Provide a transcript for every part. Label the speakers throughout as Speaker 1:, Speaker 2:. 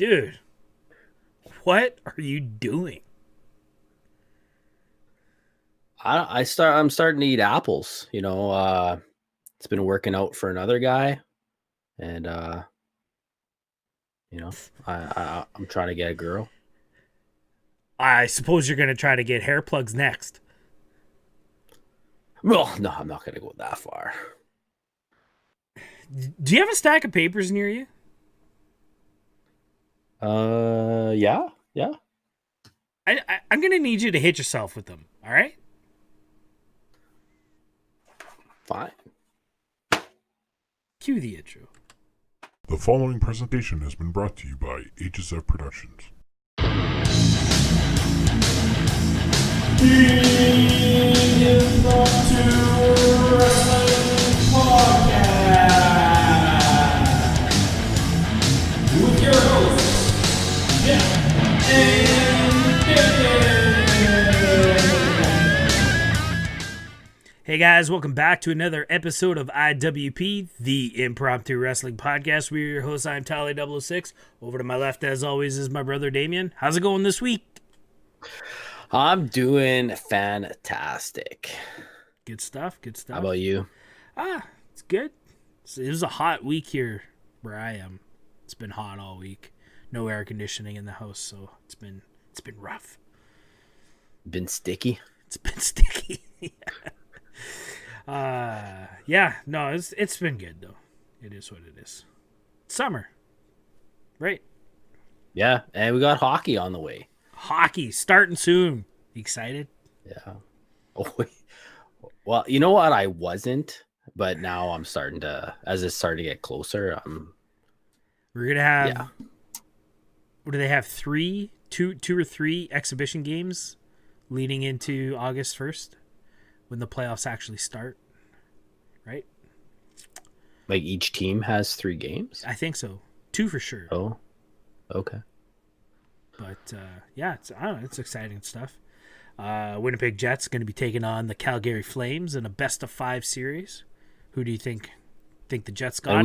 Speaker 1: Dude, what are you doing?
Speaker 2: I'm starting to eat apples. It's been working out for another guy, and I'm trying to get a girl.
Speaker 1: I suppose you're going to try to get hair plugs next.
Speaker 2: Well, no, I'm not going to go that far.
Speaker 1: Do you have a stack of papers near you?
Speaker 2: Yeah.
Speaker 1: I'm going to need you to hit yourself with them, all right?
Speaker 2: Fine.
Speaker 1: Cue the intro.
Speaker 3: The following presentation has been brought to you by HSF Productions.
Speaker 4: The Impromptu Wrestling Podcast with your hosts, Jeff and Jenkins.
Speaker 1: Hey guys, welcome back to another episode of IWP, the Impromptu Wrestling Podcast. We're your hosts. I'm Tally006. Over to my left, as always, is my brother Damien. How's it going this week?
Speaker 2: I'm doing fantastic.
Speaker 1: Good stuff.
Speaker 2: How about you?
Speaker 1: It's good. It was a hot week here where I am. It's been hot all week. No air conditioning in the house, so it's been rough.
Speaker 2: Been sticky?
Speaker 1: It's been sticky. It's been good though. It is what it is. Summer, right?
Speaker 2: Yeah, and we got hockey on the way.
Speaker 1: Hockey starting soon. You excited?
Speaker 2: Yeah. Oh, well, you know what? I wasn't, but now I'm starting to. As it's starting to get closer,
Speaker 1: We're gonna have. Yeah. What do they have? Two or three exhibition games leading into August 1st when the playoffs actually start. Right?
Speaker 2: Like each team has 3 games?
Speaker 1: I think so. 2 for sure.
Speaker 2: Oh, okay.
Speaker 1: But it's exciting stuff. Winnipeg Jets going to be taking on the Calgary Flames in a best of 5 series. Who do you think the Jets got?
Speaker 2: And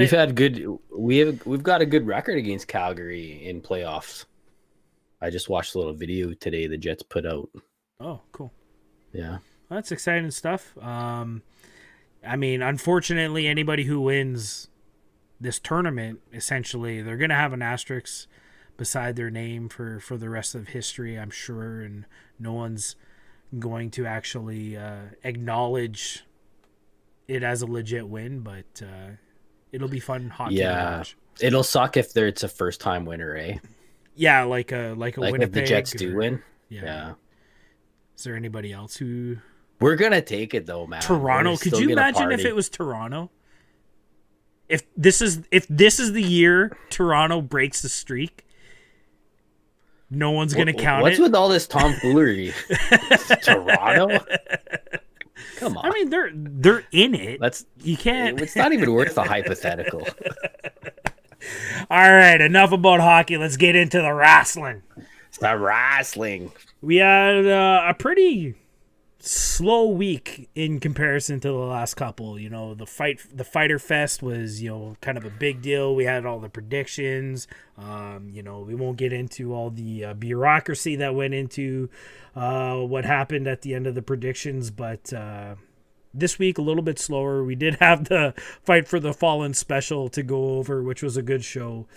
Speaker 2: we've got a good record against Calgary in playoffs. I just watched a little video today the Jets put out.
Speaker 1: Oh, cool.
Speaker 2: Yeah.
Speaker 1: Well, that's exciting stuff. Unfortunately, anybody who wins this tournament, essentially, they're going to have an asterisk beside their name for the rest of history, I'm sure, and no one's going to actually acknowledge it as a legit win, but it'll be fun hockey to watch.
Speaker 2: It'll suck if it's a first-time winner, eh?
Speaker 1: Yeah, like a Winnipeg.
Speaker 2: If the Jets do win. Yeah.
Speaker 1: Is there anybody else who...
Speaker 2: We're going to take it, though, man.
Speaker 1: Toronto. Could you imagine if it was Toronto? If this is the year Toronto breaks the streak, no one's going to count
Speaker 2: What's with all this tomfoolery? Toronto? Come on.
Speaker 1: I mean, they're in it. You can't.
Speaker 2: It's not even worth the hypothetical.
Speaker 1: All right, enough about hockey. Let's get into the wrestling.
Speaker 2: The wrestling.
Speaker 1: We had a pretty slow week in comparison to the last couple. You know, the Fighter Fest was, kind of a big deal. We had all the predictions. We won't get into all the bureaucracy that went into what happened at the end of the predictions, but this week a little bit slower. We did have the Fight for the Fallen special to go over, which was a good show.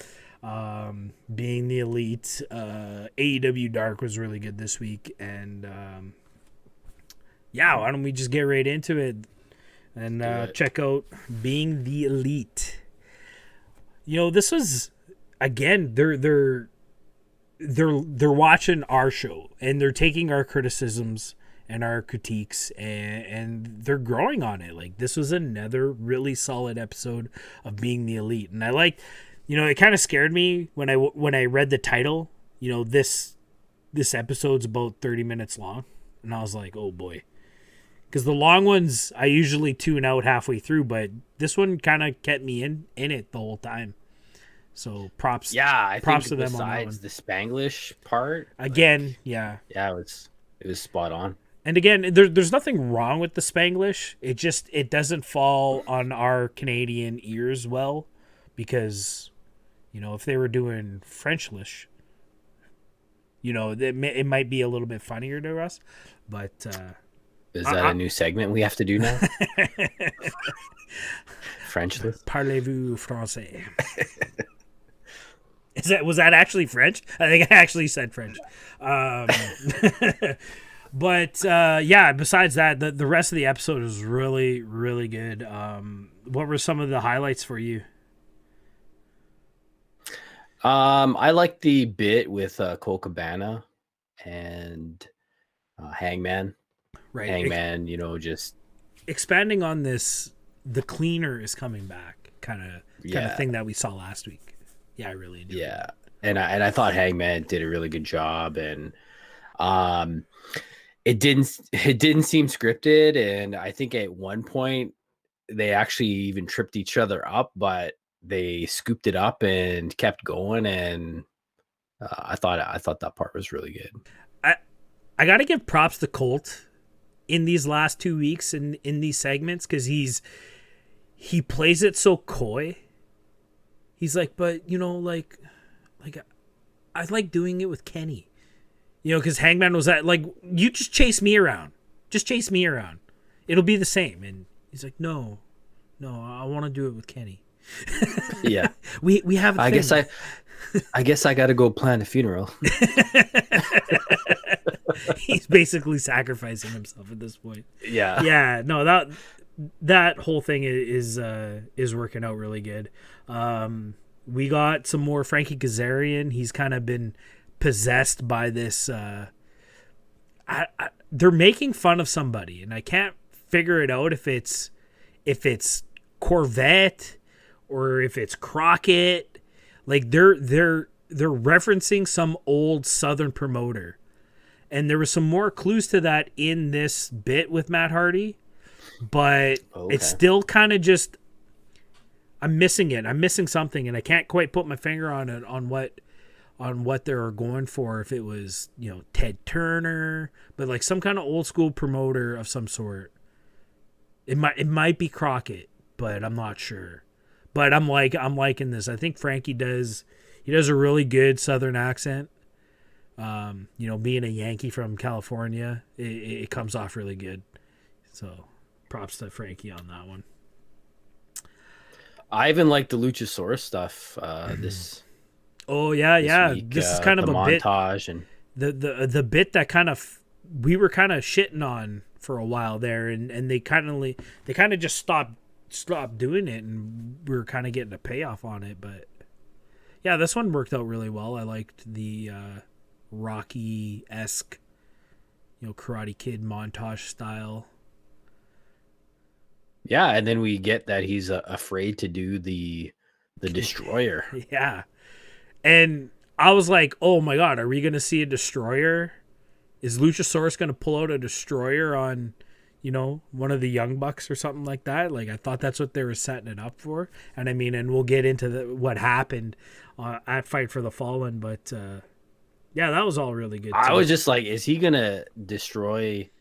Speaker 1: Being the Elite, AEW Dark was really good this week, and why don't we just get right into it and check out Being the Elite. This was, again, they're watching our show and they're taking our criticisms and our critiques and they're growing on it. Like, this was another really solid episode of Being the Elite, and I liked. It kind of scared me when I read the title. This episode's about 30 minutes long, and I was like, oh boy. Because the long ones, I usually tune out halfway through, but this one kind of kept me in it the whole time. So props.
Speaker 2: Yeah, I
Speaker 1: props
Speaker 2: think
Speaker 1: to them on that one.
Speaker 2: besides the Spanglish part.
Speaker 1: Again, yeah.
Speaker 2: Yeah, it was spot on.
Speaker 1: And again, there's nothing wrong with the Spanglish. It doesn't fall on our Canadian ears well, because You know, if they were doing Frenchlish, you know, it might be a little bit funnier to us. But
Speaker 2: is that a new segment we have to do now? Frenchless.
Speaker 1: Parlez-vous français? Was that actually French? I think I actually said French. But yeah, besides that, the rest of the episode was really, really good. What were some of the highlights for you?
Speaker 2: I like the bit with Cole Cabana and Hangman.
Speaker 1: Right.
Speaker 2: Hangman, you know, just
Speaker 1: expanding on this, the cleaner is coming back kind of thing that we saw last week. Yeah, I really enjoyed it.
Speaker 2: And I thought Hangman did a really good job, and it didn't seem scripted, and I think at one point they actually even tripped each other up, but they scooped it up and kept going, and I thought that part was really good.
Speaker 1: I got to give props to Colt in these last 2 weeks in these segments, because he plays it so coy. He's like, but you know, like I like doing it with Kenny, you know, because Hangman was like, you just chase me around, it'll be the same. And he's like, no, I want to do it with Kenny.
Speaker 2: Yeah,
Speaker 1: we have.
Speaker 2: I guess I got to go plan a funeral.
Speaker 1: He's basically sacrificing himself at this point.
Speaker 2: Yeah.
Speaker 1: No, that whole thing is working out really good. We got some more Frankie Kazarian. He's kind of been possessed by this. They're making fun of somebody, and I can't figure it out if it's Corvette or if it's Crockett. Like they're referencing some old Southern promoter, and there was some more clues to that in this bit with Matt Hardy, but it's still kind of just. I'm missing it. I'm missing something, and I can't quite put my finger on it on what they're going for. If it was, you know, Ted Turner, but like some kind of old school promoter of some sort. It might be Crockett, but I'm not sure. But I'm liking this. I think Frankie does a really good Southern accent. You know, being a Yankee from California, it comes off really good. So props to Frankie on that one.
Speaker 2: I even like the Luchasaurus stuff. This.
Speaker 1: Oh yeah.
Speaker 2: Week,
Speaker 1: this is kind of a
Speaker 2: montage
Speaker 1: bit,
Speaker 2: and
Speaker 1: the bit that kind of we were kind of shitting on for a while there, and they kind of just stopped doing it, and we were kind of getting a payoff on it. But yeah, this one worked out really well. I liked the Rocky-esque, you know, Karate Kid montage style.
Speaker 2: Yeah, and then we get that he's afraid to do the destroyer.
Speaker 1: Yeah. And I was like, oh my God, are we going to see a destroyer? Is Luchasaurus going to pull out a destroyer on, you know, one of the Young Bucks or something like that? Like, I thought that's what they were setting it up for. And I mean, and we'll get into what happened at Fight for the Fallen. But yeah, that was all really good.
Speaker 2: I was just like, is he going to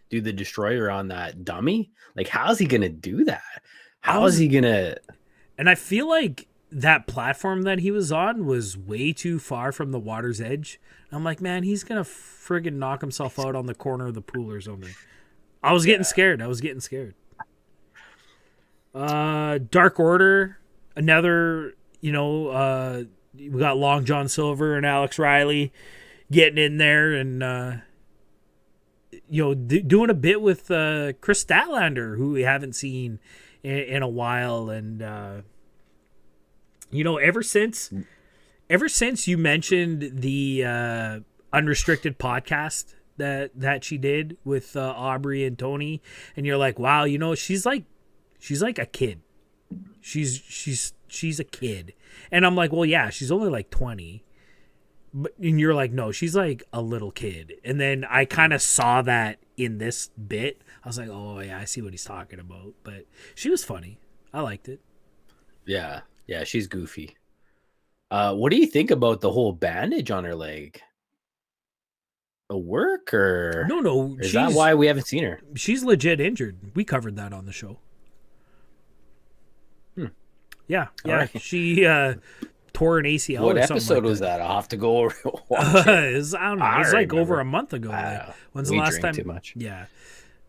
Speaker 2: do the destroyer on that dummy? Like, how's he gonna do that? How is he gonna?
Speaker 1: And I feel like that platform that he was on was way too far from the water's edge. I'm like, man, he's gonna friggin' knock himself out on the corner of the pool or something. I was getting scared. Dark Order, another, you know, we got Long John Silver and Alex Riley getting in there and you know, doing a bit with Chris Statlander, who we haven't seen in a while. And you know, ever since you mentioned the unrestricted podcast that she did with Aubrey and Tony, and you're like, wow, you know, she's like a kid. She's a kid. And I'm like, well, yeah, she's only like 20. And you're like, no, she's like a little kid. And then I kind of saw that in this bit. I was like, oh yeah, I see what he's talking about. But she was funny. I liked it.
Speaker 2: Yeah, she's goofy. What do you think about the whole bandage on her leg? A work or
Speaker 1: no?
Speaker 2: Is that why we haven't seen her?
Speaker 1: She's legit injured. We covered that on the show. Yeah.
Speaker 2: Right.
Speaker 1: She tore an ACL.
Speaker 2: What
Speaker 1: or something
Speaker 2: episode
Speaker 1: like
Speaker 2: was that? I'll have to go watch it.
Speaker 1: I don't know.
Speaker 2: I
Speaker 1: It was like over
Speaker 2: remember.
Speaker 1: a month ago. When's the
Speaker 2: We
Speaker 1: last
Speaker 2: drink
Speaker 1: time?
Speaker 2: too much.
Speaker 1: Yeah.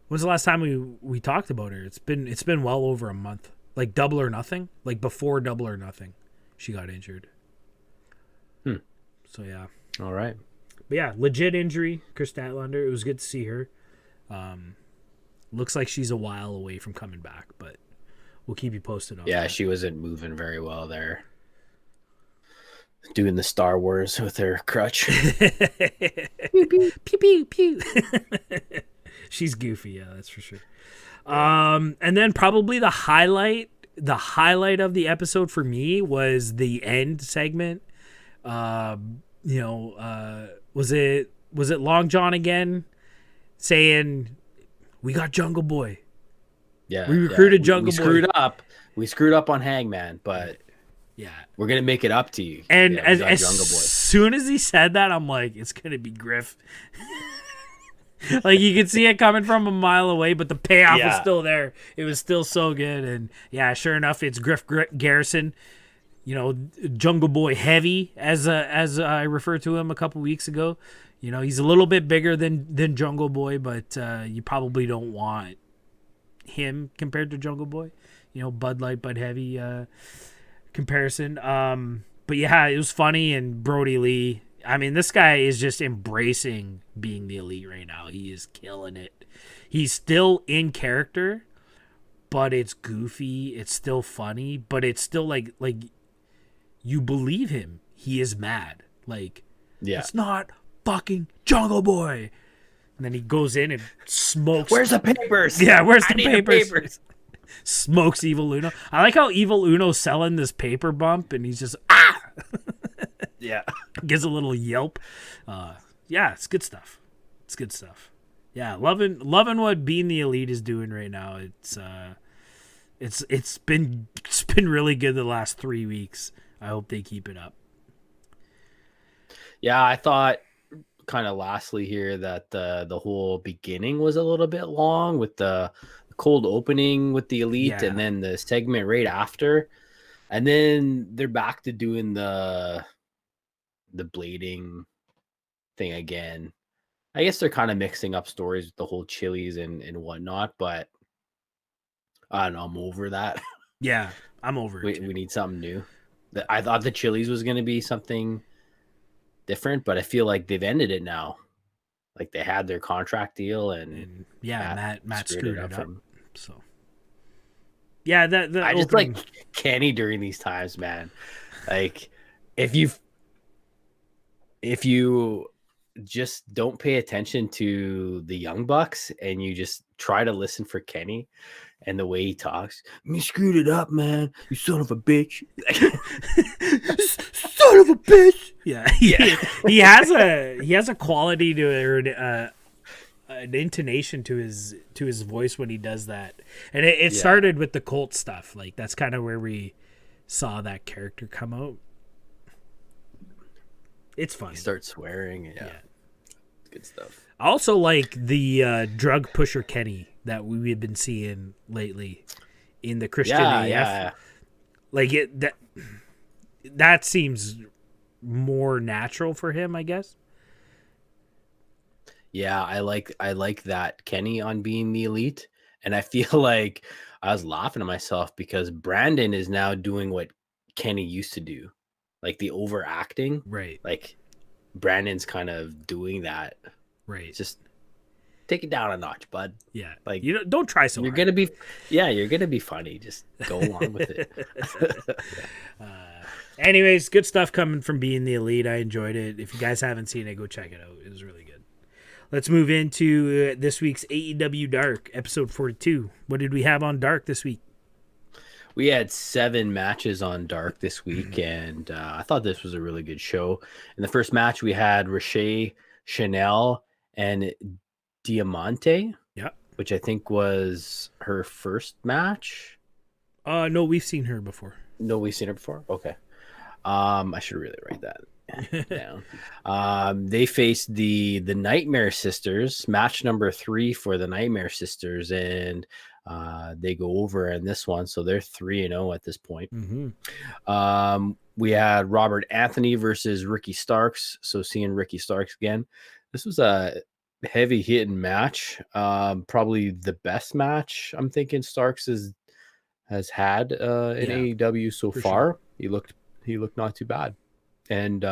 Speaker 1: When's the last time we talked about her? It's been well over a month. Like Double or Nothing. Like before Double or Nothing, she got injured. So yeah.
Speaker 2: All right.
Speaker 1: But yeah, legit injury, Chris Statlander. It was good to see her. Looks like she's a while away from coming back, but we'll keep you posted on
Speaker 2: Yeah,
Speaker 1: that.
Speaker 2: she wasn't moving very well there. Doing the Star Wars with her crutch.
Speaker 1: Pew, pew, pew, pew. She's goofy, yeah, that's for sure. And then probably the highlight of the episode for me was the end segment. Was it Long John again saying, "We got Jungle Boy"?
Speaker 2: Yeah,
Speaker 1: We recruited Jungle
Speaker 2: we
Speaker 1: Boy.
Speaker 2: screwed up. We screwed up on Hangman, but
Speaker 1: Yeah.
Speaker 2: we're gonna make it up to you.
Speaker 1: And
Speaker 2: Yeah, we got
Speaker 1: as
Speaker 2: Jungle Boy.
Speaker 1: soon as he said that, I'm like, it's gonna be Griff. Like you could see it coming from a mile away, but the payoff was still there. It was still so good, and yeah, sure enough, it's Griff Garrison. Jungle Boy Heavy, as I referred to him a couple weeks ago. He's a little bit bigger than Jungle Boy, but you probably don't want him compared to Jungle Boy. Bud Light, Bud Heavy comparison. But yeah, it was funny, and Brody Lee. I mean, this guy is just embracing being the Elite right now. He is killing it. He's still in character, but it's goofy. It's still funny, but it's still like you believe him. He is mad. Like, it's not fucking Jungle Boy. And then he goes in and smokes.
Speaker 2: Where's the papers?
Speaker 1: Yeah, where's
Speaker 2: I
Speaker 1: the
Speaker 2: need
Speaker 1: papers? Smokes Evil Uno. I like how Evil Uno's selling this paper bump, and he's just
Speaker 2: Yeah.
Speaker 1: gives a little yelp. Yeah, it's good stuff. It's good stuff. Yeah, loving what Being the Elite is doing right now. It's been really good the last 3 weeks. I hope they keep it up.
Speaker 2: Yeah, I thought kind of lastly here that the whole beginning was a little bit long with the cold opening with the Elite and then the segment right after. And then they're back to doing the blading thing again. I guess they're kind of mixing up stories with the whole chilies and whatnot, but I don't know, I'm over that.
Speaker 1: Yeah, I'm over it.
Speaker 2: We need something new. I thought the chilies was going to be something different, but I feel like they've ended it now. Like they had their contract deal, and
Speaker 1: Matt screwed it up.
Speaker 2: from.
Speaker 1: So yeah,
Speaker 2: I just like Kenny during these times, man. Like if you just don't pay attention to the Young Bucks and you just try to listen for Kenny and the way he talks, you screwed it up, man. You son of a bitch.
Speaker 1: Son of a bitch. Yeah. He has a quality to it, an intonation to his voice when he does that. And it started with the Colt stuff. Like that's kind of where we saw that character come out. It's funny.
Speaker 2: He starts swearing. Yeah. Good stuff.
Speaker 1: I also like the drug pusher Kenny that we've been seeing lately in the Christian AF.
Speaker 2: Yeah.
Speaker 1: Like that seems more natural for him, I guess.
Speaker 2: Yeah, I like that Kenny on Being the Elite, and I feel like I was laughing at myself because Brandon is now doing what Kenny used to do, like the overacting.
Speaker 1: Right.
Speaker 2: Like Brandon's kind of doing that.
Speaker 1: Right.
Speaker 2: Just take it down a notch, bud.
Speaker 1: Yeah.
Speaker 2: Like
Speaker 1: you don't try so
Speaker 2: you're
Speaker 1: hard.
Speaker 2: you're gonna be funny. Just go along with it.
Speaker 1: Anyways, good stuff coming from Being the Elite. I enjoyed it. If you guys haven't seen it, go check it out. It was really good. Let's move into this week's AEW Dark, episode 42. What did we have on Dark this week?
Speaker 2: We had 7 matches on Dark this week, and I thought this was a really good show. In the first match, we had Ricochet, Chanel, and Diamante.
Speaker 1: Yeah.
Speaker 2: Which I think was her first match.
Speaker 1: No, we've seen her before.
Speaker 2: No, we've seen her before? Okay. I should really write that down. They faced the Nightmare Sisters, match number 3 for the Nightmare Sisters, and They go over in this one, so they're 3-0 at this point.
Speaker 1: Mm-hmm.
Speaker 2: We had Robert Anthony versus Ricky Starks. So seeing Ricky Starks again, this was a heavy hitting match. Probably the best match I'm thinking Starks has had in AEW so far.
Speaker 1: Sure.
Speaker 2: He looked not too bad. And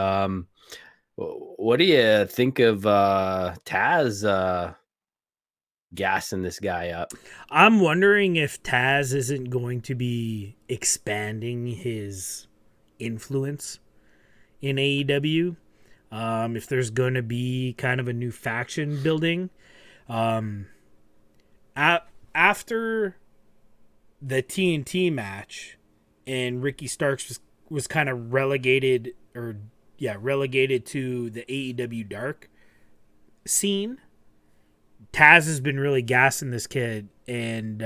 Speaker 2: what do you think of Taz gassing this guy up?
Speaker 1: I'm wondering if Taz isn't going to be expanding his influence in AEW. If there's going to be kind of a new faction building. After the TNT match and Ricky Starks was kind of relegated to the AEW Dark scene, Taz has been really gassing this kid, and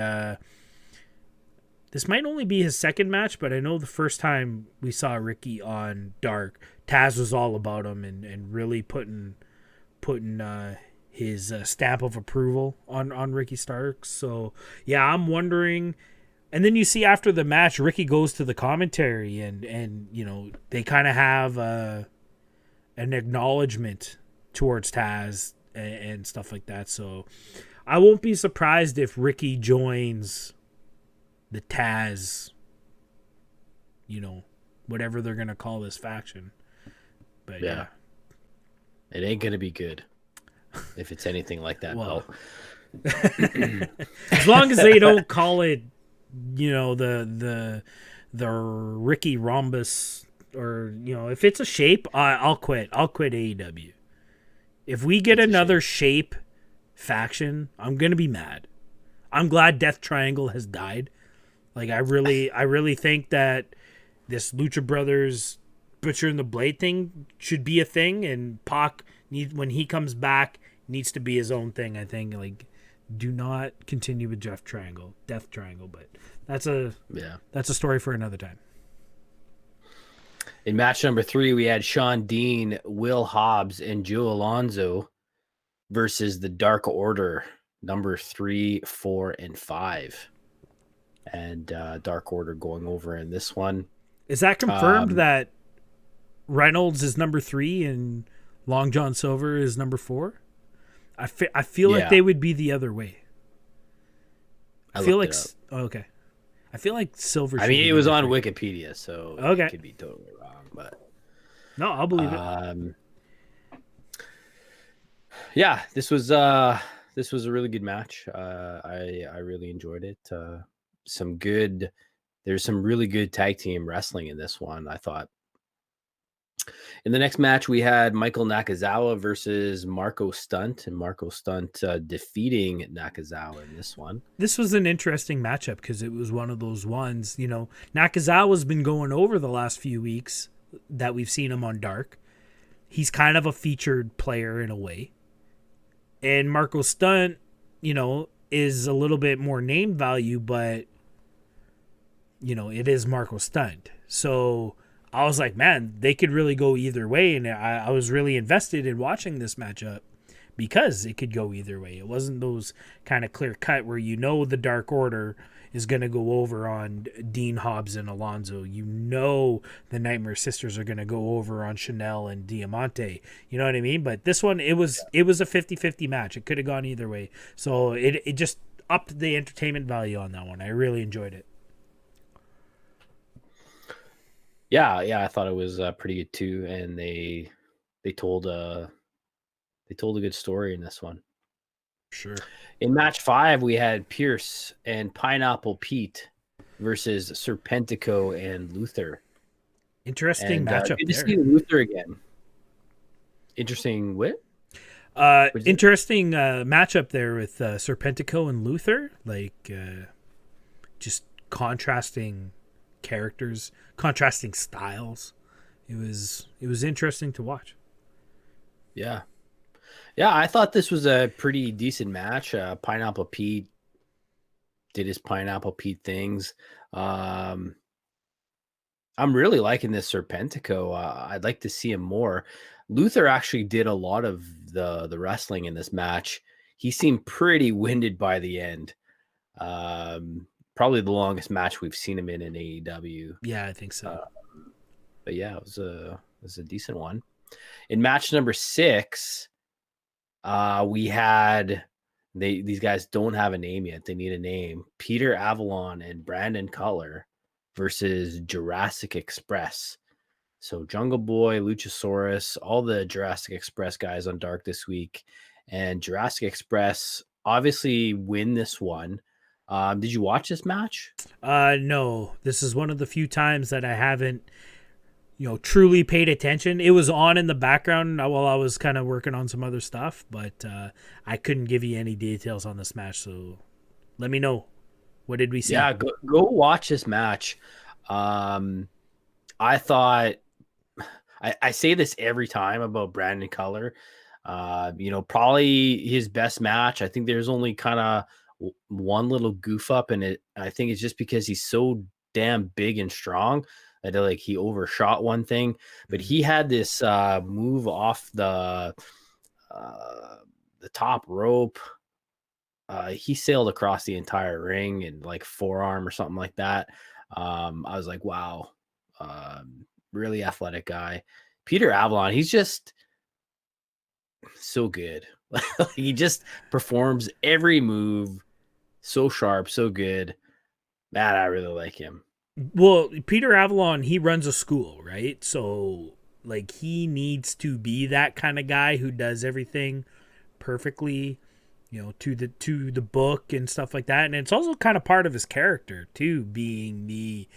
Speaker 1: this might only be his second match, but I know the first time we saw Ricky on Dark, Taz was all about him and really putting his stamp of approval on Ricky Starks. So yeah, I'm wondering. And then you see after the match, Ricky goes to the commentary and you know, they kind of have an acknowledgement towards Taz and stuff like that. So I won't be surprised if Ricky joins the Taz, you know, whatever they're going to call this faction. But yeah.
Speaker 2: It ain't going to be good if it's anything like that.
Speaker 1: Well, as long as they don't call it, you know, the Ricky Rhombus, or, you know, if it's a shape, I'll quit AEW. If we get another shape faction, I'm gonna be mad. I'm glad Death Triangle has died. Like, I really think that this Lucha Brothers Butcher and the Blade thing should be a thing, and Pac when he comes back needs to be his own thing. I think, like, do not Continue with Death Triangle, but that's a story for another time.
Speaker 2: In match number 3, we had Sean Dean, Will Hobbs, and Joe Alonzo versus the Dark Order, number 3, 4, and 5. And Dark Order going over in this one.
Speaker 1: Is that confirmed that Reynolds is number 3 and Long John Silver is number 4? I feel like they would be the other way. I feel like okay. I feel like Silver.
Speaker 2: I mean, it was on Wikipedia, so it could be totally wrong, but
Speaker 1: no, I'll believe it.
Speaker 2: Yeah, this was a really good match. I really enjoyed it. There's some really good tag team wrestling in this one, I thought. In the next match, we had Michael Nakazawa versus Marco Stunt, and Marco Stunt defeating Nakazawa in this one.
Speaker 1: This was an interesting matchup because it was one of those ones, you know, Nakazawa's been going over the last few weeks that we've seen him on Dark. He's kind of a featured player in a way. And Marco Stunt, you know, is a little bit more name value, but, you know, it is Marco Stunt. So I was like, man, they could really go either way. And I was really invested in watching this matchup because it could go either way. It wasn't those kind of clear cut where, you know, the Dark Order is going to go over on Dean, Hobbs, and Alonzo. You know, the Nightmare Sisters are going to go over on Chanel and Diamante. You know what I mean? But this one, it was a 50-50 match. It could have gone either way. So it just upped the entertainment value on that one. I really enjoyed it.
Speaker 2: Yeah, I thought it was pretty good too, and they told a good story in this one.
Speaker 1: Sure.
Speaker 2: In match 5, we had Pierce and Pineapple Pete versus Serpentico and Luther.
Speaker 1: Interesting matchup.
Speaker 2: Good to see Luther again. Interesting what?
Speaker 1: Interesting matchup there with Serpentico and Luther. Like, just contrasting characters, contrasting styles. It was interesting to watch.
Speaker 2: Yeah, I thought this was a pretty decent match. Pineapple Pete did his Pineapple Pete things. I'm really liking this Serpentico. I'd like to see him more. Luther actually did a lot of the wrestling in this match. He seemed pretty winded by the end. Probably the longest match we've seen him in AEW.
Speaker 1: Yeah, I think so.
Speaker 2: But yeah, it was a decent one. In match number 6, we had these guys don't have a name yet. They need a name. Peter Avalon and Brandon Cutler versus Jurassic Express. So Jungle Boy, Luchasaurus, all the Jurassic Express guys on Dark this week. And Jurassic Express obviously win this one. Did you watch this match?
Speaker 1: No, this is one of the few times that I haven't, truly paid attention. It was on in the background while I was kind of working on some other stuff, but I couldn't give you any details on this match. So let me know. What did we see?
Speaker 2: Yeah, go watch this match. I thought I say this every time about Brandon Cutler. Probably his best match. I think there's only kind of one little goof up in it. I think it's just because he's so damn big and strong that he overshot one thing. But he had this move off the top rope. He sailed across the entire ring and forearm or something like that. I was like, wow, really athletic guy. Peter Avalon, he's just so good. He just performs every move so sharp, so good. Man, I really like him.
Speaker 1: Well, Peter Avalon, he runs a school, right? So he needs to be that kind of guy who does everything perfectly, to the book and stuff like that. And it's also kind of part of his character too, being the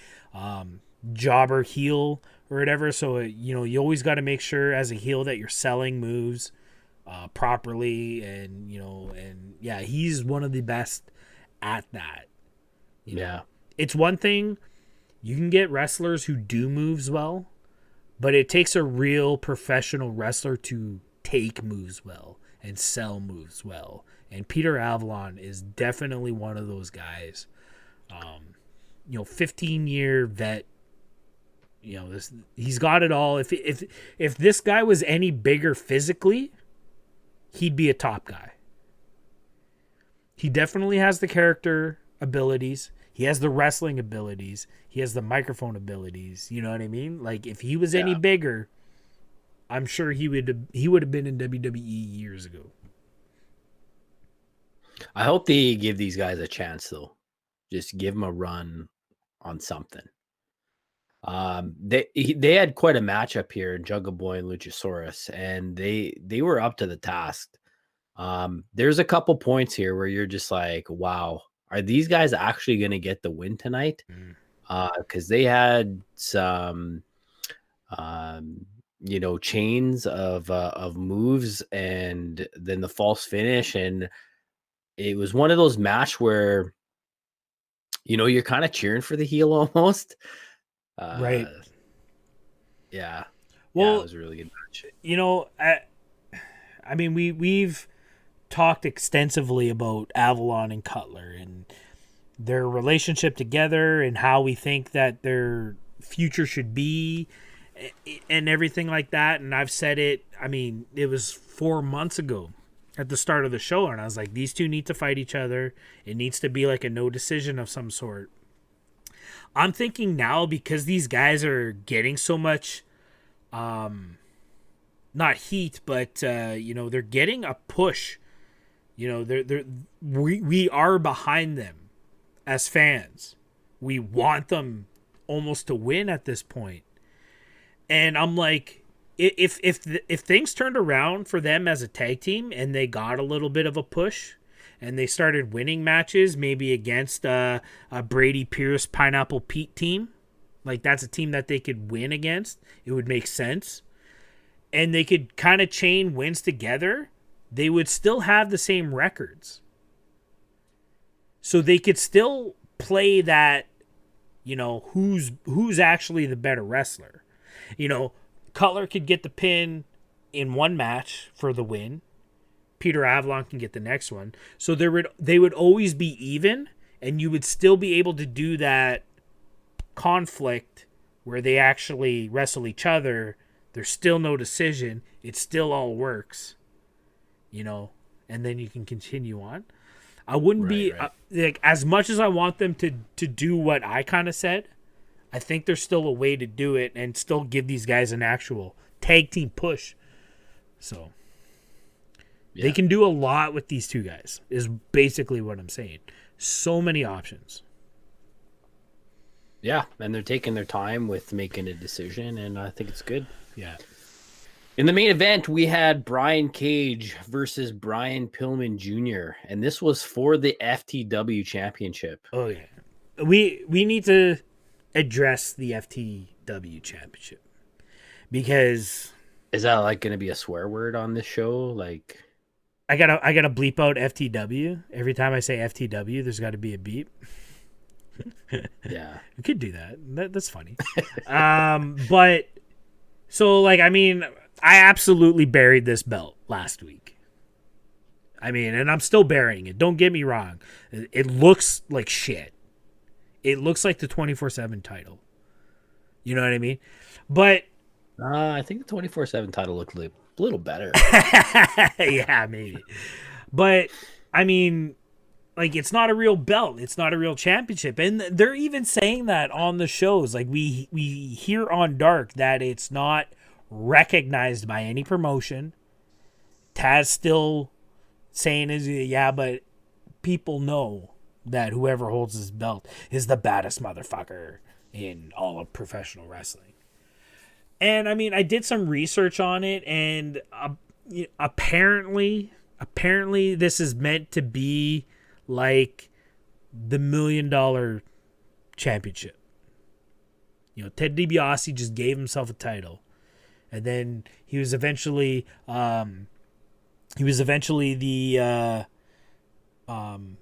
Speaker 1: jobber heel or whatever. So you always got to make sure as a heel that you're selling moves properly, and yeah, he's one of the best at that.
Speaker 2: Yeah,
Speaker 1: it's one thing you can get wrestlers who do moves well, but it takes a real professional wrestler to take moves well and sell moves well. And Peter Avalon is definitely one of those guys. 15-year vet. He's got it all. If this guy was any bigger physically, he'd be a top guy. He definitely has the character abilities. He has the wrestling abilities. He has the microphone abilities. You know what I mean? If he was any bigger, I'm sure he would have been in WWE years ago.
Speaker 2: I hope they give these guys a chance, though. Just give them a run on something. They had quite a matchup here, Jungle Boy and Luchasaurus, and they were up to the task. There's a couple points here where you're just like, wow, are these guys actually going to get the win tonight? Because they had some, chains of moves, and then the false finish, and it was one of those match where, you're kind of cheering for the heel almost.
Speaker 1: Right.
Speaker 2: Yeah.
Speaker 1: Well,
Speaker 2: it was a really good match.
Speaker 1: I mean, we've talked extensively about Avalon and Cutler and their relationship together and how we think that their future should be and everything like that. And I've said it, it was 4 months ago at the start of the show, and I was like, these two need to fight each other. It needs to be a no decision of some sort. I'm thinking now, because these guys are getting so much not heat, but they're getting a push. We are behind them as fans. We want them almost to win at this point. And I'm like, if things turned around for them as a tag team and they got a little bit of a push and they started winning matches, maybe against a Brady Pierce Pineapple Pete team, that's a team that they could win against, it would make sense. And they could kind of chain wins together, they would still have the same records. So they could still play that, who's actually the better wrestler. Cutler could get the pin in one match for the win. Peter Avalon can get the next one. So they would always be even, and you would still be able to do that conflict where they actually wrestle each other. There's still no decision. It still all works, and then you can continue on. I wouldn't be
Speaker 2: Right.
Speaker 1: like, as much as I want them to do what I kind of said. I think there's still a way to do it and still give these guys an actual tag team push. So they can do a lot with these two guys, is basically what I'm saying. So many options.
Speaker 2: Yeah, and they're taking their time with making a decision, and I think it's good.
Speaker 1: Yeah.
Speaker 2: In the main event, we had Brian Cage versus Brian Pillman Jr., and this was for the FTW Championship.
Speaker 1: Oh yeah. We need to address the FTW Championship because
Speaker 2: Is that like going to be a swear word on this show? Like,
Speaker 1: I gotta bleep out FTW every time I say FTW. There's got to be a beep.
Speaker 2: yeah,
Speaker 1: We could do that. That's funny. But so like, I mean, I absolutely buried this belt last week. I mean, and I'm still burying it. Don't get me wrong. It looks like shit. It looks like the 24/7 title. You know what I mean? But
Speaker 2: I think the 24/7 title looked a little better.
Speaker 1: yeah, maybe. But I mean, like, it's not a real belt. It's not a real championship. And they're even saying that on the shows. Like, we hear on Dark that it's not recognized by any promotion. Taz still saying is, yeah, but people know that whoever holds this belt is the baddest motherfucker in all of professional wrestling. And I mean, I did some research on it, and apparently this is meant to be like the $1 million championship. You know, Ted DiBiase just gave himself a title, and then he was eventually the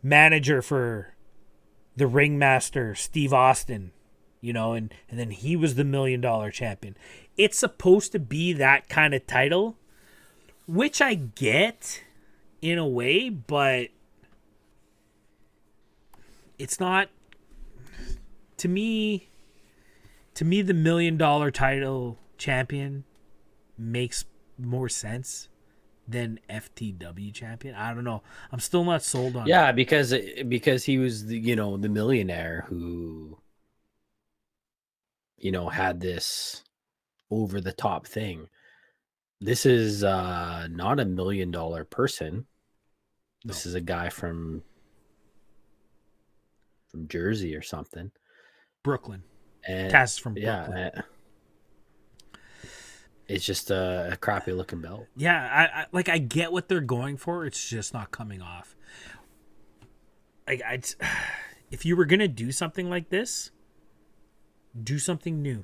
Speaker 1: manager for the ringmaster Steve Austin, you know, and then he was the $1 million champion. It's supposed to be that kind of title, which I get in a way, but it's not, to me the $1 million title champion makes more sense than FTW champion. I don't know. I'm still not sold on it.
Speaker 2: because he was the millionaire who had this over the top thing. This is not a $1 million person. This is a guy from Jersey or something.
Speaker 1: Brooklyn.
Speaker 2: And
Speaker 1: Taz is from Brooklyn.
Speaker 2: Yeah, it's just a crappy looking belt.
Speaker 1: Yeah, I get what they're going for. It's just not coming off. If you were gonna do something like this, do something new.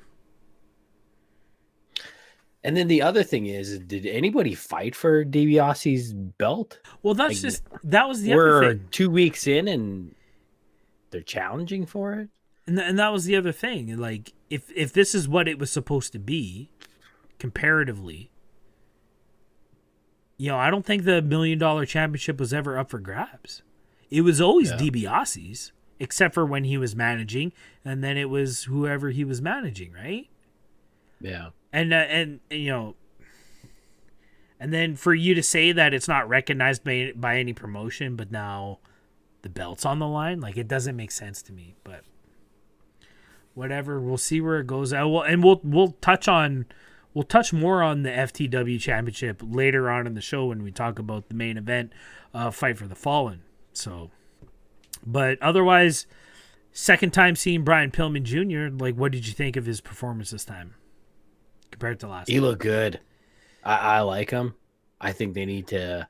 Speaker 2: And then the other thing is, did anybody fight for DiBiase's belt?
Speaker 1: Well, that was the other
Speaker 2: We're
Speaker 1: thing.
Speaker 2: 2 weeks in and they're challenging for it.
Speaker 1: And that was the other thing. Like, if this is what it was supposed to be, comparatively, I don't think the $1 million championship was ever up for grabs. It was always DiBiase's, except for when he was managing, and then it was whoever he was managing, right?
Speaker 2: Yeah.
Speaker 1: And then for you to say that it's not recognized by any promotion, but now the belt's on the line, like, it doesn't make sense to me. But whatever, we'll see where it goes. We'll touch more on the FTW Championship later on in the show when we talk about the main event, Fight for the Fallen. So, but otherwise, second time seeing Brian Pillman Jr., like, what did you think of his performance this time compared to last time?
Speaker 2: He looked good. I like him. I think they need to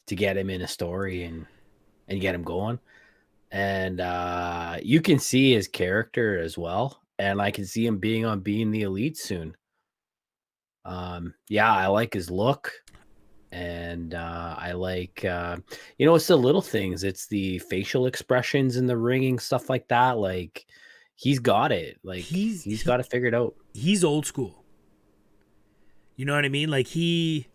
Speaker 2: get him in a story and get him going. And you can see his character as well. And I can see him being the Elite soon. I like his look. And I like, it's the little things. It's the facial expressions and the ringing, stuff like that. Like, he's got it. Like, he's got it figured out.
Speaker 1: He's old school. You know what I mean? Like, he's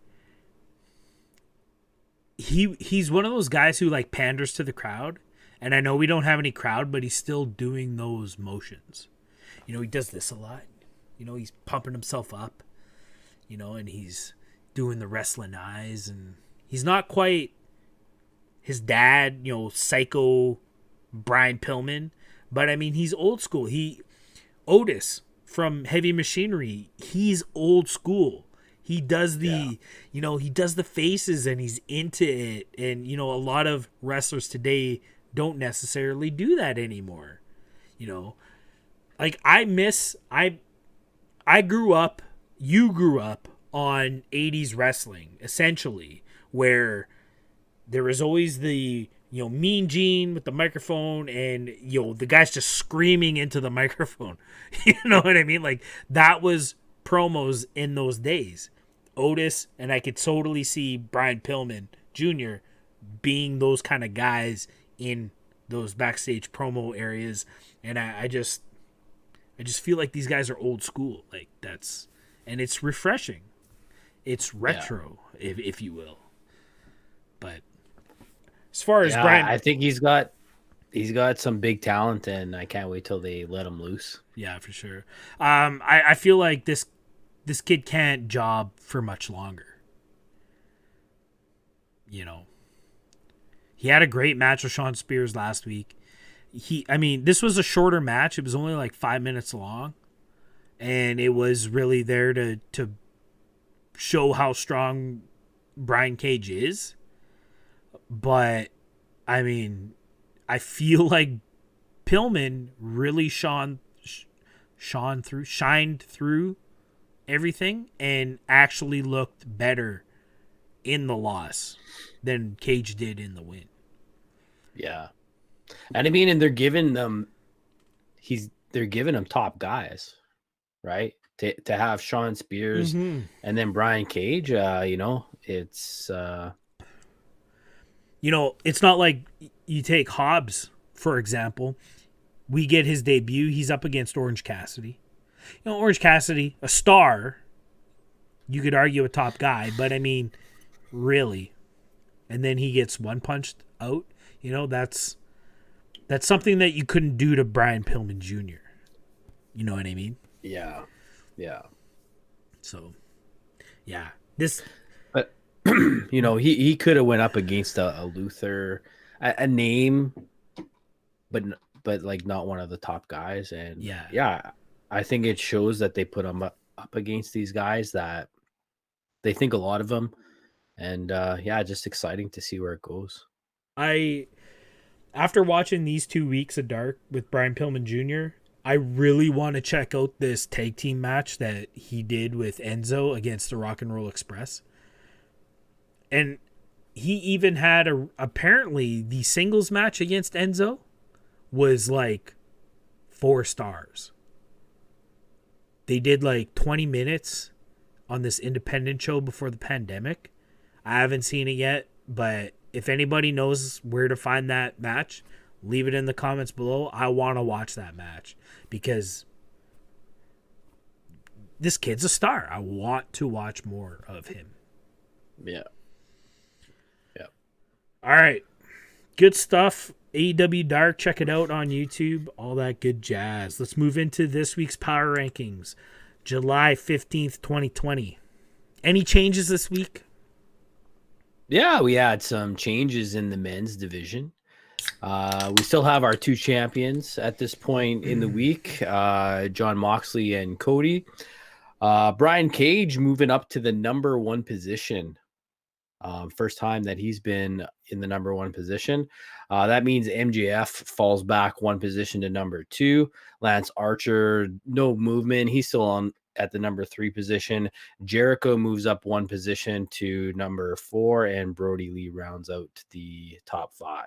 Speaker 1: one of those guys who, like, panders to the crowd. And I know we don't have any crowd, but he's still doing those motions. He does this a lot. He's pumping himself up. And he's doing the wrestling eyes, and he's not quite his dad, psycho Brian Pillman. But I mean, he's old school. Otis from Heavy Machinery, he's old school. He does he does the faces and he's into it. And, a lot of wrestlers today don't necessarily do that anymore. Like I grew up, you grew up on 80s wrestling, essentially, where there was always the, Mean Gene with the microphone and, the guy's just screaming into the microphone. You know what I mean? Like, that was promos in those days. Otis, and I could totally see Brian Pillman Jr. being those kind of guys in those backstage promo areas. And I just feel like these guys are old school. Like, and it's refreshing. It's retro, if you will. But as far as Brian,
Speaker 2: I think he's got some big talent, and I can't wait till they let him loose.
Speaker 1: Yeah, for sure. I feel like this kid can't job for much longer. He had a great match with Shawn Spears last week. This was a shorter match. It was only like 5 minutes long, and it was really there to show how strong Brian Cage is. But I feel like Pillman really shined through everything and actually looked better in the loss than Cage did in the win.
Speaker 2: Yeah. And and they're giving them top guys, right? To have Shawn Spears and then Brian Cage, it's
Speaker 1: it's not like you take Hobbs, for example. We get his debut. He's up against Orange Cassidy. Orange Cassidy, a star. You could argue a top guy, but really. And then he gets one punched out. That's something that you couldn't do to Brian Pillman Jr. You know what I mean?
Speaker 2: Yeah. Yeah.
Speaker 1: So, yeah. This...
Speaker 2: But, he could have went up against a Luther, a name, but like not one of the top guys. And I think it shows that they put him up against these guys that they think a lot of them. And just exciting to see where it goes.
Speaker 1: After watching these 2 weeks of Dark with Brian Pillman Jr., I really want to check out this tag team match that he did with Enzo against the Rock and Roll Express. And he even had apparently the singles match against Enzo was like 4 stars. They did like 20 minutes on this independent show before the pandemic. I haven't seen it yet, but if anybody knows where to find that match, leave it in the comments below. I want to watch that match because this kid's a star. I want to watch more of him.
Speaker 2: Yeah. Yeah.
Speaker 1: All right. Good stuff. AEW Dark. Check it out on YouTube. All that good jazz. Let's move into this week's Power Rankings. July 15th, 2020. Any changes this week?
Speaker 2: Yeah, we had some changes in the men's division. We still have our 2 champions at this point in the week, John Moxley and Cody. Brian Cage moving up to the number 1 position. First time that he's been in the number 1 position. That means MJF falls back 1 position to number 2. Lance Archer, no movement. He's still at the number 3 position. Jericho moves up 1 position to number 4, and Brody Lee rounds out the top 5.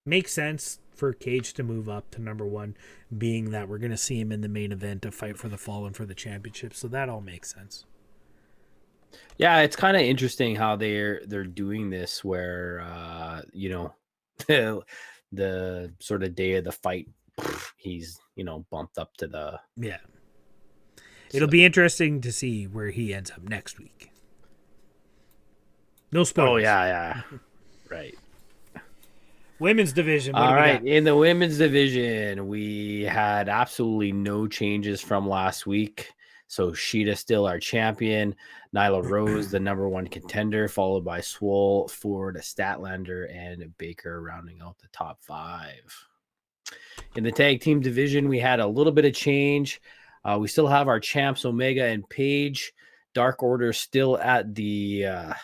Speaker 1: Makes sense for Cage to move up to number 1, being that we're going to see him in the main event to fight for the Fallen for the championship. So that all makes sense.
Speaker 2: Yeah, it's kind of interesting how they're doing this, where the sort of day of the fight, he's bumped up to the
Speaker 1: It'll be interesting to see where he ends up next week. No spoilers.
Speaker 2: Oh yeah, right.
Speaker 1: Women's division.
Speaker 2: All right, in the women's division, we had absolutely no changes from last week. So Sheeta still our champion. Nyla Rose, the number 1 contender, followed by Swole, Ford, Statlander, and Baker rounding out the top 5. In the tag team division, we had a little bit of change. We still have our champs, Omega and Paige. Dark Order still at the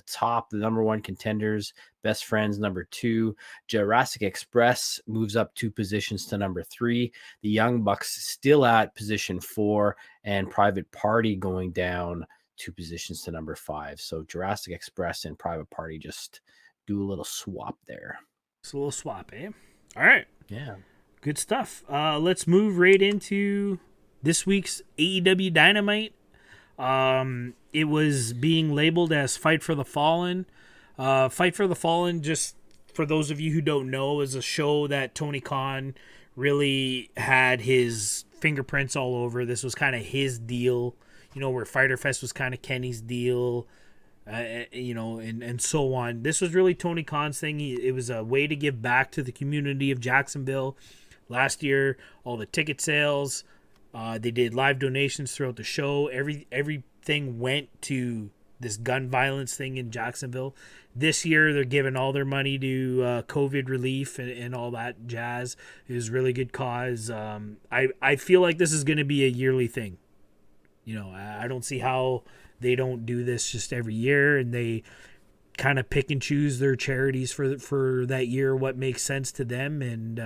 Speaker 2: top, the number 1 contenders. Best Friends number 2. Jurassic Express moves up 2 positions to number 3. The Young Bucks still at position 4, and Private Party going down 2 positions to number 5. So Jurassic Express and Private Party just do a little swap there.
Speaker 1: It's a little swap, eh? All right.
Speaker 2: Yeah.
Speaker 1: Good stuff. Let's move right into this week's AEW Dynamite. It was being labeled as Fight for the Fallen. Fight for the Fallen, just for those of you who don't know, is a show that Tony Khan really had his fingerprints all over. This was kind of his deal, where Fyter Fest was kind of Kenny's deal, and so on. This was really Tony Khan's thing. It was a way to give back to the community of Jacksonville. Last year, all the ticket sales, they did live donations throughout the show. Everything went to this gun violence thing in Jacksonville. This year, they're giving all their money to COVID relief and all that jazz. It was a really good cause. I feel like this is going to be a yearly thing. I don't see how they don't do this just every year, and they kind of pick and choose their charities for that year, what makes sense to them. And,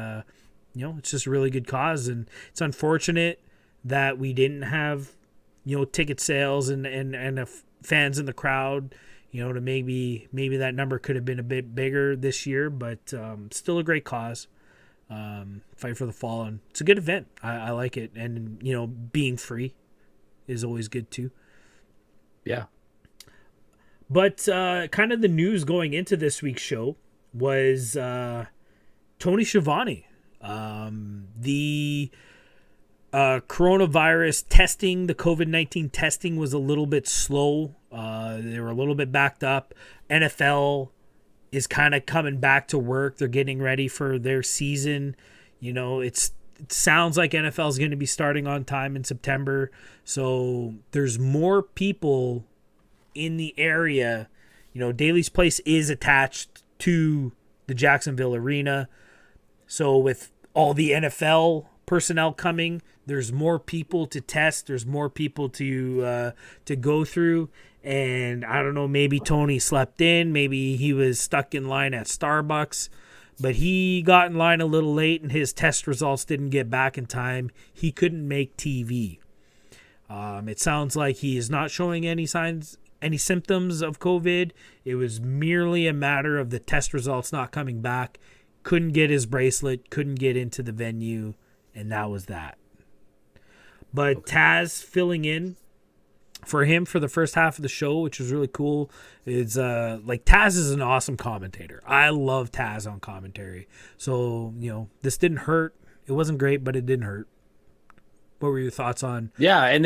Speaker 1: it's just a really good cause. And it's unfortunate that we didn't have, ticket sales and fans in the crowd, to maybe that number could have been a bit bigger this year, but still a great cause. Fight for the Fallen. It's a good event. I like it. And, being free is always good too.
Speaker 2: Yeah.
Speaker 1: But kind of the news going into this week's show was Tony Schiavone. The coronavirus testing, the COVID-19 testing was a little bit slow. They were a little bit backed up. NFL is kind of coming back to work. They're getting ready for their season. It sounds like NFL is going to be starting on time in September. So there's more people in the area. Daly's Place is attached to the Jacksonville Arena. So with all the NFL personnel coming, there's more people to test. There's more people to go through. And I don't know, maybe Tony slept in. Maybe he was stuck in line at Starbucks. But he got in line a little late, and his test results didn't get back in time. He couldn't make TV. It sounds like he is not showing any symptoms of COVID. It was merely a matter of the test results not coming back. Couldn't get his bracelet, couldn't get into the venue, and that was that. But Taz filling in for him for the first half of the show, which was really cool. It's Taz is an awesome commentator. I love Taz on commentary. So, this didn't hurt. It wasn't great, but it didn't hurt. What were your thoughts on?
Speaker 2: Yeah, and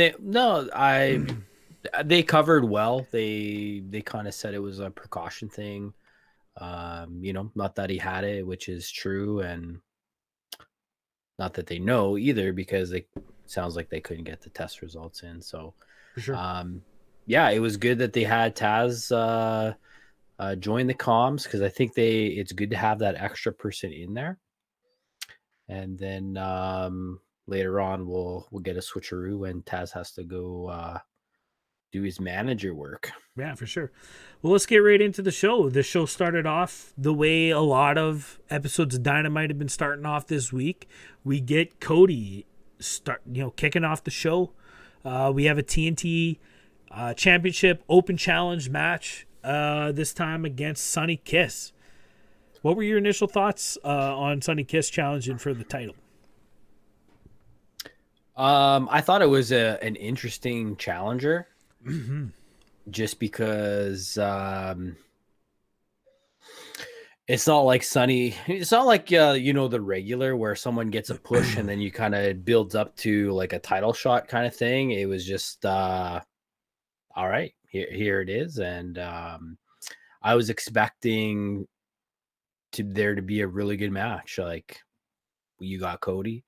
Speaker 2: they covered well. They kind of said it was a precaution thing. Not that he had it, which is true, and not that they know either, because it sounds like they couldn't get the test results in. So,
Speaker 1: For sure.
Speaker 2: It was good that they had Taz join the comms, because I think it's good to have that extra person in there. And then later on, we'll get a switcheroo when Taz has to go do his manager work.
Speaker 1: Yeah, for sure. Well, let's get right into the show. The show started off the way a lot of episodes of Dynamite have been starting off this week. We get Cody kicking off the show. We have a TNT Championship Open Challenge match, this time against Sonny Kiss. What were your initial thoughts on Sonny Kiss challenging for the title?
Speaker 2: I thought it was an interesting challenger.
Speaker 1: Mm-hmm.
Speaker 2: Just because it's not like Sonny. It's not like the regular where someone gets a push and then you kind of builds up to like a title shot kind of thing. It was just all right, here it is, and I was expecting there to be a really good match. Like, you got Cody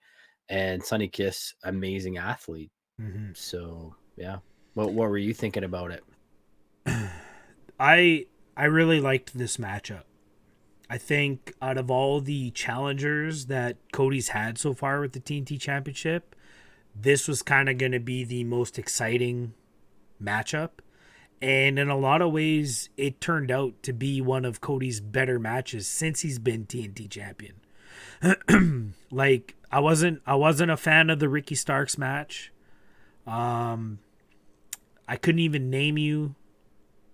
Speaker 2: and Sonny Kiss, amazing athlete.
Speaker 1: Mm-hmm.
Speaker 2: So yeah, what were you thinking about it?
Speaker 1: I really liked this matchup. I think out of all the challengers that Cody's had so far with the TNT Championship, this was kind of going to be the most exciting matchup. And in a lot of ways, it turned out to be one of Cody's better matches since he's been TNT champion. Like I wasn't a fan of the Ricky Starks match. I couldn't even name you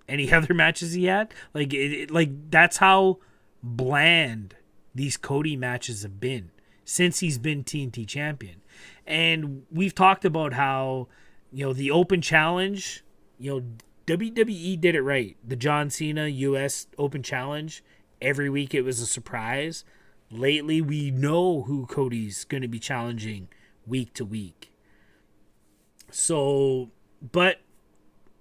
Speaker 1: any other matches he had. Like like that's how bland these Cody matches have been since he's been TNT champion. And we've talked about how, the open challenge, WWE did it right. The John Cena US Open Challenge, every week it was a surprise. Lately, we know who Cody's going to be challenging week to week. So, but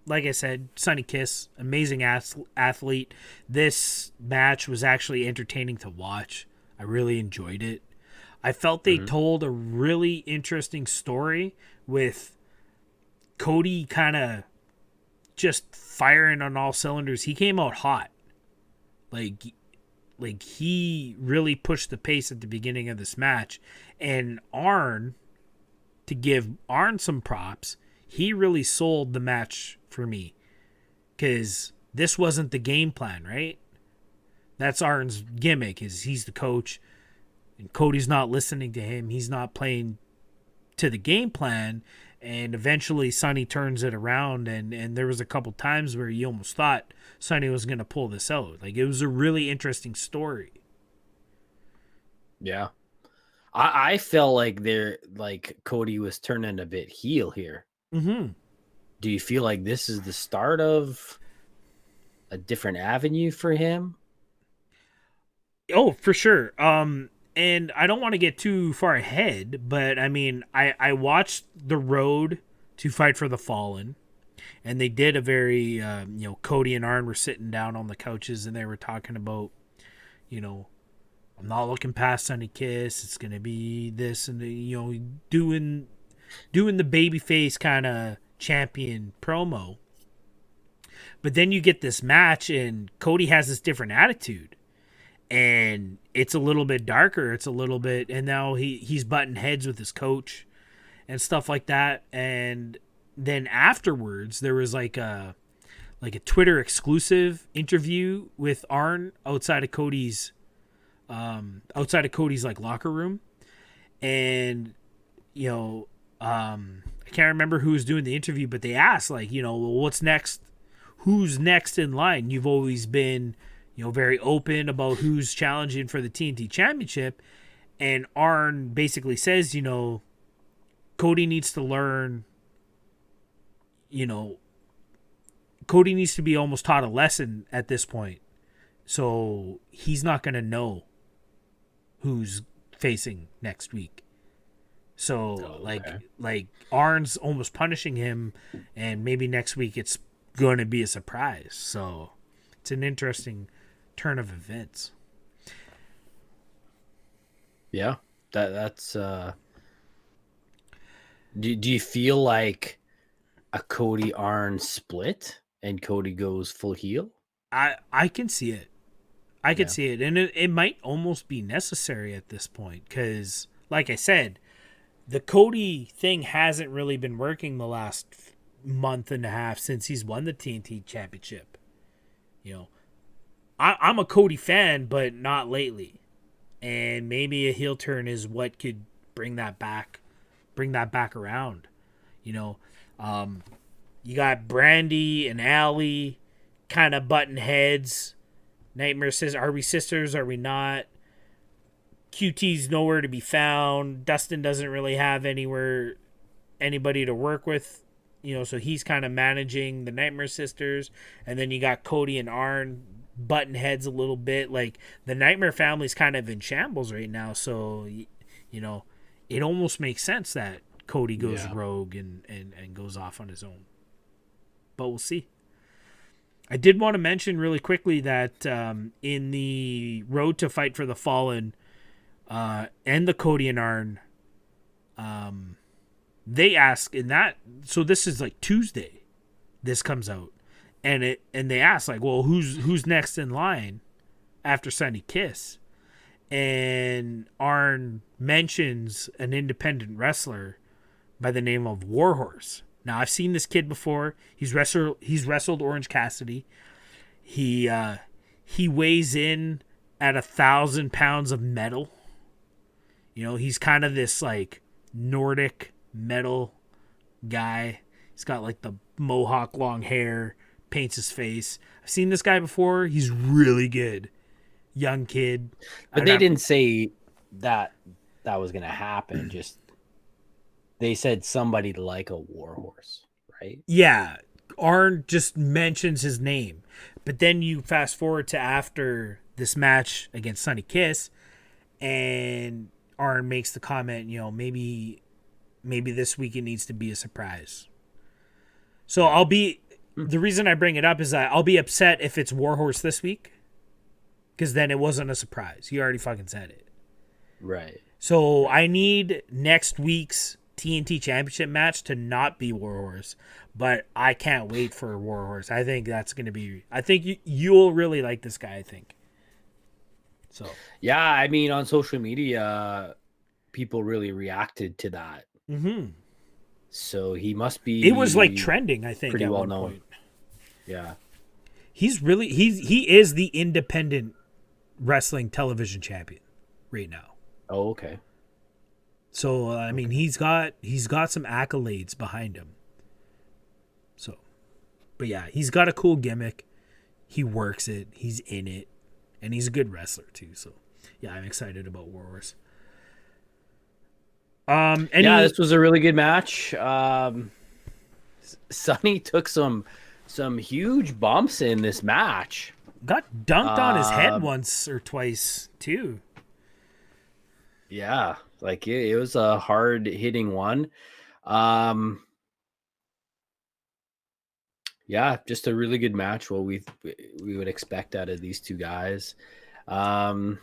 Speaker 1: like I said, Sonny Kiss, amazing athlete. This match was actually entertaining to watch. I really enjoyed it. I felt they told a really interesting story with Cody kind of just firing on all cylinders. He came out hot. Like he really pushed the pace at the beginning of this match. And Arn, to give Arn some props, he really sold the match for me. Because this wasn't the game plan, right? That's Arn's gimmick, is he's the coach. And Cody's not listening to him. He's not playing to the game plan. And eventually Sonny turns it around. And there was a couple times where you almost thought Sonny was going to pull this out. Like, it was a really interesting story.
Speaker 2: Yeah. I felt like Cody was turning a bit heel here.
Speaker 1: Mm-hmm.
Speaker 2: Do you feel like this is the start of a different avenue for him?
Speaker 1: Oh, for sure. And I don't want to get too far ahead, but I mean, I watched The Road to Fight for the Fallen, and they did a very, Cody and Arn were sitting down on the couches and they were talking about, I'm not looking past Sonny Kiss. It's going to be this and doing the babyface kind of champion promo. But then you get this match and Cody has this different attitude. And it's a little bit darker. It's a little bit, and now he's butting heads with his coach and stuff like that. And then afterwards, there was like a Twitter exclusive interview with Arn outside of Cody's like locker room. And I can't remember who was doing the interview, but they asked well, what's next? Who's next in line? You've always been very open about who's challenging for the TNT Championship. And Arn basically says, Cody needs to learn, Cody needs to be almost taught a lesson at this point. So he's not going to know who's facing next week. So like Arn's almost punishing him, and maybe next week it's going to be a surprise. So it's an interesting turn of events.
Speaker 2: Yeah, that's do you feel like a Cody Arn split and Cody goes full heel?
Speaker 1: I can see it. I could see it, and it might almost be necessary at this point, because like I said, the Cody thing hasn't really been working the last month and a half since he's won the TNT Championship. I'm a Cody fan, but not lately. And maybe a heel turn is what could bring that back around. You got Brandy and Allie kind of button heads. Nightmare says, are we sisters? Are we not? QT's nowhere to be found. Dustin doesn't really have anybody to work with. So he's kind of managing the Nightmare Sisters. And then you got Cody and Arn button heads a little bit. Like, the Nightmare family's kind of in shambles right now. So, it almost makes sense that Cody goes rogue and goes off on his own. But we'll see. I did want to mention really quickly that in the Road to Fight for the Fallen and the Cody and Arn they ask in that, so this is like Tuesday, this comes out, and they ask like, well, who's next in line after Sonny Kiss, and Arn mentions an independent wrestler by the name of Warhorse. Now I've seen this kid before. He's wrestled Orange Cassidy. He weighs in at 1,000 pounds of metal. You know, he's kind of this like Nordic metal guy. He's got like the mohawk long hair, paints his face. I've seen this guy before. He's really good. Young kid.
Speaker 2: But they didn't say that was going to happen. Just they said somebody like a Warhorse, right?
Speaker 1: Yeah. Arn just mentions his name. But then you fast forward to after this match against Sonny Kiss, and Arn makes the comment, you know, maybe this week it needs to be a surprise. So the reason I bring it up is that I'll be upset if it's Warhorse this week, because then it wasn't a surprise. You already fucking said it.
Speaker 2: Right.
Speaker 1: So I need next week's TNT Championship match to not be Warhorse, but I can't wait for Warhorse. I think that's going to be... I think you'll really like this guy, I think. So
Speaker 2: yeah, I mean, on social media, people really reacted to that.
Speaker 1: Mm-hmm.
Speaker 2: So he must be...
Speaker 1: It was like trending, I think,
Speaker 2: pretty
Speaker 1: at
Speaker 2: well
Speaker 1: one
Speaker 2: known.
Speaker 1: point.
Speaker 2: Yeah.
Speaker 1: He is the independent wrestling television champion right now.
Speaker 2: Oh, okay.
Speaker 1: So I mean, he's got some accolades behind him. So, but yeah, he's got a cool gimmick. He works it. He's in it, and he's a good wrestler too. So, yeah, I'm excited about Warhorse.
Speaker 2: This was a really good match. Sonny took some huge bumps in this match.
Speaker 1: Got dunked on his head once or twice too.
Speaker 2: Yeah, like it was a hard hitting one. Yeah, just a really good match. What we would expect out of these two guys. Yeah,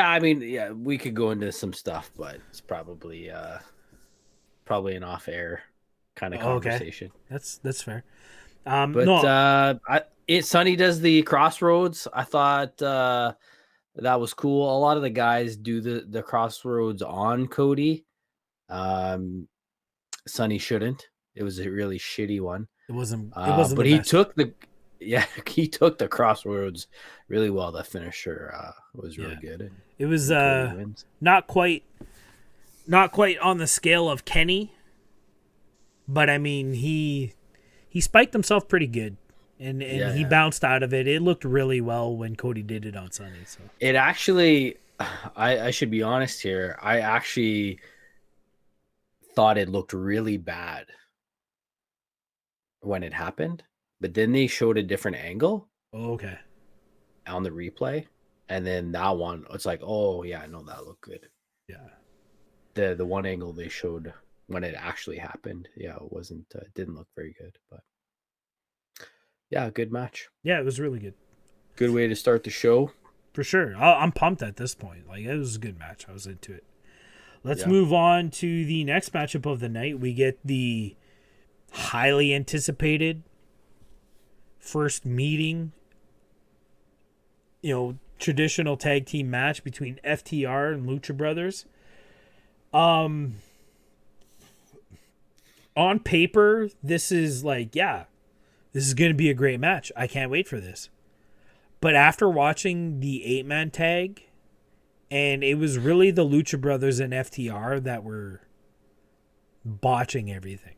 Speaker 2: I mean, yeah, we could go into some stuff, but it's probably an off-air kind of conversation.
Speaker 1: Okay. That's fair.
Speaker 2: Sonny does the crossroads. I thought that was cool. A lot of the guys do the crossroads on Cody. Sonny shouldn't. It was a really shitty one.
Speaker 1: It wasn't.
Speaker 2: But he took the crossroads really well. The finisher was really good.
Speaker 1: It was not quite on the scale of Kenny, but I mean he spiked himself pretty good, and he bounced out of it. It looked really well when Cody did it on Sunday. So
Speaker 2: it actually, I should be honest here. I actually thought it looked really bad when it happened, but then they showed a different angle.
Speaker 1: Oh, okay.
Speaker 2: On the replay, and then that one, it's like, oh yeah, no, that looked good.
Speaker 1: Yeah.
Speaker 2: The one angle they showed when it actually happened, yeah, it wasn't didn't look very good, but yeah, good match.
Speaker 1: Yeah, it was really good.
Speaker 2: Good way to start the show.
Speaker 1: For sure. I'm pumped at this point. Like, it was a good match. I was into it. Let's move on to the next matchup of the night. We get the highly anticipated first meeting, traditional tag team match between FTR and Lucha Brothers. On paper, this is like, this is going to be a great match. I can't wait for this. But after watching the 8-man tag, and it was really the Lucha Brothers and FTR that were botching everything.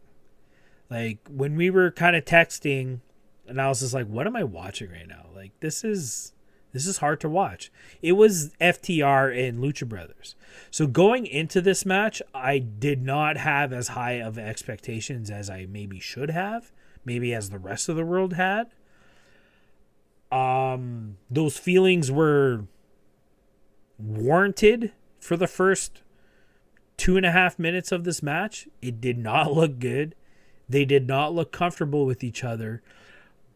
Speaker 1: Like, when we were kind of texting, and I was just like, what am I watching right now? Like, this is hard to watch. It was FTR and Lucha Brothers. So going into this match, I did not have as high of expectations as I maybe should have. Maybe as the rest of the world had. Those feelings were warranted for the first 2.5 minutes of this match. It did not look good. They did not look comfortable with each other.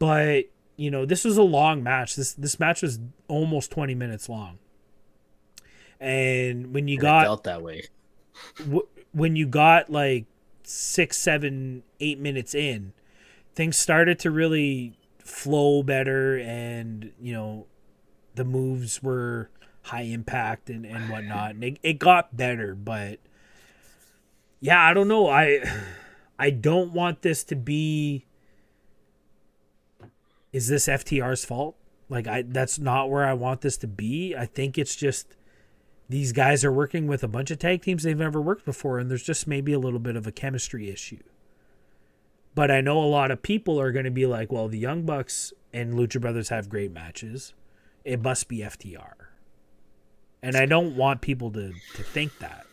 Speaker 1: But, this was a long match. This match was almost 20 minutes long. And when you got...
Speaker 2: It felt that way.
Speaker 1: when you got like 6, 7, 8 minutes in, things started to really flow better, and the moves were high impact and whatnot, and it got better. But yeah, I don't know. I don't want this to be. Is this FTR's fault? Like, that's not where I want this to be. I think it's just these guys are working with a bunch of tag teams they've never worked before, and there's just maybe a little bit of a chemistry issue. But I know a lot of people are going to be like, well, the Young Bucks and Lucha Brothers have great matches. It must be FTR. And I don't want people to think that.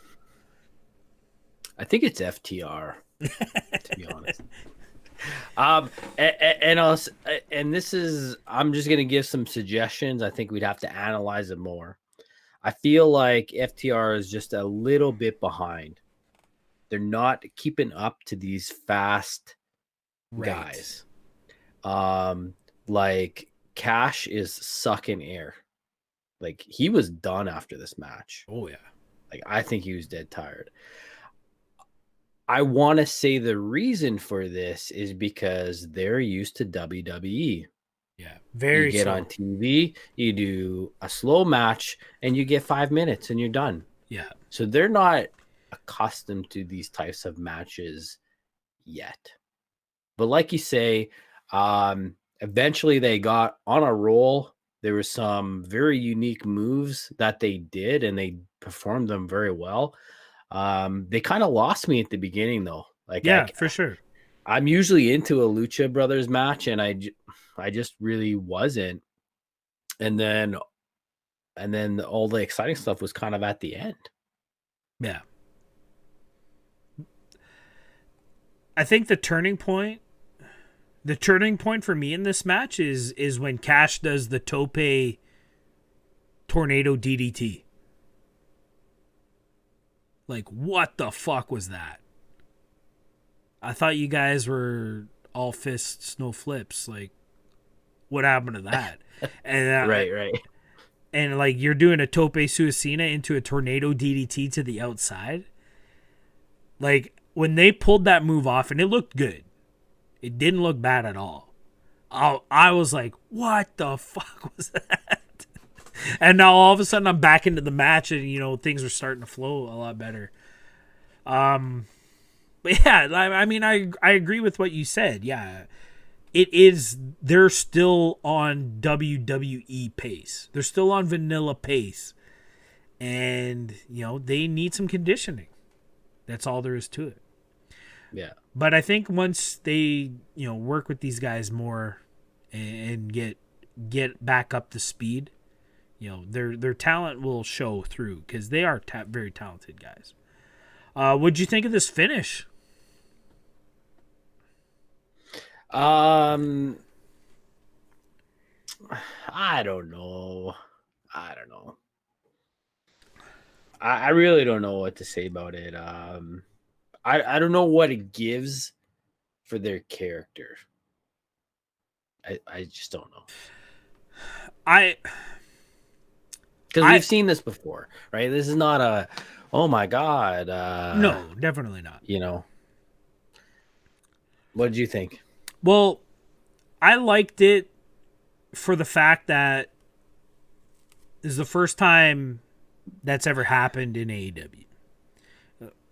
Speaker 2: I think it's FTR, to be honest. And this is, I'm just going to give some suggestions. I think we'd have to analyze it more. I feel like FTR is just a little bit behind. They're not keeping up to these fast guys. Like Cash is sucking air. Like, he was done after this match.
Speaker 1: Oh yeah.
Speaker 2: Like, I think he was dead tired. I want to say the reason for this is because they're used to WWE.
Speaker 1: Yeah, very.
Speaker 2: You get
Speaker 1: slow.
Speaker 2: on TV, you do a slow match, and you get 5 minutes, and you're done.
Speaker 1: Yeah.
Speaker 2: So they're not accustomed to these types of matches yet. But like you say, eventually they got on a roll. There were some very unique moves that they did, and they performed them very well. They kind of lost me at the beginning, though. Like,
Speaker 1: yeah, for sure.
Speaker 2: I'm usually into a Lucha Brothers match, and I just really wasn't. And then all the exciting stuff was kind of at the end.
Speaker 1: Yeah. I think the turning point for me in this match is when Cash does the tope tornado DDT. Like, what the fuck was that? I thought you guys were all fists, no flips. Like, what happened to that? And
Speaker 2: right.
Speaker 1: And like, you're doing a tope suicina into a tornado DDT to the outside. Like, when they pulled that move off, and it looked good. It didn't look bad at all. I was like, what the fuck was that? And now all of a sudden I'm back into the match, and things are starting to flow a lot better. But yeah, I mean, I agree with what you said. Yeah, they're still on WWE pace. They're still on vanilla pace, and they need some conditioning. That's all there is to it.
Speaker 2: Yeah.
Speaker 1: But I think once they work with these guys more and get back up to speed, their talent will show through, because they are very talented guys. What'd you think of this finish?
Speaker 2: I don't know. I really don't know what to say about it. I don't know what it gives for their character. I just don't know. Because we've seen this before, right? This is not a, oh my God.
Speaker 1: No, definitely not.
Speaker 2: What did you think?
Speaker 1: Well, I liked it for the fact that this is the first time that's ever happened in AEW.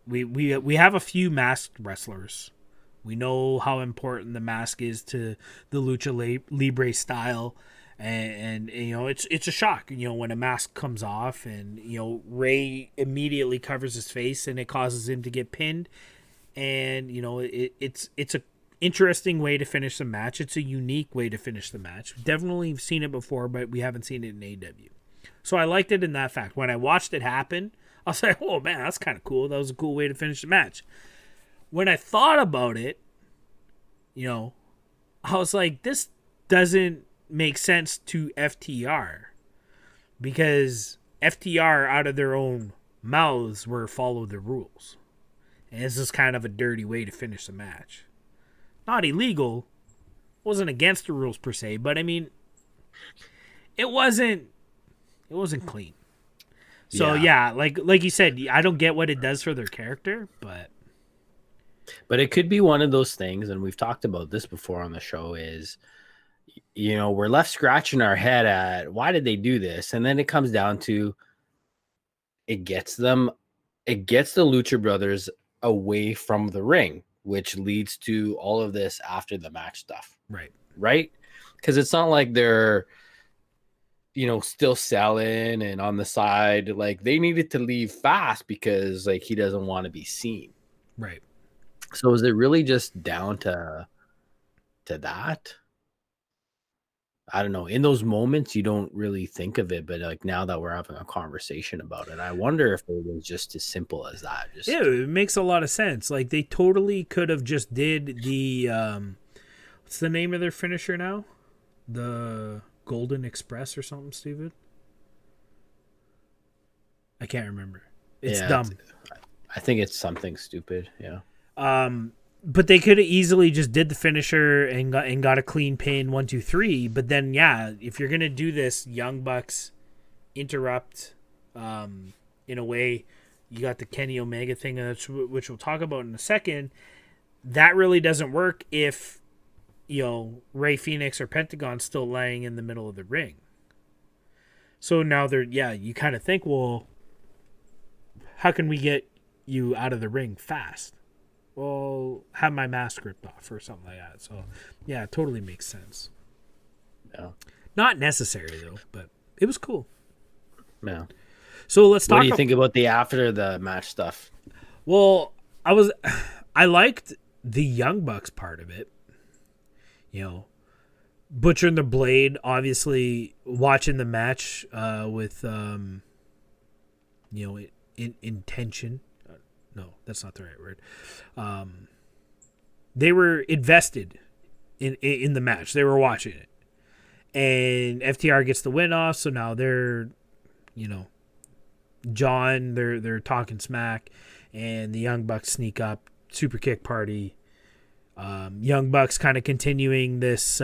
Speaker 1: We have a few masked wrestlers. We know how important the mask is to the Lucha Libre style. And it's a shock, when a mask comes off, and, Ray immediately covers his face, and it causes him to get pinned. And, it's a interesting way to finish the match. It's a unique way to finish the match. Definitely seen it before, but we haven't seen it in AEW. So I liked it in that fact. When I watched it happen, I was like, oh man, that's kind of cool. That was a cool way to finish the match. When I thought about it, I was like, this doesn't make sense to FTR, because FTR out of their own mouths were follow the rules. And this is kind of a dirty way to finish the match. Not illegal. Wasn't against the rules per se, but I mean, it wasn't clean. So yeah, like you said, I don't get what it does for their character, but
Speaker 2: it could be one of those things, and we've talked about this before on the show, is, you know, we're left scratching our head at why did they do this? And then it comes down to it gets the Lucha Brothers away from the ring, which leads to all of this after the match stuff. Right? Because it's not like they're, you know, still selling and on the side. Like, they needed to leave fast because, like, he doesn't want to be seen.
Speaker 1: Right.
Speaker 2: So is it really just down to that? I don't know. In those moments, you don't really think of it, but like now that we're having a conversation about it, I wonder if it was just as simple as that.
Speaker 1: Yeah, it makes a lot of sense. Like, they totally could have just did the what's the name of their finisher now? The Golden Express or something stupid. I can't remember. It's dumb.
Speaker 2: I think it's something stupid. Yeah.
Speaker 1: But they could have easily just did the finisher and got a clean pin 1, 2, 3. But then, yeah, if you're gonna do this, Young Bucks interrupt, in a way, you got the Kenny Omega thing, which we'll talk about in a second. That really doesn't work if, you know, Rey Fenix or Pentagon's still laying in the middle of the ring. So now you kind of think, well, how can we get you out of the ring fast? Well, have my mask ripped off or something like that. So, yeah, it totally makes sense.
Speaker 2: Yeah.
Speaker 1: Not necessary, though, but it was cool.
Speaker 2: Yeah.
Speaker 1: So let's talk.
Speaker 2: What do you think about the after the match stuff?
Speaker 1: Well, I liked the Young Bucks part of it. You know, Butcher and the Blade, obviously watching the match with, you know, intention. No, that's not the right word. They were invested in the match. They were watching it. And FTR gets the win off, so now they're, you know, John, they're talking smack, and the Young Bucks sneak up, super kick party. Young Bucks kind of continuing this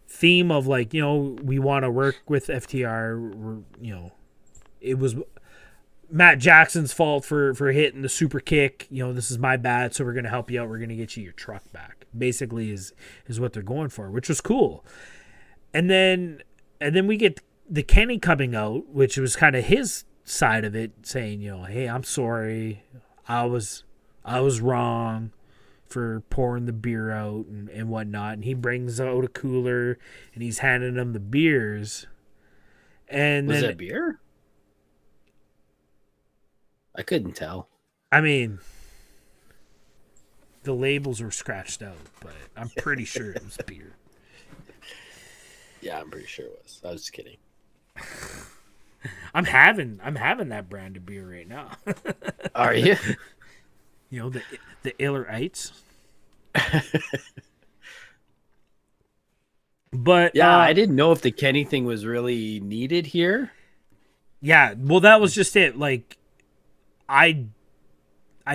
Speaker 1: theme of, like, you know, we want to work with FTR. You know, it was Matt Jackson's fault for hitting the super kick. You know, this is my bad, so we're going to help you out. We're going to get you your truck back. Basically is what they're going for, which was cool. And then we get the Kenny coming out, which was kind of his side of it, saying, you know, hey, I'm sorry. I was wrong for pouring the beer out and whatnot. And he brings out a cooler and he's handing them the beers. And
Speaker 2: was
Speaker 1: then,
Speaker 2: that beer? I couldn't tell.
Speaker 1: I mean, the labels were scratched out, but I'm pretty sure it was beer.
Speaker 2: Yeah, I'm pretty sure it was. I was just kidding.
Speaker 1: I'm having that brand of beer right now.
Speaker 2: Are you?
Speaker 1: You know, the Iller Eights. But
Speaker 2: yeah, I didn't know if the Kenny thing was really needed here.
Speaker 1: Yeah, well, that was just it. Like, I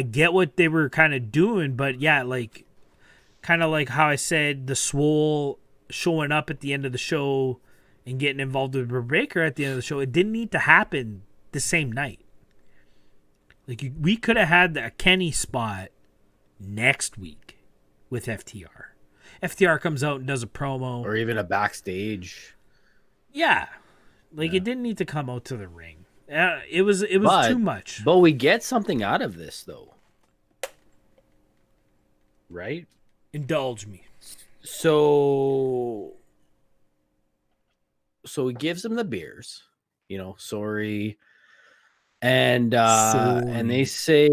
Speaker 1: get what they were kind of doing, but yeah, like, kind of like how I said, the Swole showing up at the end of the show and getting involved with Rebecca at the end of the show, it didn't need to happen the same night. Like, we could have had a Kenny spot next week with FTR. FTR comes out and does a promo.
Speaker 2: Or even a backstage.
Speaker 1: Yeah. Like, it didn't need to come out to the ring. It was too much.
Speaker 2: But we get something out of this, though. Right?
Speaker 1: Indulge me.
Speaker 2: So he gives them the beers, you know, sorry. And they say,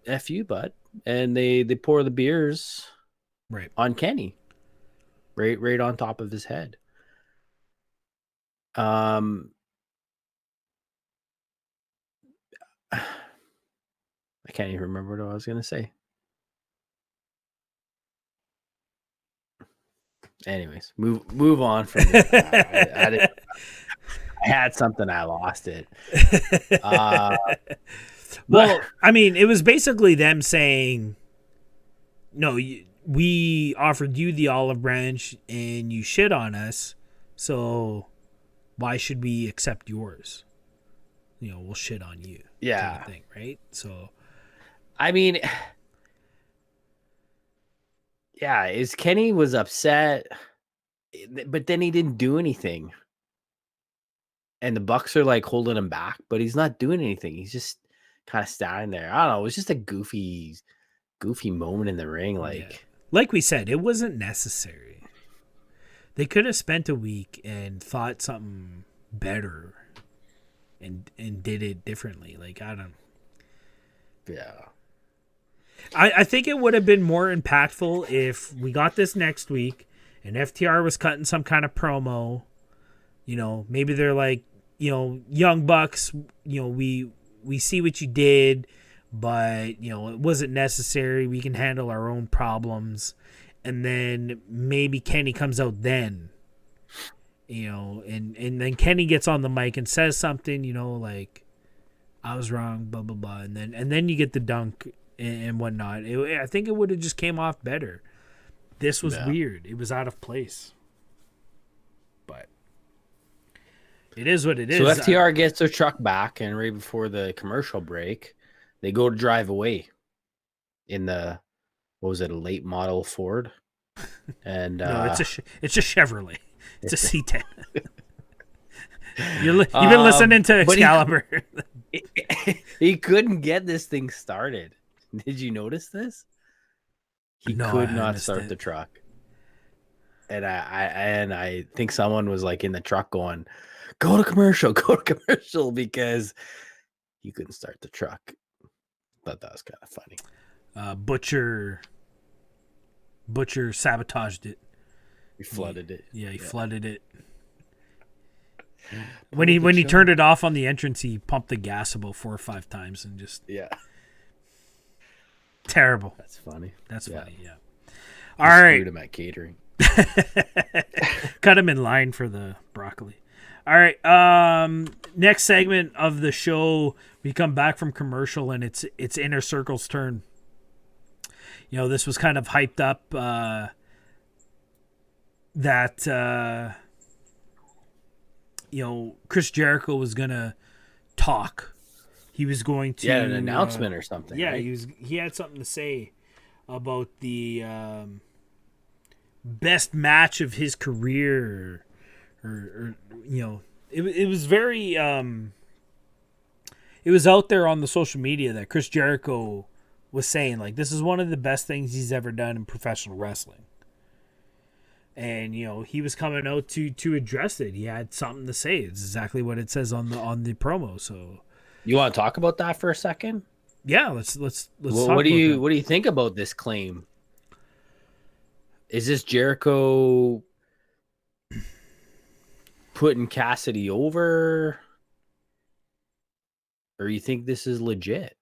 Speaker 2: F you, bud. And they pour the beers
Speaker 1: right
Speaker 2: on Kenny. Right on top of his head. I can't even remember what I was going to say. Anyways, move on from that. I had something, I lost it.
Speaker 1: Well, I mean, it was basically them saying, no, we offered you the olive branch and you shit on us, so why should we accept yours? You know, we'll shit on you.
Speaker 2: Yeah.
Speaker 1: Kind of thing, right? So,
Speaker 2: I mean, yeah, is Kenny was upset, but then he didn't do anything. And the Bucks are like holding him back, but he's not doing anything. He's just kind of standing there. I don't know. It was just a goofy moment in the ring.
Speaker 1: Like we said, it wasn't necessary. They could have spent a week and thought something better and did it differently. Like, I don't.
Speaker 2: Yeah.
Speaker 1: I think it would have been more impactful if we got this next week and FTR was cutting some kind of promo. You know, maybe they're like, you know, Young Bucks, you know, we see what you did, but, you know, it wasn't necessary. We can handle our own problems. And then maybe Kenny comes out then, you know, and then Kenny gets on the mic and says something, you know, like, I was wrong, blah, blah, blah. And then you get the dunk and whatnot. I think it would have just came off better. This was weird. It was out of place. But it is what it is.
Speaker 2: So FTR gets their truck back, and right before the commercial break, they go to drive away in the, what was it, a late model Ford? And
Speaker 1: no, it's a Chevrolet. It's a C10. You've been listening to Excalibur.
Speaker 2: He couldn't get this thing started. Did you notice this? He could not start the truck. And I think someone was like in the truck going, go to commercial, because he couldn't start the truck. Thought that was kind of funny.
Speaker 1: Butcher sabotaged it.
Speaker 2: He flooded it.
Speaker 1: Yeah, he flooded it. When he turned it off on the entrance, he pumped the gas about 4 or 5 times and just terrible.
Speaker 2: That's funny.
Speaker 1: That's funny. Yeah.
Speaker 2: All right. Screwed him at catering.
Speaker 1: Cut him in line for the broccoli. All right. Next segment of the show, we come back from commercial and it's Inner Circle's turn. You know, this was kind of hyped up that you know, Chris Jericho was gonna talk. He was going to
Speaker 2: an announcement or something.
Speaker 1: Yeah,
Speaker 2: right?
Speaker 1: he had something to say about the best match of his career, or you know, it was very it was out there on the social media that Chris Jericho was saying, like, this is one of the best things he's ever done in professional wrestling. And, you know, he was coming out to address it. He had something to say. It's exactly what it says on the promo. So,
Speaker 2: you want to talk about that for a second?
Speaker 1: Yeah, let's
Speaker 2: well,
Speaker 1: talk
Speaker 2: what do you think about this claim? Is this Jericho putting Cassidy over, or you think this is legit?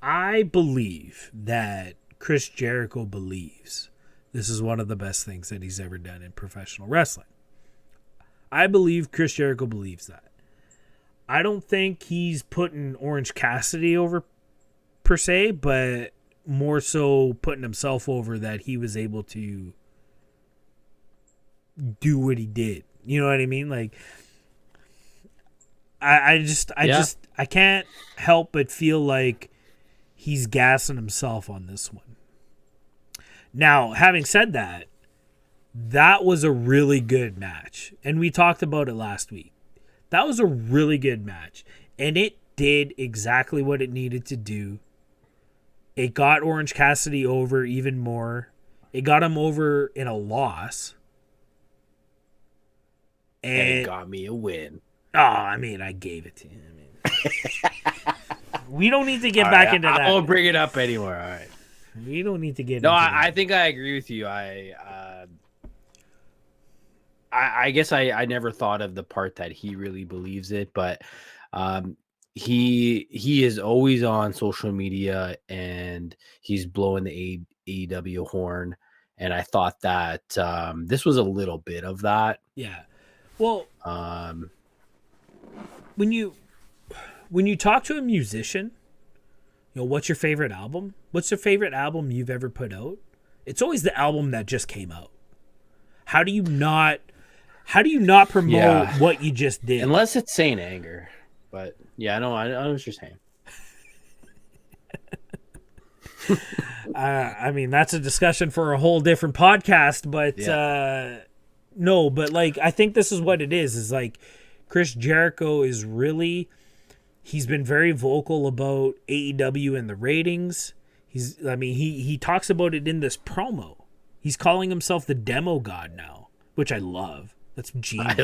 Speaker 1: I believe that Chris Jericho believes this is one of the best things that he's ever done in professional wrestling. I believe Chris Jericho believes that. I don't think he's putting Orange Cassidy over per se, but more so putting himself over that he was able to do what he did. You know what I mean? Like, I can't help but feel like he's gassing himself on this one. Now, having said that, that was a really good match. And we talked about it last week. That was a really good match. And it did exactly what it needed to do. It got Orange Cassidy over even more. It got him over in a loss.
Speaker 2: And it got me a win.
Speaker 1: Oh, I mean, I gave it to him. We don't need to get back into that.
Speaker 2: I won't bring it up anymore. All right.
Speaker 1: We don't need to get
Speaker 2: into that. I think I agree with you. I guess I never thought of the part that he really believes it, but he is always on social media and he's blowing the AEW horn. And I thought that this was a little bit of that.
Speaker 1: Yeah. Well, when you talk to a musician, you know, what's your favorite album? What's the favorite album you've ever put out? It's always the album that just came out. How do you not How do you not promote what you just did?
Speaker 2: Unless it's Saint Anger. But yeah, no, I was just saying.
Speaker 1: I mean, that's a discussion for a whole different podcast, but no, but like, I think this is what it is like Chris Jericho is really, he's been very vocal about AEW and the ratings. He talks about it in this promo. He's calling himself the demo god now, which I love. That's genius.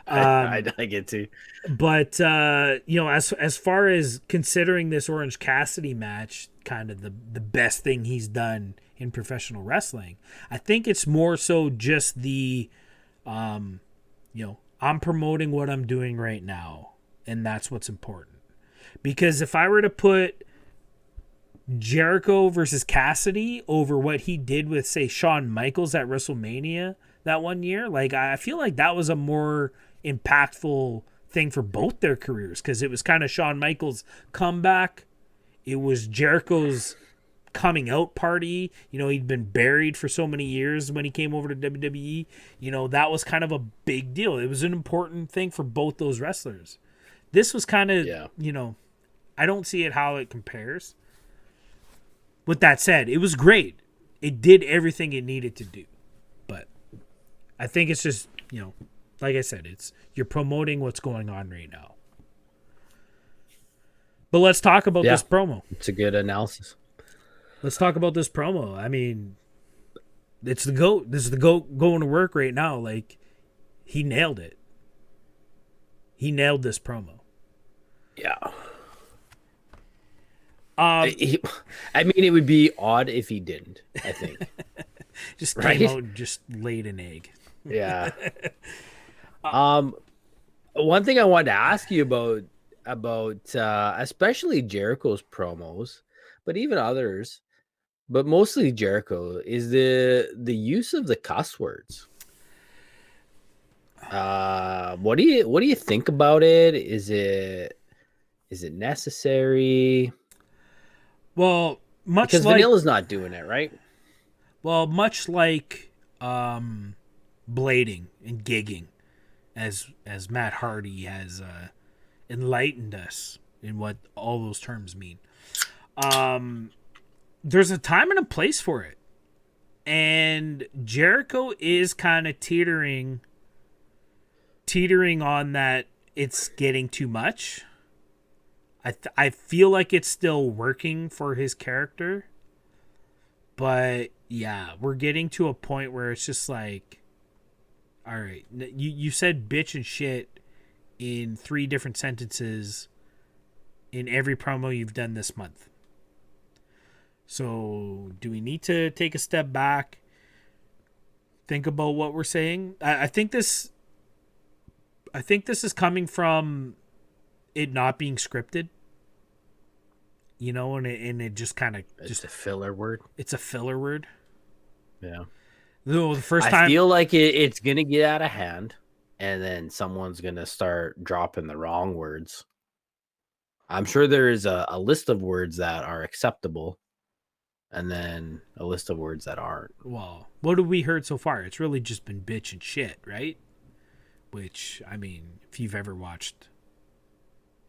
Speaker 2: I get to.
Speaker 1: But as far as considering this Orange Cassidy match kind of the best thing he's done in professional wrestling, I think it's more so just the I'm promoting what I'm doing right now, and that's what's important. Because if I were to put Jericho versus Cassidy over what he did with, say, Shawn Michaels at WrestleMania that one year, like, I feel like that was a more impactful thing for both their careers, because it was kind of Shawn Michaels' comeback. It was Jericho's coming out party. He'd been buried for so many years when he came over to WWE. That was kind of a big deal. It was an important thing for both those wrestlers. This was kind of, I don't see it how it compares. With that said, it was great. It did everything it needed to do. But I think it's just, like I said, you're promoting what's going on right now. But let's talk about this promo.
Speaker 2: It's a good analysis.
Speaker 1: Let's talk about this promo. I mean, it's the GOAT. This is the GOAT going to work right now. Like, he nailed it. He nailed this promo.
Speaker 2: Yeah. It would be odd if he didn't, I think.
Speaker 1: Just came out and just laid an egg.
Speaker 2: Yeah. One thing I wanted to ask you about especially Jericho's promos, but even others, but mostly Jericho, is the use of the cuss words. What do you think about it? Is it necessary?
Speaker 1: Well,
Speaker 2: because Vanilla's not doing it, right?
Speaker 1: Well, much like blading and gigging, as Matt Hardy has enlightened us in what all those terms mean. There's a time and a place for it. And Jericho is kind of teetering on that it's getting too much. I feel like it's still working for his character. But yeah, we're getting to a point where it's just like, all right, you said bitch and shit in 3 different sentences in every promo you've done this month. So do we need to take a step back, think about what we're saying? I think this is coming from it not being scripted, and it just kind of just
Speaker 2: a filler word.
Speaker 1: It's a filler word.
Speaker 2: Yeah.
Speaker 1: Though the first time
Speaker 2: I feel like it's gonna get out of hand, and then someone's gonna start dropping the wrong words. I'm sure there is a list of words that are acceptable, and then a list of words that aren't.
Speaker 1: Well, what have we heard so far? It's really just been bitch and shit, right? Which, I mean, if you've ever watched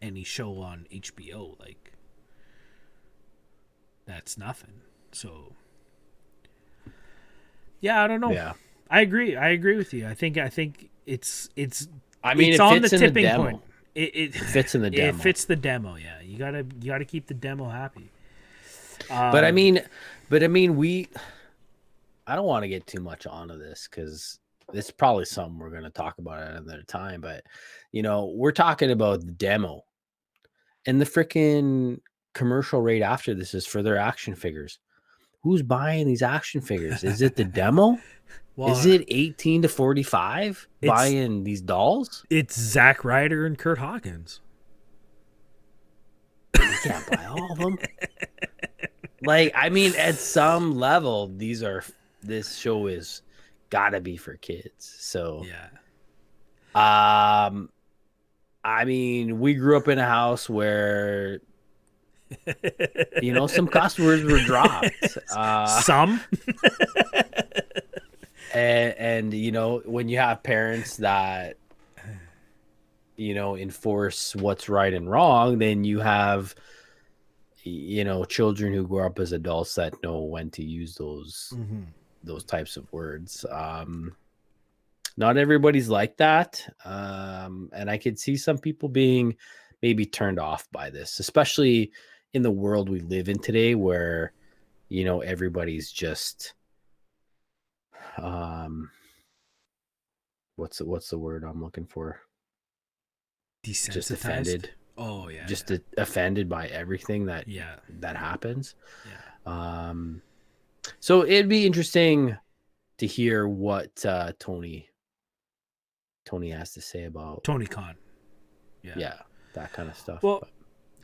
Speaker 1: any show on HBO, like, that's nothing. So, yeah, I don't know.
Speaker 2: Yeah,
Speaker 1: I agree with you. I think it's.
Speaker 2: I mean,
Speaker 1: it's
Speaker 2: it
Speaker 1: on
Speaker 2: fits
Speaker 1: the
Speaker 2: in the
Speaker 1: tipping
Speaker 2: demo.
Speaker 1: point. It
Speaker 2: fits in the demo.
Speaker 1: It fits the demo. Yeah, you gotta keep the demo happy.
Speaker 2: But I mean, I don't want to get too much onto this because it's probably something we're going to talk about at another time. But we're talking about the demo, and the freaking commercial rate after this is for their action figures. Who's buying these action figures? Is it the demo? Well, is it 18 to 45 buying these dolls?
Speaker 1: It's Zack Ryder and Kurt Hawkins.
Speaker 2: You can't buy all of them. Like, I mean, at some level, this show is gotta be for kids. So
Speaker 1: yeah.
Speaker 2: I mean, we grew up in a house where some customers were dropped.
Speaker 1: Some.
Speaker 2: And you know, when you have parents that, you know, enforce what's right and wrong, then you have, you know, children who grow up as adults that know when to use those types of words. Not everybody's like that. And I could see some people being maybe turned off by this, especially in the world we live in today, where, you know, everybody's just what's the word I'm looking for?
Speaker 1: Desensitized.
Speaker 2: Just offended.
Speaker 1: Oh yeah.
Speaker 2: Just offended by everything that happens.
Speaker 1: Yeah.
Speaker 2: So it'd be interesting to hear what Tony has to say about
Speaker 1: Tony Khan.
Speaker 2: Yeah, that kind of stuff.
Speaker 1: Well,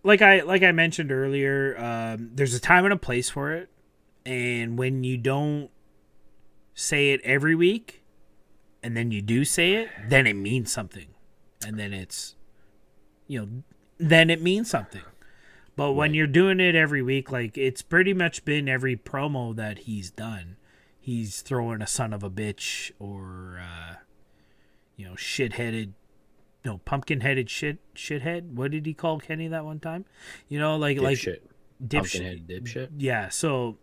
Speaker 1: like I mentioned earlier, there's a time and a place for it, and when you don't say it every week, and then you do say it, then it means something, and then it's, you know, then it means something. But when you're doing it every week, like it's pretty much been every promo that he's done, he's throwing a son of a bitch or you know, shitheaded, no, pumpkin-headed shithead. What did he call Kenny that one time? You know,
Speaker 2: dipshit.
Speaker 1: Dipshit.
Speaker 2: Pumpkin-headed dipshit.
Speaker 1: Yeah. So,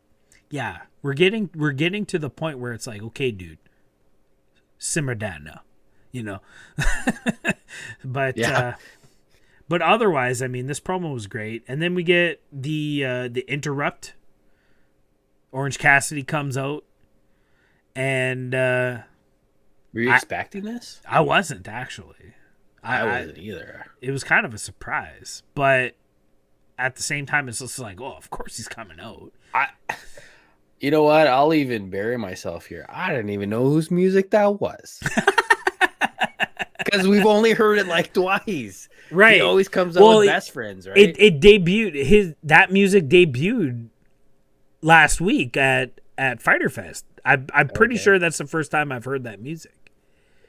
Speaker 1: yeah, we're getting to the point where it's like, okay, dude, simmer down now, you know. But but otherwise, I mean, this promo was great, and then we get the interrupt. Orange Cassidy comes out, and
Speaker 2: were you expecting this?
Speaker 1: I wasn't actually.
Speaker 2: I wasn't either.
Speaker 1: It was kind of a surprise, but at the same time, it's just like, oh, of course he's coming out.
Speaker 2: You know what? I'll even bury myself here. I didn't even know whose music that was. Because we've only heard it like twice.
Speaker 1: Right.
Speaker 2: He always comes out with Best Friends, right?
Speaker 1: It debuted, that music debuted last week at Fyter Fest. I'm pretty sure that's the first time I've heard that music.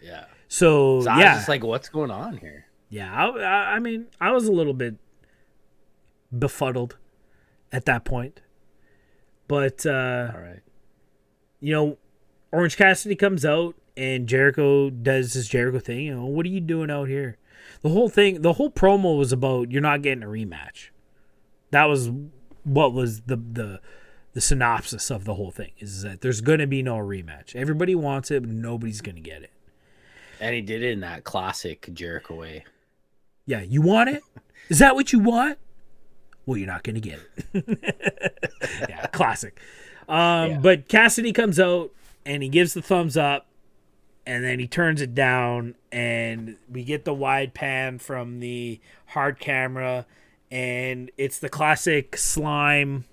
Speaker 2: Yeah.
Speaker 1: So
Speaker 2: I was just like, what's going on here?
Speaker 1: Yeah, I mean, I was a little bit befuddled at that point. But,
Speaker 2: all right.
Speaker 1: You know, Orange Cassidy comes out and Jericho does his Jericho thing. You know, what are you doing out here? The whole promo was about you're not getting a rematch. That was what was the synopsis of the whole thing, is that there's going to be no rematch. Everybody wants it, but nobody's going to get it.
Speaker 2: And he did it in that classic Jericho way.
Speaker 1: Yeah, you want it? Is that what you want? Well, you're not going to get it. Yeah, classic. But Cassidy comes out and he gives the thumbs up and then he turns it down and we get the wide pan from the hard camera and it's the classic slime.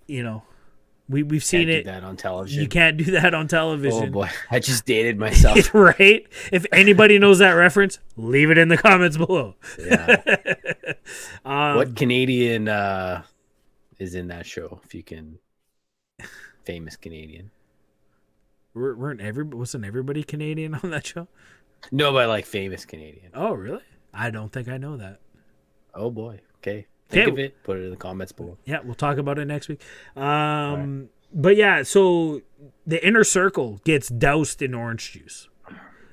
Speaker 1: You know, we've seen it.
Speaker 2: Do that on television.
Speaker 1: You can't do that on television.
Speaker 2: Oh boy, I just dated myself.
Speaker 1: Right? If anybody knows that reference, leave it in the comments below.
Speaker 2: Yeah. What Canadian is in that show? If you can, famous Canadian.
Speaker 1: Wasn't everybody Canadian on that show?
Speaker 2: No, but like famous Canadian.
Speaker 1: Oh, really? I don't think I know that.
Speaker 2: Oh boy. Okay. Think of it. Put it in the comments below.
Speaker 1: Yeah, we'll talk about it next week. Right. But yeah, so the inner circle gets doused in orange juice.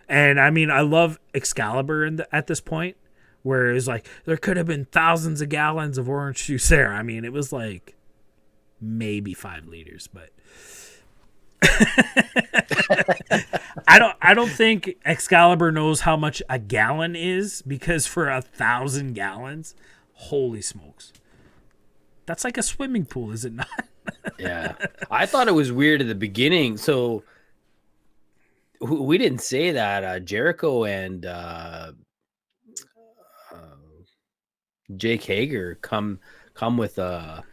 Speaker 1: And I mean, I love Excalibur at this point, where it's like there could have been thousands of gallons of orange juice there. I mean, it was like maybe 5 liters, but I don't think Excalibur knows how much a gallon is, because for 1,000 gallons, holy smokes, that's like a swimming pool, is it not?
Speaker 2: Yeah, I thought it was weird at the beginning. So we didn't say that Jericho and Jake Hager come with a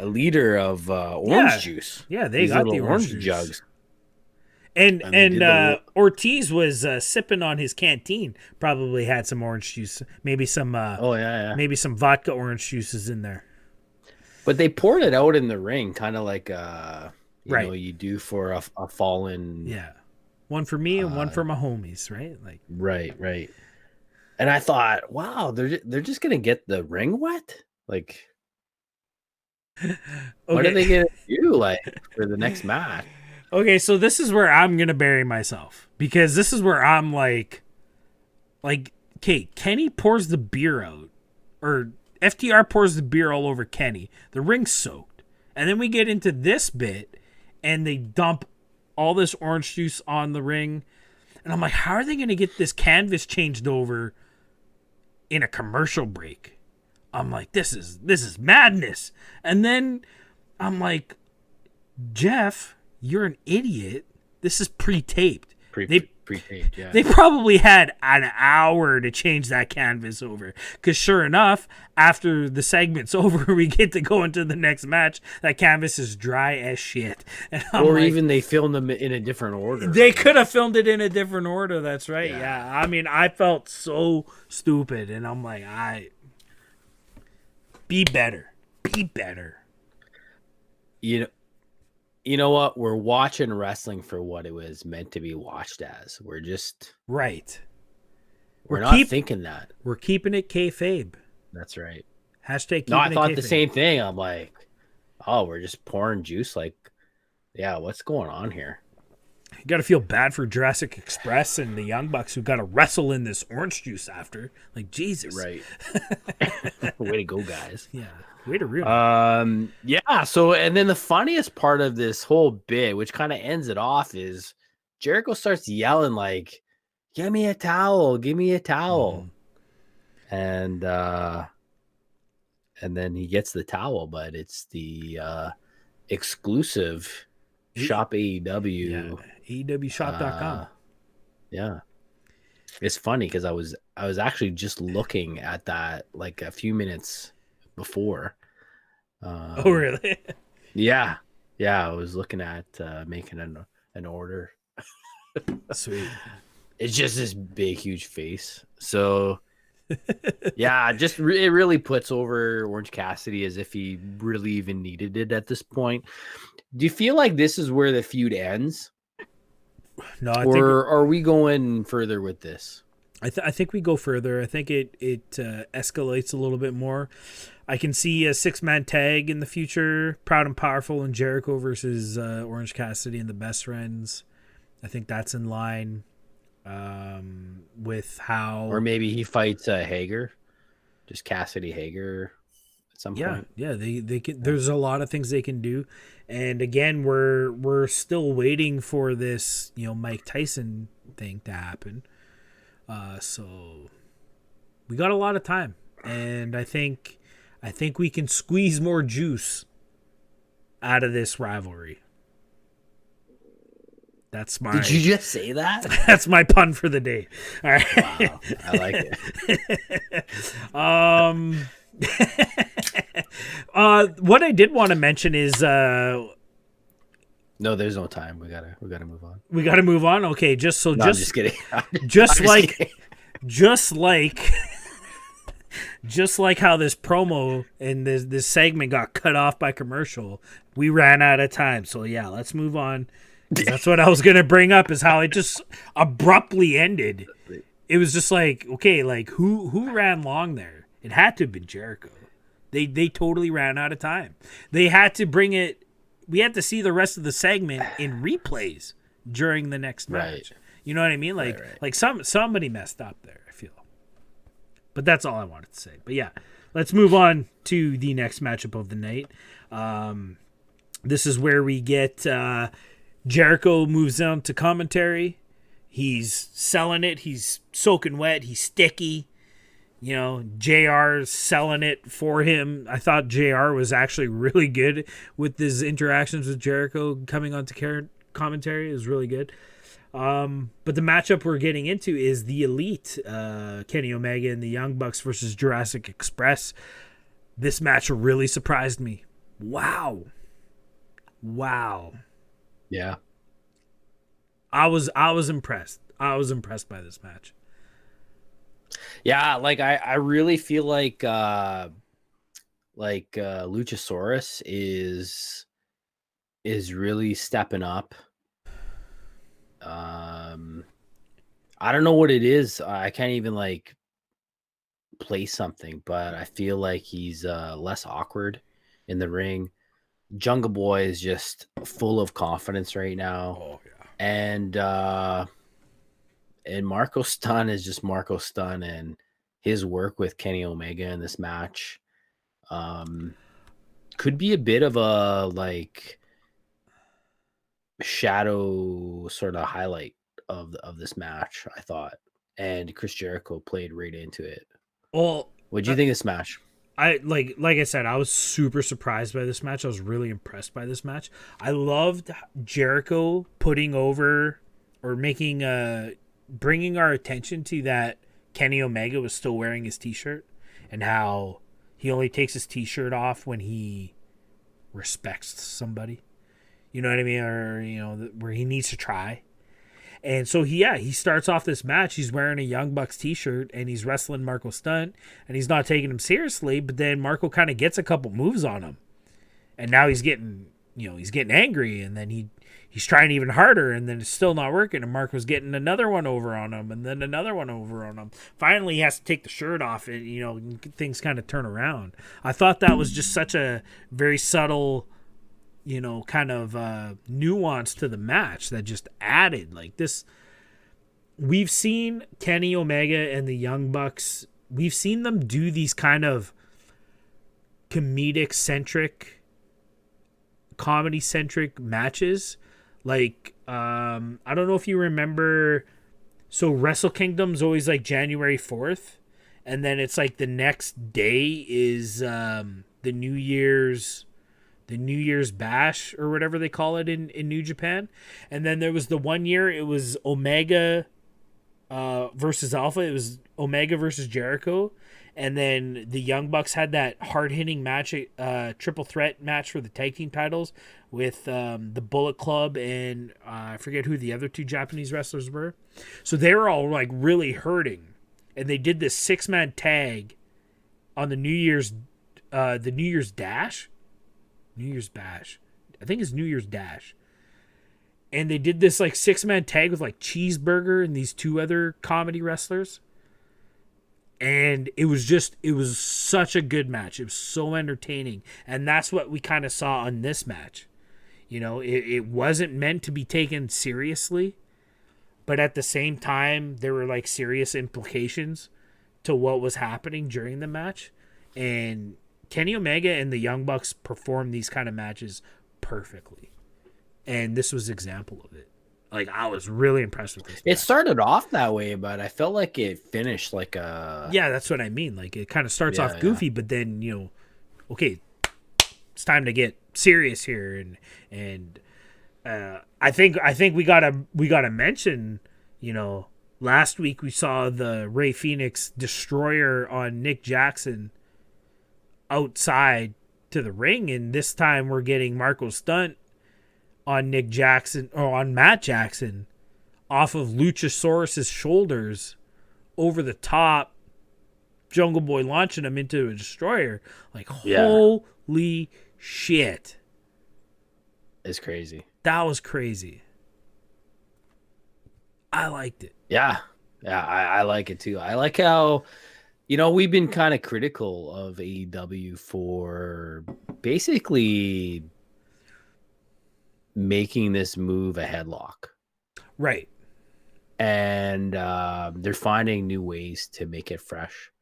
Speaker 2: liter of orange juice.
Speaker 1: Yeah, they got the orange juice.
Speaker 2: Jugs.
Speaker 1: And Ortiz was sipping on his canteen. Probably had some orange juice. Maybe some. Maybe some vodka orange juices in there.
Speaker 2: But they poured it out in the ring, kind of like you do for a fallen.
Speaker 1: Yeah, one for me and one for my homies, right? Like
Speaker 2: right. And I thought, wow, they're just gonna get the ring wet, like. Okay. What are they gonna do, like, for the next match?
Speaker 1: Okay, so this is where I'm gonna bury myself because this is where I'm like, okay, Kenny pours the beer out, or FTR pours the beer all over Kenny. The ring's soaked, and then we get into this bit, and they dump all this orange juice on the ring, and I'm like, how are they gonna get this canvas changed over in a commercial break? I'm like, this is madness. And then I'm like, Jeff, you're an idiot. This is pre-taped.
Speaker 2: Pre-taped, yeah.
Speaker 1: They probably had an hour to change that canvas over. Because sure enough, after the segment's over, we get to go into the next match. That canvas is dry as shit.
Speaker 2: Or even they filmed them in a different order.
Speaker 1: They could have filmed it in a different order. That's right. Yeah. I mean, I felt so stupid. And I'm like, be better. Be better.
Speaker 2: You know what? We're watching wrestling for what it was meant to be watched as. We're just
Speaker 1: right.
Speaker 2: We're not thinking that.
Speaker 1: We're keeping it kayfabe.
Speaker 2: That's right.
Speaker 1: Hashtag.
Speaker 2: No, I thought the same thing. I'm like, oh, we're just pouring juice. Like, yeah, what's going on here?
Speaker 1: You got to feel bad for Jurassic Express and the Young Bucks who got to wrestle in this orange juice after. Like, Jesus.
Speaker 2: Right. Way to go, guys.
Speaker 1: Yeah. Way to real.
Speaker 2: Yeah. So, and then the funniest part of this whole bit, which kind of ends it off, is Jericho starts yelling like, "Give me a towel! Give me a towel!" And then he gets the towel, but it's the exclusive Shop AEW.
Speaker 1: Yeah. AEWshop.com.
Speaker 2: Yeah. It's funny because I was actually just looking at that like a few minutes before.
Speaker 1: Oh, really?
Speaker 2: Yeah. I was looking at making an order.
Speaker 1: Sweet.
Speaker 2: It's just this big, huge face. So, yeah, it really puts over Orange Cassidy as if he really even needed it at this point. Do you feel like this is where the feud ends?
Speaker 1: No,
Speaker 2: are we going further with this?
Speaker 1: I think we go further. I think it escalates a little bit more. I can see a 6-man tag in the future, Proud and Powerful and Jericho versus Orange Cassidy and the Best Friends. I think that's in line with how...
Speaker 2: Or maybe he fights Hager, just Cassidy Hager at some point.
Speaker 1: Yeah, they can. There's a lot of things they can do. And again, we're still waiting for this, Mike Tyson thing to happen. So we got a lot of time, and I think we can squeeze more juice out of this rivalry. That's my.
Speaker 2: Did you just say that?
Speaker 1: That's my pun for the day. All right.
Speaker 2: Wow, I like
Speaker 1: it. What I did want to mention is.
Speaker 2: No, there's no time. We gotta move on.
Speaker 1: We gotta move on. Okay,
Speaker 2: I'm just kidding.
Speaker 1: Just like how this promo and this segment got cut off by commercial, we ran out of time. So yeah, let's move on. That's what I was gonna bring up, is how it just abruptly ended. It was just like, okay, like who ran long there? It had to have been Jericho. They totally ran out of time. They had to bring it. We had to see the rest of the segment in replays during the next match.
Speaker 2: Right.
Speaker 1: You know what I mean? Like,
Speaker 2: right.
Speaker 1: like somebody messed up there, I feel. But that's all I wanted to say. But yeah, let's move on to the next matchup of the night. This is where we get Jericho moves on to commentary. He's selling it. He's soaking wet. He's sticky. JR's selling it for him. I thought JR was actually really good with his interactions with Jericho coming on to commentary. It was really good. But the matchup we're getting into is the Elite, Kenny Omega and the Young Bucks versus Jurassic Express. This match really surprised me. Wow.
Speaker 2: Yeah.
Speaker 1: I was impressed. I was impressed by this match.
Speaker 2: Yeah, like I really feel like Luchasaurus is really stepping up. I don't know what it is. I can't even place something, but I feel like he's less awkward in the ring. Jungle Boy is just full of confidence right now.
Speaker 1: Oh yeah.
Speaker 2: And Marco Stunt is just Marco Stunt, and his work with Kenny Omega in this match could be a bit of a like shadow sort of highlight of this match, I thought. And Chris Jericho played right into it.
Speaker 1: Well,
Speaker 2: What do you think of this match?
Speaker 1: I like I said, I was super surprised by this match. I was really impressed by this match. I loved Jericho putting over or making bringing our attention to that Kenny Omega was still wearing his t-shirt and how he only takes his t-shirt off when he respects somebody. You know what I mean? Or, you know, where he needs to try. And so, he starts off this match. He's wearing a Young Bucks t-shirt, and he's wrestling Marco Stunt, and he's not taking him seriously, but then Marco kind of gets a couple moves on him. And now he's getting angry, and then he's trying even harder, and then it's still not working, and Marco's getting another one over on him, and then another one over on him. Finally, he has to take the shirt off, and, you know, things kind of turn around. I thought that was just such a very subtle, you know, kind of nuance to the match that just added like this. We've seen Kenny Omega and the Young Bucks. We've seen them do these kind of comedy centric matches. Like, I don't know if you remember. So Wrestle Kingdom's always like January 4th. And then it's like the next day is the New Year's Bash or whatever they call it in New Japan. And then there was the one year it was Omega versus Alpha. It was Omega versus Jericho. And then the Young Bucks had that hard-hitting match, triple threat match for the tag team titles with the Bullet Club and I forget who the other two Japanese wrestlers were. So they were all like really hurting. And they did this 6-man tag on the New Year's Dash. New Year's Bash. I think it's New Year's Dash. And they did this like 6-man tag with like Cheeseburger and these two other comedy wrestlers. And it was such a good match. It was so entertaining. And that's what we kind of saw on this match. You know, it wasn't meant to be taken seriously. But at the same time, there were like serious implications to what was happening during the match. And Kenny Omega and the Young Bucks perform these kind of matches perfectly. And this was an example of it. Like, I was really impressed with this match.
Speaker 2: It started off that way, but I felt like it finished like a...
Speaker 1: Yeah, that's what I mean. Like, it kind of starts off goofy, but then, you know, okay, it's time to get serious here. And I think we gotta mention, you know, last week we saw the Rey Fenix destroyer on Nick Jackson outside to the ring, and this time we're getting Marco Stunt on Nick Jackson or on Matt Jackson off of Luchasaurus's shoulders over the top, Jungle Boy launching him into a destroyer. Like, holy shit.
Speaker 2: It's crazy.
Speaker 1: That was crazy. I liked it.
Speaker 2: Yeah. I like it too. I like how, you know, we've been kind of critical of AEW for basically making this move a headlock.
Speaker 1: Right.
Speaker 2: And they're finding new ways to make it fresh.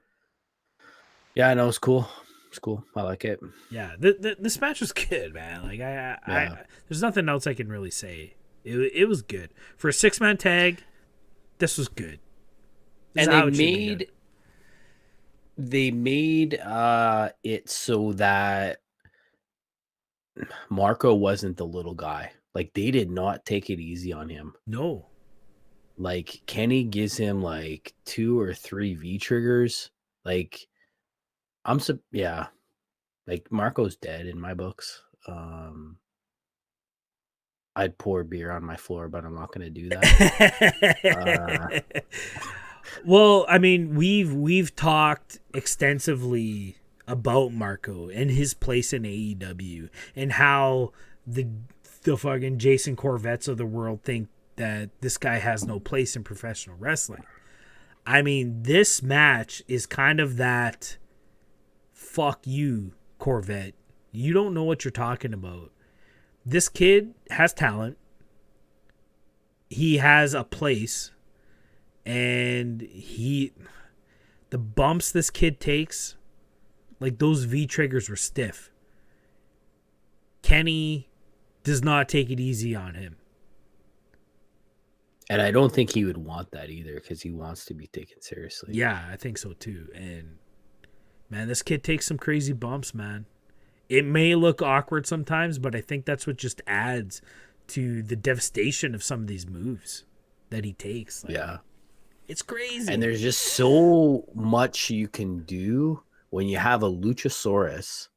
Speaker 2: Yeah, I know. It's cool. It's cool. I like it.
Speaker 1: Yeah. This match was good, man. Like, I there's nothing else I can really say. It was good. For a 6-man tag, this was good.
Speaker 2: And they made it so that Marco wasn't the little guy. Like, they did not take it easy on him.
Speaker 1: No.
Speaker 2: Like, Kenny gives him like 2 or 3 V triggers. Like, like Marco's dead in my books. I'd pour beer on my floor, but I'm not going to do that.
Speaker 1: Well, I mean, we've talked extensively about Marco and his place in AEW and how the fucking Jason Corvettes of the world think that this guy has no place in professional wrestling. I mean, this match is kind of that fuck you, Corvette, You don't know what you're talking about. This kid has talent. He has a place. And the bumps this kid takes, like those V triggers were stiff. Kenny does not take it easy on him.
Speaker 2: And I don't think he would want that either because he wants to be taken seriously.
Speaker 1: Yeah, I think so too. And man, this kid takes some crazy bumps, man. It may look awkward sometimes, but I think that's what just adds to the devastation of some of these moves that he takes. Like,
Speaker 2: Yeah.
Speaker 1: It's crazy.
Speaker 2: And there's just so much you can do when you have a Luchasaurus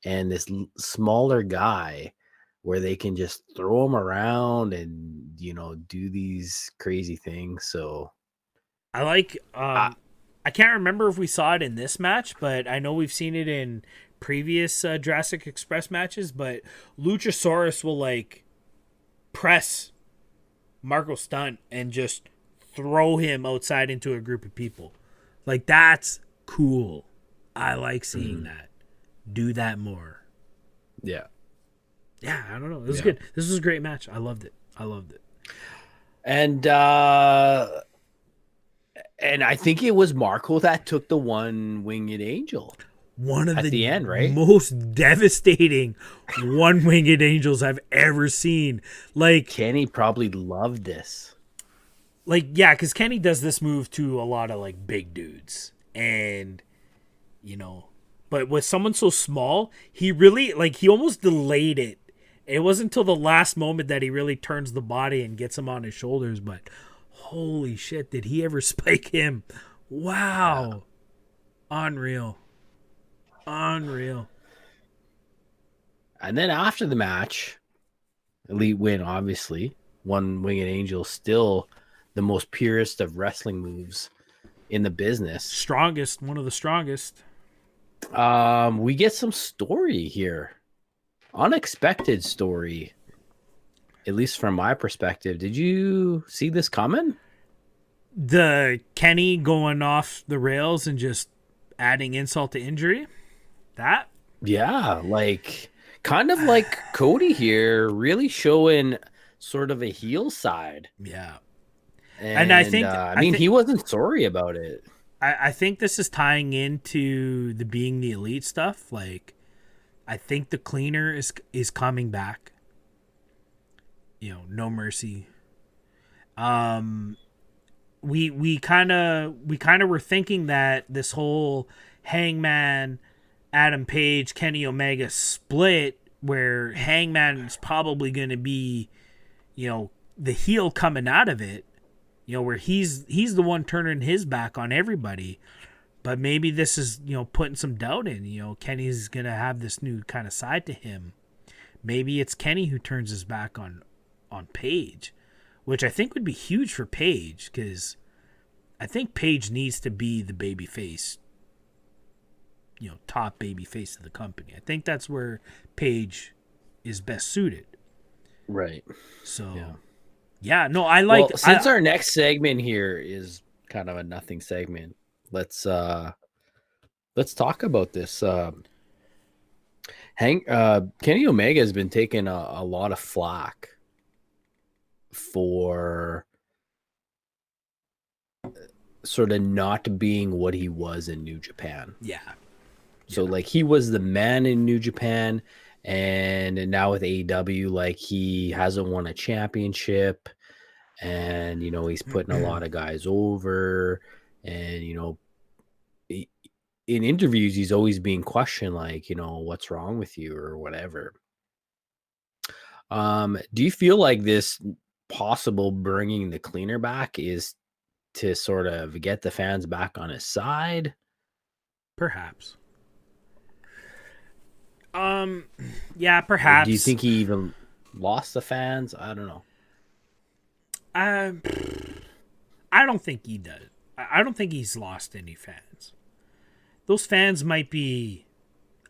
Speaker 2: and this smaller guy where they can just throw him around and, you know, do these crazy things. So
Speaker 1: I like, I can't remember if we saw it in this match, but I know we've seen it in previous Jurassic Express matches, but Luchasaurus will like press Marco Stunt and just throw him outside into a group of people. Like, that's cool. I like seeing that. Do that more.
Speaker 2: yeah.
Speaker 1: Yeah, I don't know. It was good. This was a great match. I loved it.
Speaker 2: And I think it was Marco that took the one winged angel.
Speaker 1: One of
Speaker 2: At the end, right?
Speaker 1: most devastating one-winged angels I've ever seen. Like,
Speaker 2: Kenny probably loved this.
Speaker 1: yeah, because Kenny does this move to a lot of like big dudes, and you know, but with someone so small, he really he almost delayed it. It wasn't until the last moment that he really turns the body and gets him on his shoulders. But holy shit, did he ever spike him? Wow, unreal.
Speaker 2: And then after the match, Elite win, obviously. One winged angel, still the most purest of wrestling moves in the business.
Speaker 1: Strongest, one of the strongest.
Speaker 2: We get some story here. Unexpected story, at least from my perspective. Did you see this coming?
Speaker 1: The Kenny going off the rails and just adding insult to injury. That?
Speaker 2: Yeah, like kind of like Cody here, really showing sort of a heel side.
Speaker 1: Yeah.
Speaker 2: And
Speaker 1: I think
Speaker 2: he wasn't sorry about it.
Speaker 1: I think this is tying into the being the elite stuff. Like, I think the cleaner is coming back. You know, no mercy. We kind of were thinking that this whole Hangman, Adam Page, Kenny Omega split, where Hangman is probably going to be, you know, the heel coming out of it. You know, where he's the one turning his back on everybody. But maybe this is, you know, putting some doubt in. You know, Kenny's going to have this new kind of side to him. Maybe it's Kenny who turns his back on Paige, which I think would be huge for Paige, because I think Paige needs to be the baby face, you know, top baby face of the company. I think that's where Paige is best suited.
Speaker 2: Right.
Speaker 1: So, yeah, no, I like...
Speaker 2: Well, since our next segment here is kind of a nothing segment, let's talk about this. Kenny Omega has been taking a lot of flack for sort of not being what he was in New Japan.
Speaker 1: Yeah.
Speaker 2: So like he was the man in New Japan, and now with AEW, like he hasn't won a championship, and you know he's putting a lot of guys over, and you know in interviews he's always being questioned, like, you know, what's wrong with you or whatever. Do you feel like this possible bringing the cleaner back is to sort of get the fans back on his side?
Speaker 1: Perhaps. Yeah, perhaps.
Speaker 2: Or do you think he even lost the fans? I don't know.
Speaker 1: I don't think he does. I don't think he's lost any fans. Those fans might be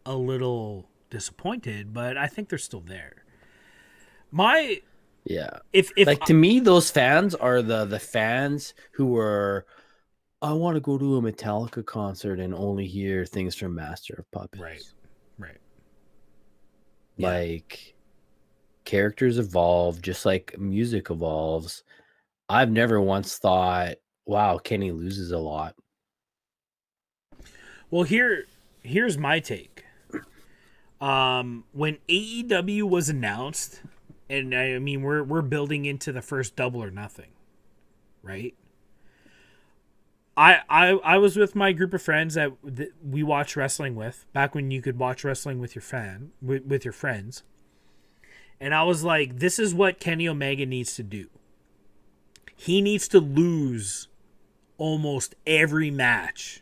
Speaker 1: a little disappointed, but I think they're still there. If
Speaker 2: like to me, those fans are the fans who were, I want to go to a Metallica concert and only hear things from Master of Puppets.
Speaker 1: Right. Yeah.
Speaker 2: Like, characters evolve just like music evolves. I've never once thought, wow, Kenny loses a lot.
Speaker 1: Well, here's my take. When AEW was announced, and I mean we're building into the first Double or Nothing, right? I was with my group of friends that we watch wrestling with back when you could watch wrestling with with your friends, and I was like, this is what Kenny Omega needs to do. He needs to lose almost every match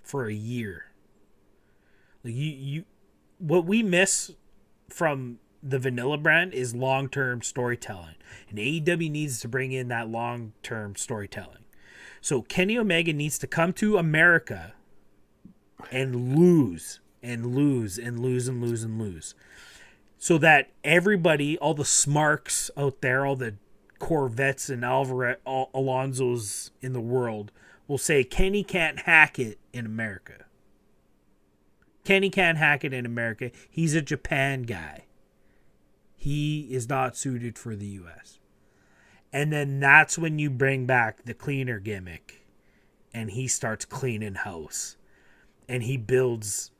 Speaker 1: for a year. Like what we miss from the vanilla brand is long-term storytelling, and AEW needs to bring in that long-term storytelling. So Kenny Omega needs to come to America and lose and lose and lose and lose and lose, so that everybody, all the Smarks out there, all the Corvettes and Alonzos in the world will say Kenny can't hack it in America. Kenny can't hack it in America. He's a Japan guy. He is not suited for the U.S. And then that's when you bring back the cleaner gimmick and he starts cleaning house and he builds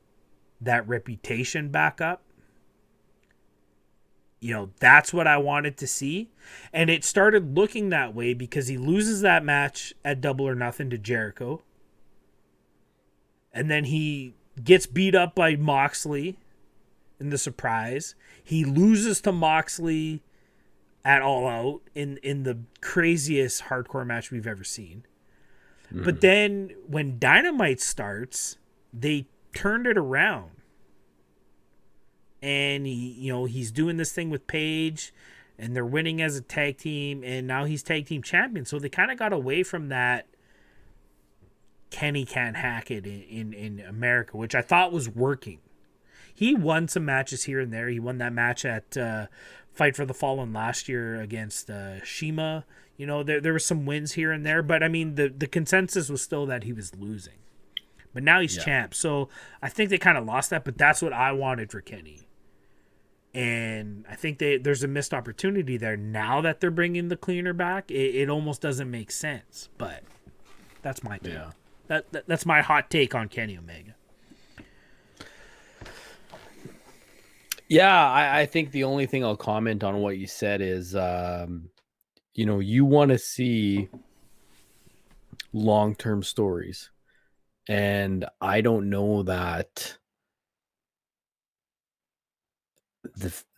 Speaker 1: that reputation back up. You know, that's what I wanted to see. And it started looking that way because he loses that match at Double or Nothing to Jericho. And then he gets beat up by Moxley in the surprise. He loses to Moxley at All Out in the craziest hardcore match we've ever seen. Mm-hmm. But then when Dynamite starts, they turned it around. And he's doing this thing with Paige, and they're winning as a tag team, and now he's tag team champion. So they kind of got away from that Kenny can't hack it in America, which I thought was working. He won some matches here and there. He won that match at Fight for the Fallen last year against Shima. You know, there were some wins here and there, but I mean, the consensus was still that he was losing. But now he's champ, so I think they kind of lost that, but that's what I wanted for Kenny. And I think there's a missed opportunity there. Now that they're bringing the cleaner back, it almost doesn't make sense, but that's my take. Yeah. That's my hot take on Kenny Omega.
Speaker 2: Yeah, I think the only thing I'll comment on what you said is, you want to see long-term stories. And I don't know that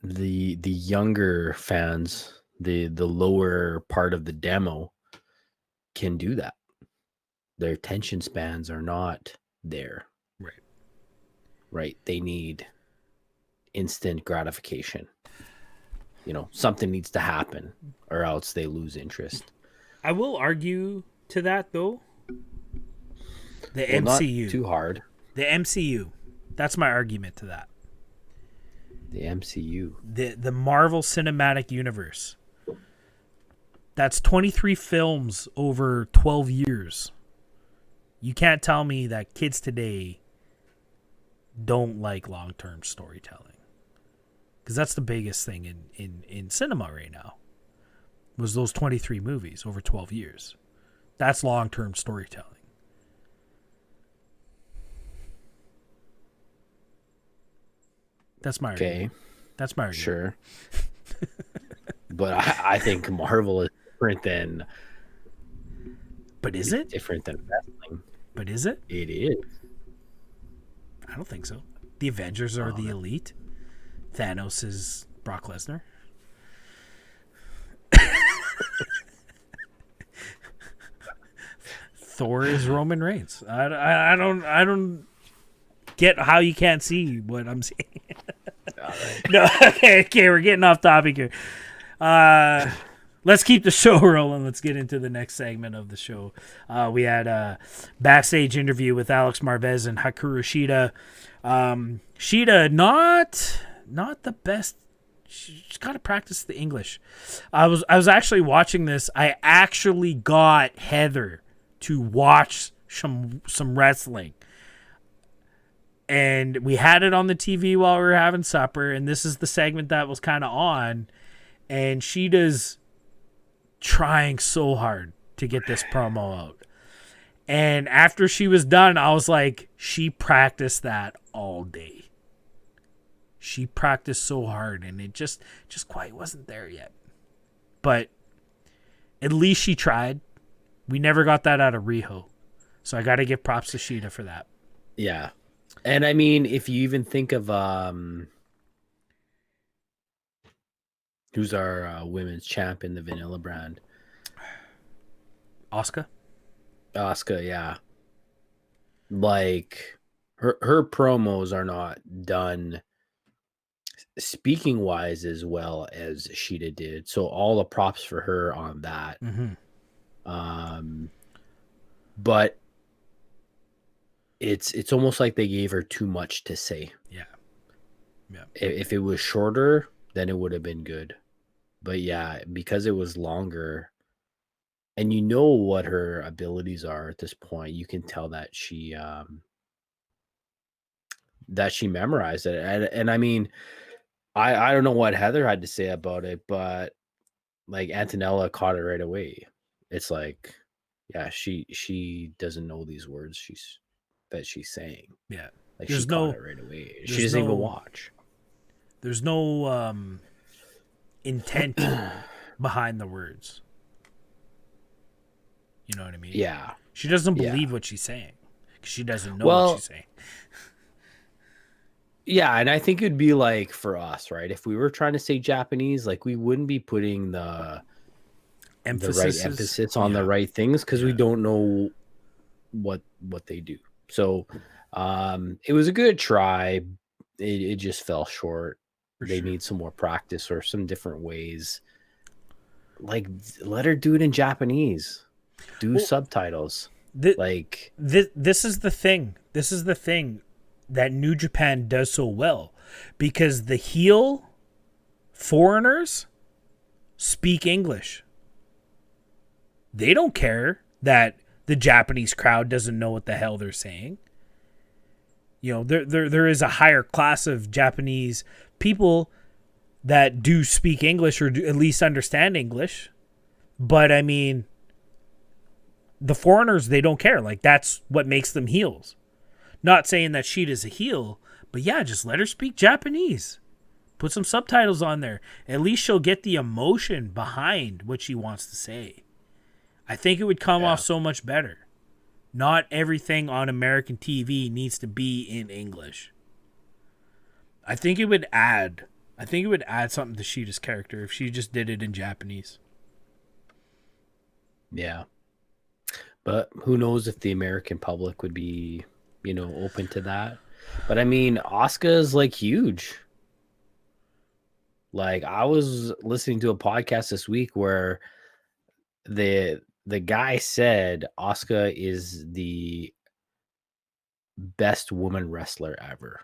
Speaker 2: the younger fans, the lower part of the demo, can do that. Their attention spans are not there. Right. They need instant gratification. Something needs to happen or else they lose interest.
Speaker 1: I will argue to that, though. The MCU.
Speaker 2: Not too hard.
Speaker 1: The MCU. That's my argument to that.
Speaker 2: The MCU.
Speaker 1: The Marvel Cinematic Universe. That's 23 films over 12 years. You can't tell me that kids today don't like long-term storytelling. Because that's the biggest thing in cinema right now. Was those 23 movies over 12 years. That's long-term storytelling. That's my argument. That's my argument.
Speaker 2: Sure. But I think Marvel is different than...
Speaker 1: But is it?
Speaker 2: Different than wrestling.
Speaker 1: But is it?
Speaker 2: It is.
Speaker 1: I don't think so. The Avengers are the elite. Thanos is Brock Lesnar. Thor is Roman Reigns. I don't get how you can't see what I'm saying. Right. No, okay, we're getting off topic here. Let's keep the show rolling. Let's get into the next segment of the show. We had a backstage interview with Alex Marvez and Hikaru Shida. Shida, not the best. She's got to practice the English. I was actually watching this. I actually got Heather to watch some wrestling. And we had it on the TV while we were having supper, and this is the segment that was kind of on, and Sheeta's trying so hard to get this promo out. And after she was done, I was like, she practiced that all day. She practiced so hard, and it just quite wasn't there yet. But at least she tried. We never got that out of Riho. So I got to give props to Sheeta for that.
Speaker 2: Yeah. And I mean, if you even think of who's our women's champ in the Vanilla brand?
Speaker 1: Asuka,
Speaker 2: yeah. Like her promos are not done speaking wise as well as Sheeta did. So all the props for her on that. But it's almost like they gave her too much to say.
Speaker 1: Yeah.
Speaker 2: If it was shorter, then it would have been good. But yeah, because it was longer, and you know what her abilities are at this point, you can tell that she memorized it. And I mean, I don't know what Heather had to say about it, but like Antonella caught it right away. It's like, yeah, she doesn't know these words she's saying.
Speaker 1: Yeah.
Speaker 2: Like she caught it right away. She doesn't even watch.
Speaker 1: There's no intent behind the words. You know what I mean?
Speaker 2: Yeah.
Speaker 1: She doesn't believe what she's saying. She doesn't know what she's saying.
Speaker 2: Yeah, and I think it'd be like for us, right? If we were trying to say Japanese, like we wouldn't be putting the right emphasis on the right things because we don't know what they do. So it was a good try. It just fell short. They need some more practice or some different ways. Like, let her do it in Japanese. Do subtitles.
Speaker 1: This is the thing. This is the thing that New Japan does so well, because the heel foreigners speak English. They don't care that the Japanese crowd doesn't know what the hell they're saying. You know, there is a higher class of Japanese people that do speak English or do at least understand English. But I mean, the foreigners, they don't care. Like, that's what makes them heels. Not saying that Sheeta's a heel, but yeah, just let her speak Japanese. Put some subtitles on there. At least she'll get the emotion behind what she wants to say. I think it would come off so much better. Not everything on American TV needs to be in English. I think it would add something to Sheeta's character if she just did it in Japanese.
Speaker 2: Yeah. But who knows if the American public would be, you know, open to that. But I mean, Asuka is like huge. Like, I was listening to a podcast this week where the guy said Asuka is the best woman wrestler ever.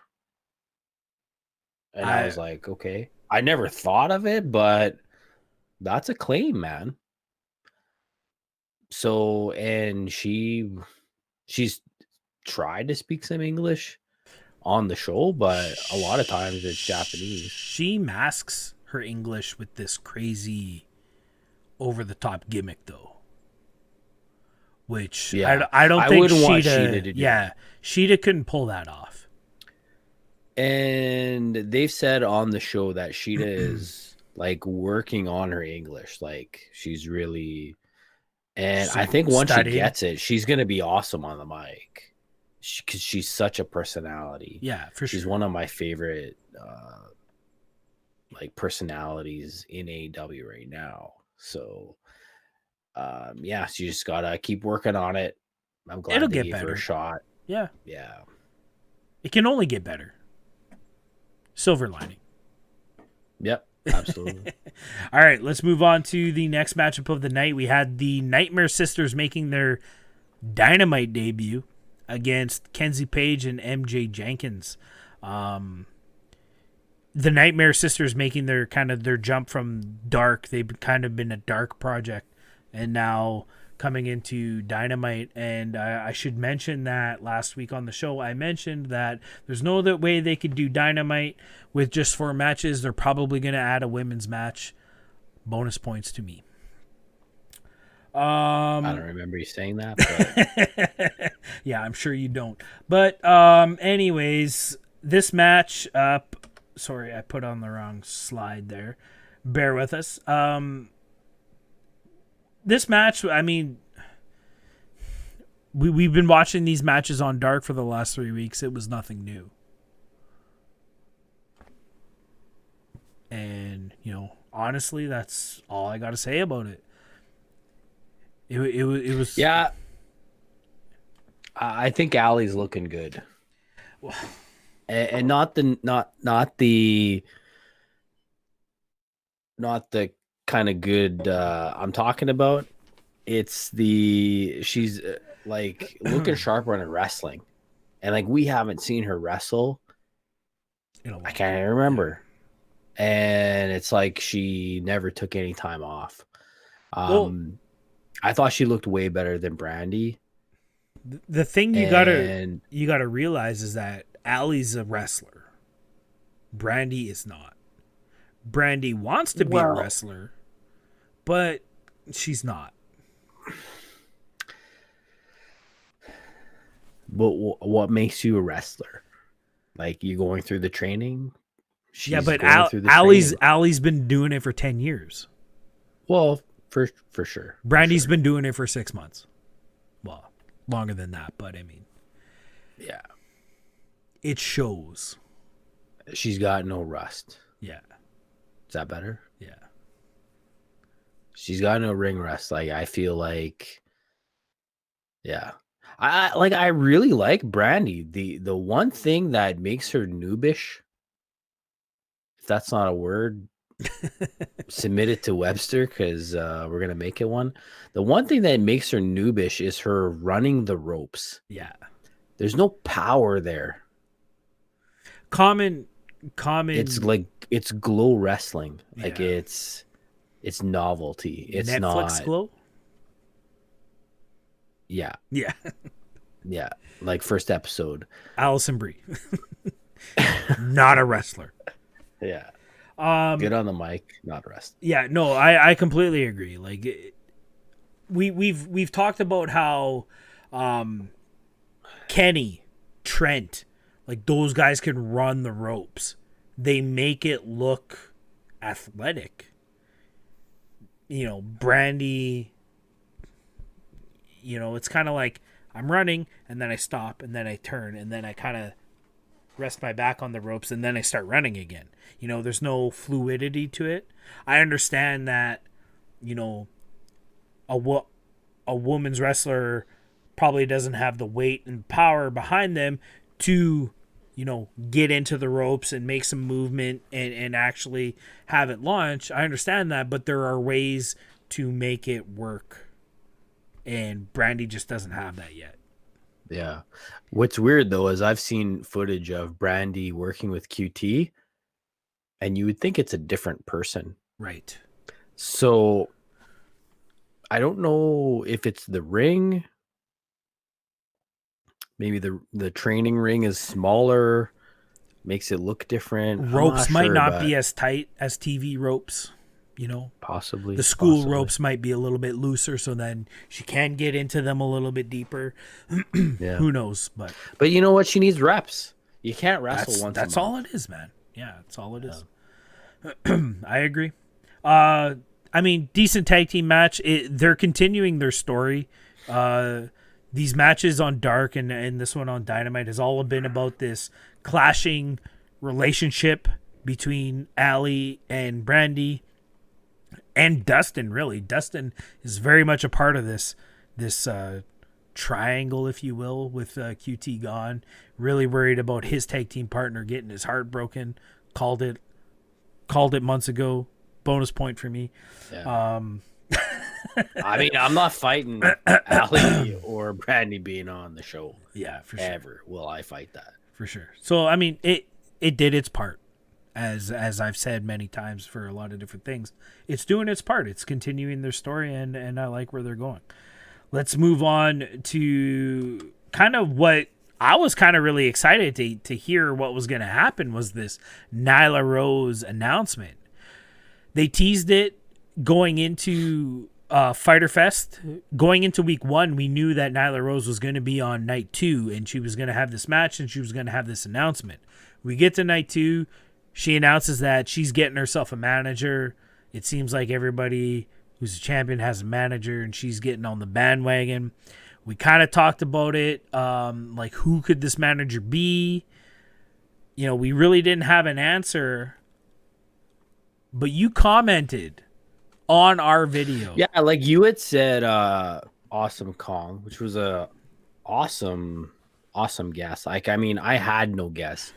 Speaker 2: And I was like, okay. I never thought of it, but that's a claim, man. So, and she's tried to speak some English on the show, but a lot of times it's Japanese.
Speaker 1: She masks her English with this crazy over-the-top gimmick, though. Which I don't think Sheeta to do. Yeah, Sheeta couldn't pull that off.
Speaker 2: And they've said on the show that Sheeta is like working on her English. Like, she's really, and I think once she gets it, she's gonna be awesome on the mic. Because she's such a personality.
Speaker 1: Yeah, for sure.
Speaker 2: She's one of my favorite like personalities in AEW right now. So yeah, so you just gotta keep working on it. I'm glad
Speaker 1: it'll
Speaker 2: they
Speaker 1: get
Speaker 2: gave
Speaker 1: better.
Speaker 2: her a shot.
Speaker 1: Yeah.
Speaker 2: Yeah.
Speaker 1: It can only get better. Silver lining.
Speaker 2: Yep, absolutely.
Speaker 1: All right, let's move on to the next matchup of the night. We had the Nightmare Sisters making their Dynamite debut against Kenzie Paige and MJ Jenkins. The Nightmare Sisters making their jump from Dark. They've kind of been a Dark project, and now coming into Dynamite. And I should mention that last week on the show, I mentioned that there's no other way they could do Dynamite with just 4 matches. They're probably going to add a women's match. Bonus points to me.
Speaker 2: I don't remember you saying that. But...
Speaker 1: yeah, I'm sure you don't. But anyways, this match sorry, I put on the wrong slide there. Bear with us. This match, I mean, we've been watching these matches on Dark for the last 3 weeks. It was nothing new. And, you know, honestly, that's all I got to say about it. It was...
Speaker 2: Yeah. I think Allie's looking good.
Speaker 1: Well,
Speaker 2: and not the kind of good I'm talking about. It's she's like looking sharper in wrestling, and like we haven't seen her wrestle. I can't remember, and it's like she never took any time off. I thought she looked way better than Brandy.
Speaker 1: The thing you gotta realize is that Allie's a wrestler. Brandy is not. Brandy wants to be a wrestler, but she's not.
Speaker 2: But what makes you a wrestler? Like you going through the training?
Speaker 1: Yeah, but Allie's been doing it for 10 years.
Speaker 2: Well, for sure.
Speaker 1: Brandy's been doing it for 6 months. Well, longer than that, but I mean,
Speaker 2: yeah,
Speaker 1: it shows.
Speaker 2: She's got no rust.
Speaker 1: Yeah.
Speaker 2: Is that better?
Speaker 1: Yeah.
Speaker 2: She's got no ring rust. Like I feel like, yeah, I really like Brandy. The one thing that makes her noobish, if that's not a word, submit it to Webster because we're gonna make it one. The one thing that makes her noobish is her running the ropes.
Speaker 1: Yeah.
Speaker 2: There's no power there.
Speaker 1: Common.
Speaker 2: It's like it's glow wrestling. Like
Speaker 1: Yeah.
Speaker 2: it's novelty. It's
Speaker 1: Netflix
Speaker 2: not
Speaker 1: glow.
Speaker 2: Yeah.
Speaker 1: Yeah.
Speaker 2: Yeah. Like first episode.
Speaker 1: Allison Brie. Not a wrestler.
Speaker 2: Yeah. Good on the mic, not a wrestler.
Speaker 1: Yeah, no, I completely agree. Like we've talked about how Kenny, Trent, like those guys can run the ropes. They make it look athletic. You know, Brandy, you know, it's kind of like I'm running and then I stop and then I turn and then I kind of rest my back on the ropes and then I start running again. You know, there's no fluidity to it. I understand that, you know, a woman's wrestler probably doesn't have the weight and power behind them to, you know, get into the ropes and make some movement and actually have it launch. I understand that, but there are ways to make it work. And Brandy just doesn't have that yet.
Speaker 2: Yeah. What's weird though is I've seen footage of Brandy working with QT and you would think it's a different person.
Speaker 1: Right.
Speaker 2: So I don't know if it's the ring. Maybe the training ring is smaller, makes it look different.
Speaker 1: Ropes might not be as tight as TV ropes, you know.
Speaker 2: Possibly.
Speaker 1: The school ropes might be a little bit looser, so then she can get into them a little bit deeper.
Speaker 2: Yeah.
Speaker 1: Who knows? But
Speaker 2: you know what? She needs reps. You can't wrestle once a month.
Speaker 1: That's all it is, man. Yeah, that's all it is. I agree. I mean, decent tag team match. They're continuing their story. These matches on Dark and this one on Dynamite has all been about this clashing relationship between Allie and Brandy and Dustin. Really, Dustin is very much a part of this triangle, if you will, with QT gone. Really worried about his tag team partner getting his heart broken. Called it months ago. Bonus point for me.
Speaker 2: Yeah. I mean, I'm not fighting Allie or Brandy being on the show.
Speaker 1: Yeah, for
Speaker 2: sure.
Speaker 1: Ever
Speaker 2: will I fight that.
Speaker 1: For sure. So, I mean, it did its part. As I've said many times for a lot of different things. It's doing its part. It's continuing their story, and I like where they're going. let's move on to kind of what I was kind of really excited to hear what was going to happen was this Nyla Rose announcement. They teased it going into Fyter Fest. Going into week 1, we knew that Nyla Rose was going to be on night 2 and she was going to have this match and she was going to have this announcement. We get to night 2. She announces that she's getting herself a manager. It seems like everybody who's a champion has a manager and she's getting on the bandwagon. We kind of talked about it, like who could this manager be? You know, we really didn't have an answer, but you commented on our video.
Speaker 2: Yeah, like you had said, Awesome Kong, which was a awesome guess. Like, I mean, I had no guess,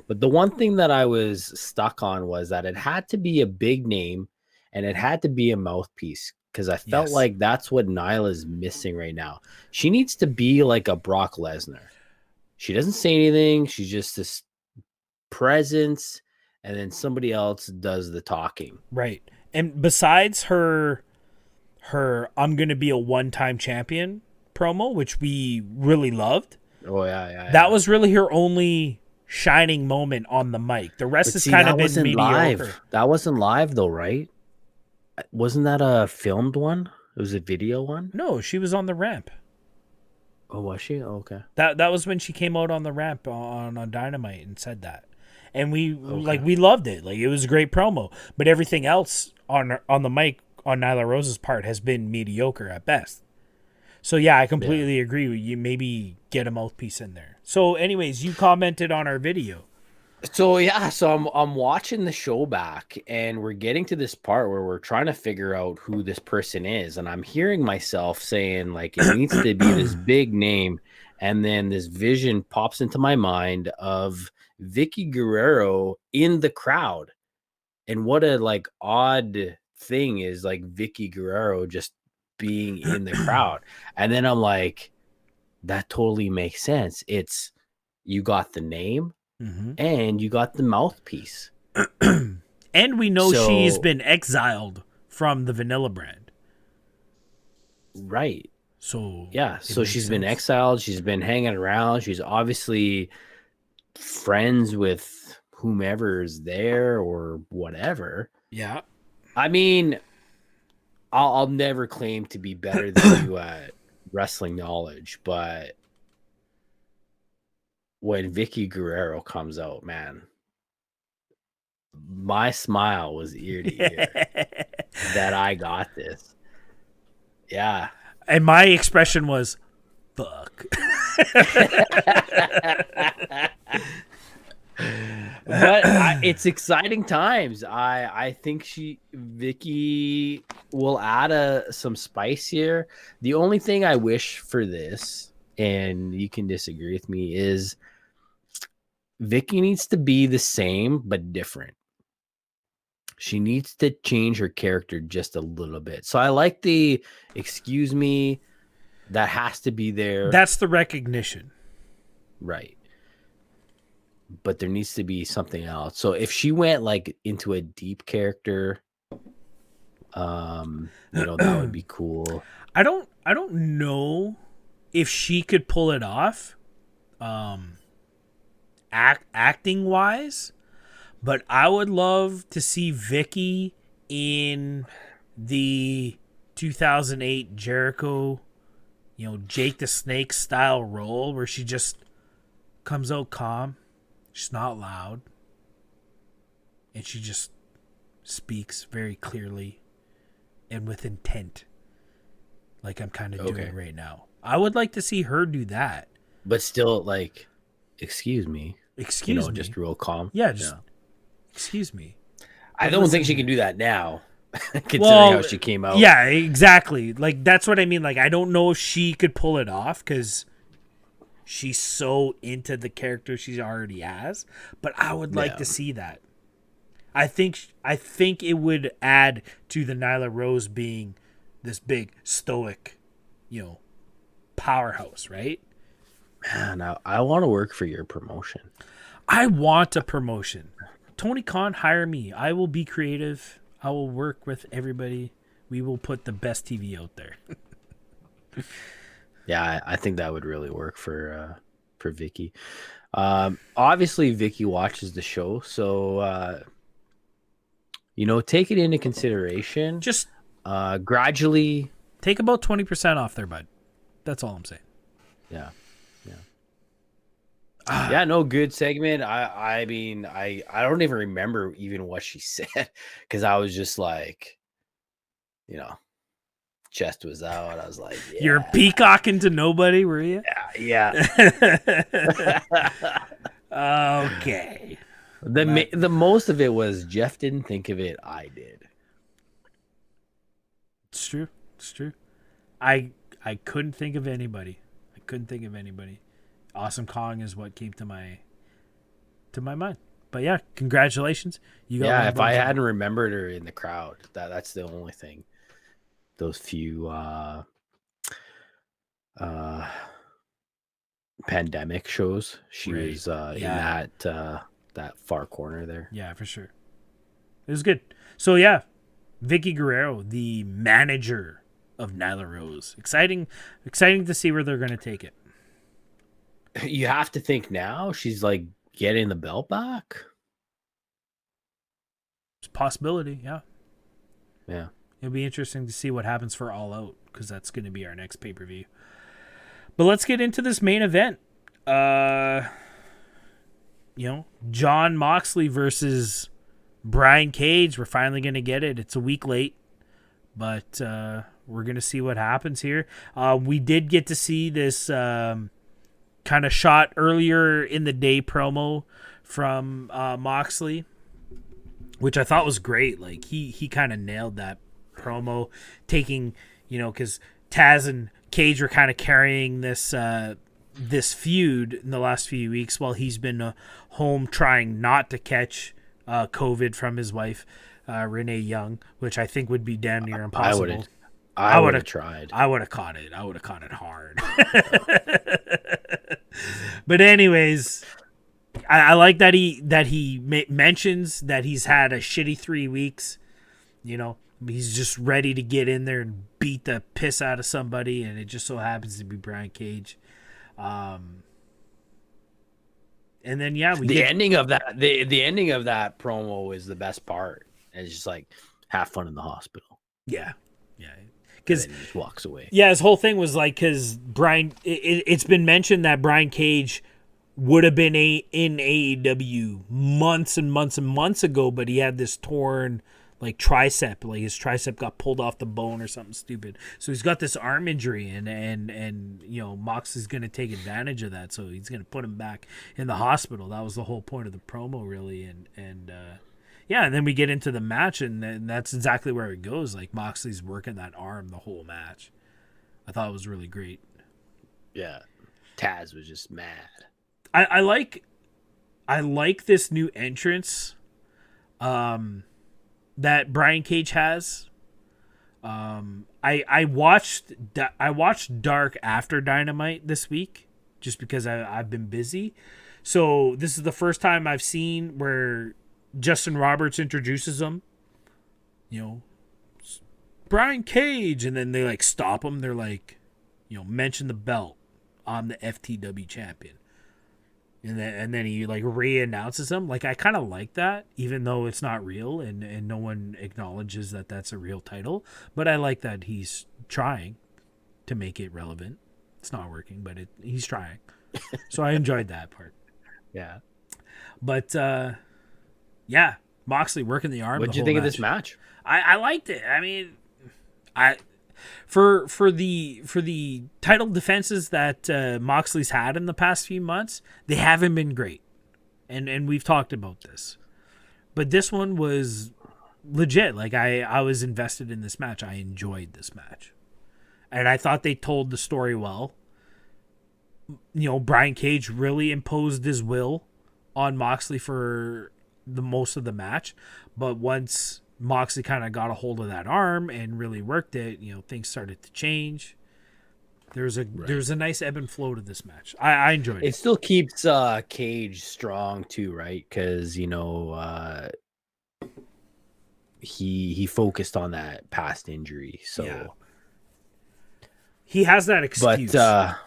Speaker 2: but the one thing that I was stuck on was that it had to be a big name and it had to be a mouthpiece. Because I felt like that's what Nyla's missing right now. She needs to be like a Brock Lesnar. She doesn't say anything. She's just this presence, and then somebody else does the talking.
Speaker 1: Right. And besides her I'm going to be a one-time champion promo, which we really loved.
Speaker 2: Oh, yeah.
Speaker 1: That was really her only shining moment on the mic. The rest has kind of been mediocre.
Speaker 2: Live. That wasn't live, though, right? Wasn't that a filmed one? It was a video one?
Speaker 1: No, she was on the ramp.
Speaker 2: Oh, was she? Oh, okay.
Speaker 1: That was when she came out on the ramp on Dynamite and said that. And we loved it. Like, it was a great promo. But everything else on the mic on Nyla Rose's part has been mediocre at best. So yeah, I completely agree with you. Maybe get a mouthpiece in there. So anyways, you commented on our video.
Speaker 2: So yeah, so I'm watching the show back and we're getting to this part where we're trying to figure out who this person is, and I'm hearing myself saying like it needs to be this big name, and then this vision pops into my mind of Vickie Guerrero in the crowd. And what a like odd thing is like Vickie Guerrero just being in the crowd. And then I'm like, that totally makes sense. It's you got the name. Mm-hmm. And you got the mouthpiece.
Speaker 1: And we know she's been exiled from the Vanilla brand.
Speaker 2: Right.
Speaker 1: So
Speaker 2: yeah, so she's been exiled. She's been hanging around. She's obviously friends with whomever is there or whatever.
Speaker 1: Yeah.
Speaker 2: I mean, I'll never claim to be better than you at wrestling knowledge, but when Vickie Guerrero comes out, man, my smile was ear to ear that I got this. Yeah.
Speaker 1: And my expression was, fuck.
Speaker 2: But it's exciting times. I think Vickie will add some spice here. The only thing I wish for this, and you can disagree with me, is Vickie needs to be the same but different. She needs to change her character just a little bit. So I like the excuse me, that has to be there.
Speaker 1: That's the recognition.
Speaker 2: Right. But there needs to be something else. So if she went like into a deep character, that would be cool.
Speaker 1: I don't know if she could pull it off. Acting wise, but I would love to see Vickie in the 2008 Jericho, Jake the Snake style role where she just comes out calm, she's not loud, and she just speaks very clearly and with intent, like I'm kind of doing right now. I would like to see her do that,
Speaker 2: but still like, excuse me.
Speaker 1: Excuse me.
Speaker 2: Just real calm.
Speaker 1: Yeah, excuse me.
Speaker 2: I don't think she can do that now, considering how she came out.
Speaker 1: Yeah, exactly. Like, that's what I mean. Like, I don't know if she could pull it off because she's so into the character she already has. But I would like to see that. I think it would add to the Nyla Rose being this big stoic, powerhouse, right?
Speaker 2: Man, I want to work for your promotion.
Speaker 1: I want a promotion. Tony Khan, hire me. I will be creative. I will work with everybody. We will put the best TV out there.
Speaker 2: Yeah, I think that would really work for Vickie. Obviously Vickie watches the show, so take it into consideration.
Speaker 1: Just
Speaker 2: Gradually.
Speaker 1: take about 20% off there, bud. That's all I'm saying.
Speaker 2: Yeah. Yeah, no, good segment. I mean, I don't even remember even what she said because I was just like, chest was out. I was like, yeah.
Speaker 1: You're peacocking to nobody, were you?
Speaker 2: Yeah.
Speaker 1: Okay.
Speaker 2: The most of it was Jeff didn't think of it. I did.
Speaker 1: It's true. I couldn't think of anybody. Awesome Kong is what came to my mind. But yeah, congratulations. You got
Speaker 2: if I hadn't remembered her in the crowd, that's the only thing. Those few pandemic shows, she was in that far corner there.
Speaker 1: Yeah, for sure. It was good. So yeah, Vickie Guerrero, the manager of Nyla Rose. Exciting to see where they're going to take it.
Speaker 2: You have to think now she's like getting the belt back.
Speaker 1: It's a possibility, yeah.
Speaker 2: Yeah.
Speaker 1: It'll be interesting to see what happens for All Out because that's going to be our next pay-per-view. But let's get into this main event. John Moxley versus Brian Cage. We're finally going to get it. It's a week late, but we're going to see what happens here. We did get to see this kind of shot earlier in the day promo from Moxley, which I thought was great. Like he kind of nailed that promo, taking, because Taz and Cage were kind of carrying this feud in the last few weeks while he's been home trying not to catch COVID from his wife, Renee Young, which I think would be damn near impossible.
Speaker 2: I would have tried.
Speaker 1: I would have caught it. I would have caught it hard. But anyways, I like that he mentions that he's had a shitty 3 weeks. He's just ready to get in there and beat the piss out of somebody, and it just so happens to be Brian Cage. And then
Speaker 2: the ending of that promo is the best part. It's just like have fun in the hospital.
Speaker 1: Yeah. Because
Speaker 2: he just walks away.
Speaker 1: Yeah, his whole thing was like, because Brian, it's been mentioned that Brian Cage would have been in AEW months and months and months ago, but he had this torn like tricep, like his tricep got pulled off the bone or something stupid. So he's got this arm injury, and Moxley's gonna take advantage of that, so he's gonna put him back in the hospital. That was the whole point of the promo, really, and then we get into the match, and that's exactly where it goes. Like Moxley's working that arm the whole match. I thought it was really great.
Speaker 2: Yeah, Taz was just mad.
Speaker 1: I like this new entrance that Brian Cage has. I watched Dark after Dynamite this week just because I've been busy. So this is the first time I've seen where Justin Roberts introduces him, Brian Cage, and then they like stop him. They're like, mention the belt. I'm the FTW champion. And then he like re-announces him. Like I kind of like that, even though it's not real and no one acknowledges that that's a real title. But I like that he's trying to make it relevant. It's not working, but he's trying. So I enjoyed that part.
Speaker 2: Yeah.
Speaker 1: But Moxley working the arm.
Speaker 2: What did you think of this match?
Speaker 1: I liked it. I mean, for the title defenses that Moxley's had in the past few months, they haven't been great, and we've talked about this. But this one was legit. Like I was invested in this match. I enjoyed this match, and I thought they told the story well. Brian Cage really imposed his will on Moxley for the most of the match, but once Moxley kind of got a hold of that arm and really worked it, things started to change. There's a nice ebb and flow to this match. I enjoyed it.
Speaker 2: It still keeps Cage strong too, right? Because he focused on that past injury, so
Speaker 1: He has that excuse.
Speaker 2: But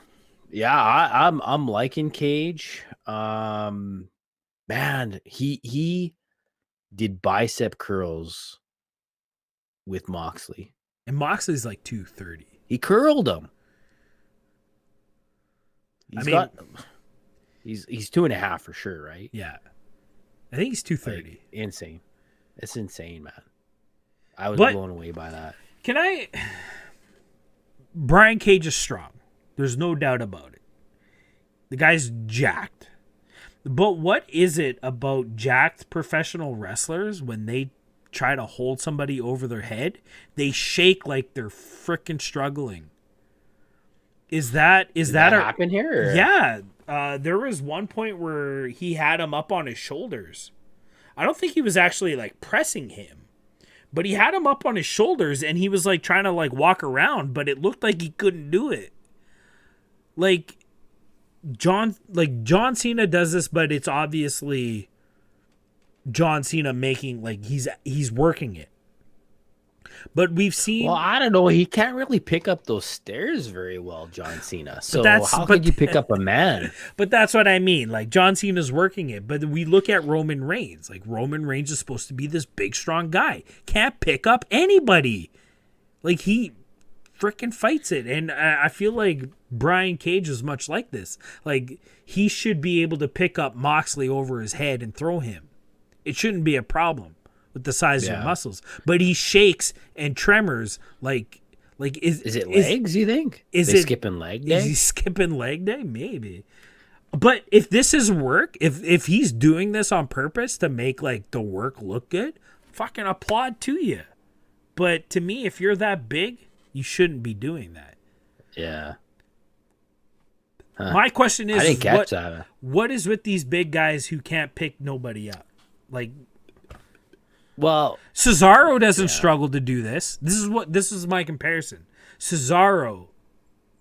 Speaker 2: yeah, I'm liking Cage. Man, he did bicep curls with Moxley.
Speaker 1: And Moxley's like 230.
Speaker 2: He curled him. He's 2.5 for sure, right?
Speaker 1: Yeah. I think he's 230.
Speaker 2: Like, insane. It's insane, man. I was blown away by that.
Speaker 1: Brian Cage is strong. There's no doubt about it. The guy's jacked. But what is it about jacked professional wrestlers when they try to hold somebody over their head? They shake like they're freaking struggling. Is that
Speaker 2: happen here? Or?
Speaker 1: Yeah. There was one point where he had him up on his shoulders. I don't think he was actually like pressing him, but he had him up on his shoulders and he was like trying to like walk around, but it looked like he couldn't do it. Like John Cena does this, but it's obviously John Cena making like he's working it. But we've seen.
Speaker 2: Well, I don't know. He can't really pick up those stairs very well, John Cena. So how could you pick up a man?
Speaker 1: But that's what I mean. Like John Cena's working it. But we look at Roman Reigns. Like Roman Reigns is supposed to be this big, strong guy. Can't pick up anybody. Like he freaking fights it. And I feel like Brian Cage is much like this. Like he should be able to pick up Moxley over his head and throw him. It shouldn't be a problem with the size of your muscles, but he shakes and tremors like is it
Speaker 2: legs? You think is he skipping leg day?
Speaker 1: Is he skipping leg day? Maybe. But if this is work, if he's doing this on purpose to make like the work look good, fucking applaud to you. But to me, if you're that big, you shouldn't be doing that.
Speaker 2: Yeah.
Speaker 1: My question is,
Speaker 2: I didn't catch that.
Speaker 1: What is with these big guys who can't pick nobody up? Like.
Speaker 2: Well,
Speaker 1: Cesaro doesn't struggle to do this. This is my comparison. Cesaro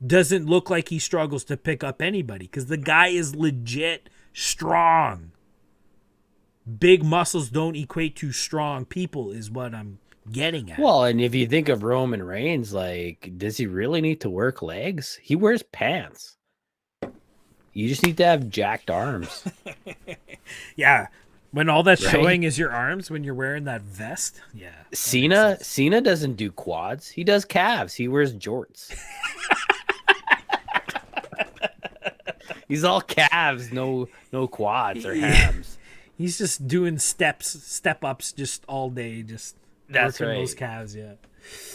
Speaker 1: doesn't look like he struggles to pick up anybody because the guy is legit strong. Big muscles don't equate to strong people is what I'm getting at.
Speaker 2: Well, and if you think of Roman Reigns, like, does he really need to work legs? He wears pants. You just need to have jacked arms.
Speaker 1: Yeah. When all that's showing is your arms when you're wearing that vest. Yeah.
Speaker 2: Cena doesn't do quads. He does calves. He wears jorts. He's all calves, no quads or hams.
Speaker 1: He's just doing step ups just all day, just working those calves, yeah.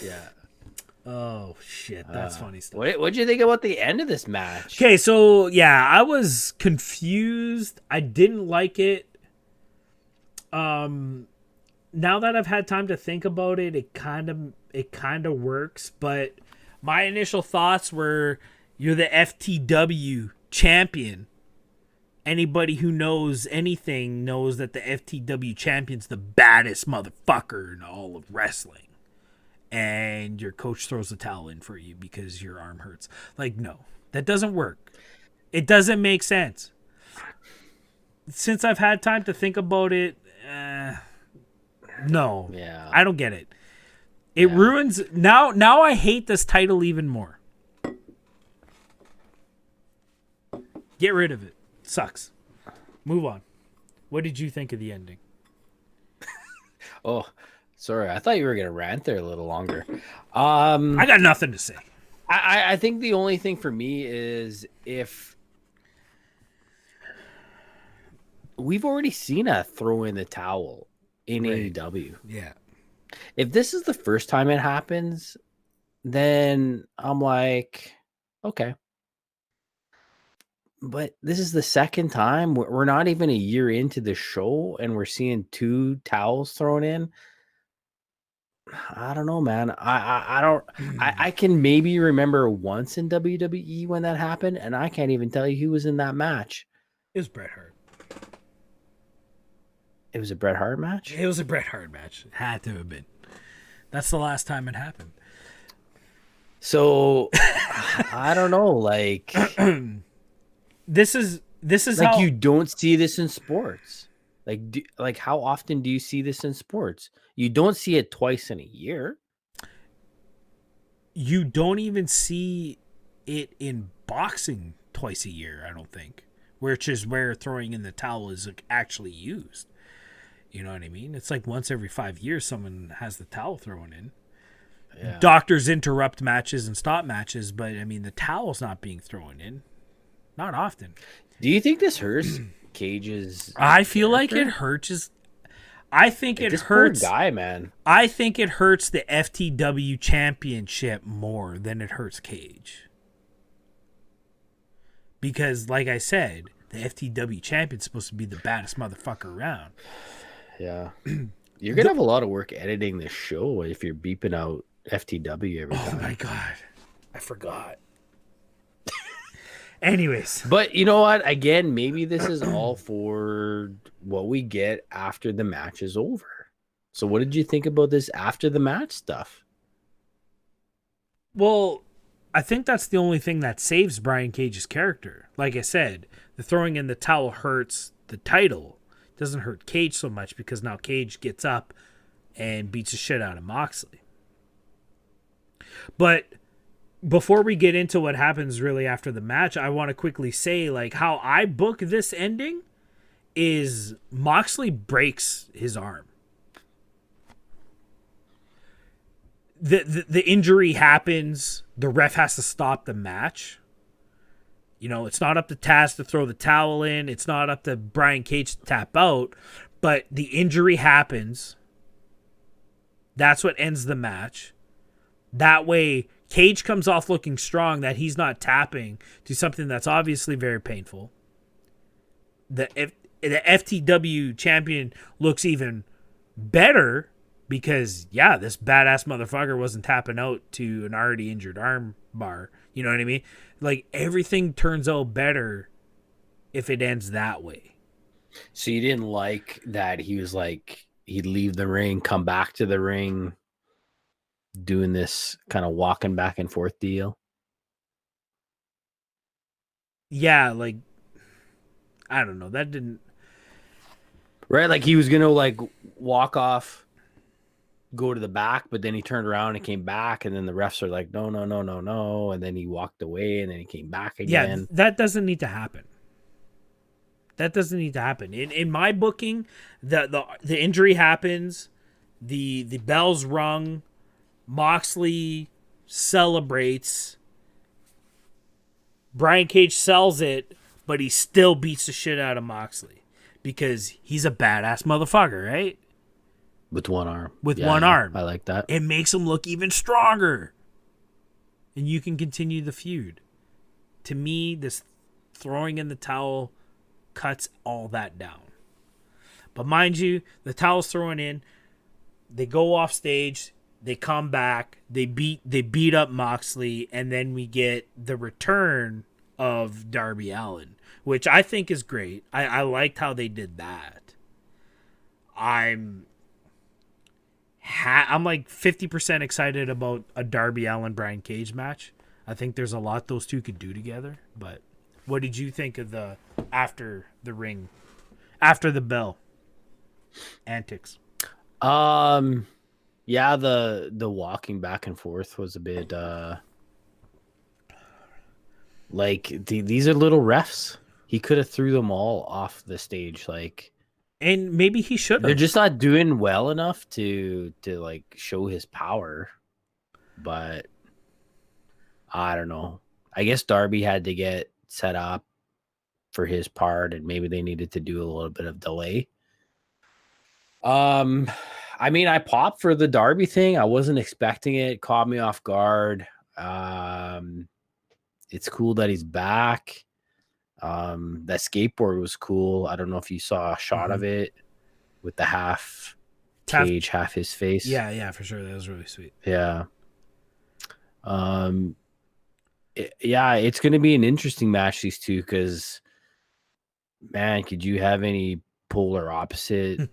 Speaker 2: Yeah.
Speaker 1: Oh shit, that's funny stuff.
Speaker 2: What'd you think about the end of this match?
Speaker 1: Okay, so yeah, I was confused. I didn't like it. Now that I've had time to think about it, it kind of works, but my initial thoughts were you're the FTW champion. Anybody who knows anything knows that the FTW champion's the baddest motherfucker in all of wrestling. And your coach throws the towel in for you because your arm hurts. Like, no, that doesn't work. It doesn't make sense. Since I've had time to think about it, no, I don't get it. It ruins now I hate this title even more. Get rid of it. Sucks. Move on. What did you think of the ending?
Speaker 2: Oh, sorry. I thought you were gonna rant there a little longer.
Speaker 1: I got nothing to say.
Speaker 2: I think the only thing for me is if we've already seen a throw in the towel in AEW.
Speaker 1: Yeah.
Speaker 2: If this is the first time it happens, then I'm like, okay. But this is the second time. We're not even a year into the show, and we're seeing 2 towels thrown in. I don't know, man. I don't. I can maybe remember once in WWE when that happened, and I can't even tell you who was in that match.
Speaker 1: It was Bret Hart.
Speaker 2: It was a Bret Hart match?
Speaker 1: It was a Bret Hart match. It had to have been. That's the last time it happened.
Speaker 2: So I don't know. Like
Speaker 1: this is
Speaker 2: like how you don't see this in sports. Like how often do you see this in sports? You don't see it twice in a year.
Speaker 1: you don't even see it in boxing twice a year, I don't think, which is where throwing in the towel is actually used. You know what I mean? It's like once every 5 years someone has the towel thrown in. Yeah. Doctors interrupt matches and stop matches, but I mean the towel's not being thrown in. Not often.
Speaker 2: Do you think this hurts Cage's
Speaker 1: I feel like it hurts. I think it hurts.
Speaker 2: Poor guy, man.
Speaker 1: I think it hurts the FTW championship more than it hurts Cage. Because, like I said, the FTW champion's supposed to be the baddest motherfucker around.
Speaker 2: Yeah. You're going to have a lot of work editing this show if you're beeping out FTW every time.
Speaker 1: Oh, my God. I forgot. Anyways.
Speaker 2: But you know what? Again, maybe this is all for what we get after the match is over. So what did you think about this after the match stuff?
Speaker 1: Well, I think that's the only thing that saves Brian Cage's character. Like I said, the throwing in the towel hurts the title. It doesn't hurt Cage so much because now Cage gets up and beats the shit out of Moxley. But before we get into what happens really after the match, I want to quickly say, like, how I book this ending is Moxley breaks his arm. The injury happens. The ref has to stop the match. You know, it's not up to Taz to throw the towel in. It's not up to Brian Cage to tap out. But the injury happens. That's what ends the match. That way, Cage comes off looking strong, that he's not tapping to something that's obviously very painful. The FTW champion looks even better because, yeah, this badass motherfucker wasn't tapping out to an already injured arm bar. You know what I mean? Like, everything turns out better if it ends that way.
Speaker 2: So you didn't like that he was like, he'd leave the ring, come back to the ring, doing this kind of walking back and forth deal?
Speaker 1: Yeah, like, I don't know. That didn't...
Speaker 2: Right, like he was going to, like, walk off, go to the back, but then he turned around and came back, and then the refs are like, no, and then he walked away, and then he came back again.
Speaker 1: Yeah, that doesn't need to happen. That doesn't need to happen. In my booking, the injury happens, the bell's rung, Moxley celebrates, Brian Cage sells it, but he still beats the shit out of Moxley because he's a badass motherfucker, right?
Speaker 2: With one arm.
Speaker 1: With one arm.
Speaker 2: I like that.
Speaker 1: It makes him look even stronger. And you can continue the feud. To me, this throwing in the towel cuts all that down. But mind you, the towel's thrown in. They go off stage. They come back. They beat up Moxley. And then we get the return of Darby Allin, which I think is great. I liked how they did that. I'm like 50% excited about a Darby Allin Brian Cage match. I think there's a lot those two could do together. But what did you think of the after the ring, after the bell antics?
Speaker 2: Yeah, the walking back and forth was a bit like these are little refs. He could have threw them all off the stage, like.
Speaker 1: And maybe he should have.
Speaker 2: They're just not doing well enough to like show his power. But I don't know. I guess Darby had to get set up for his part, and maybe they needed to do a little bit of delay. I mean, I popped for the Darby thing. I wasn't expecting it. Caught me off guard. It's cool that he's back. That skateboard was cool. I don't know if you saw a shot of it with the half Cage, half his face.
Speaker 1: Yeah, for sure. That was really sweet.
Speaker 2: Yeah. It's going to be an interesting match, these two, because, man, could you have any polar opposite,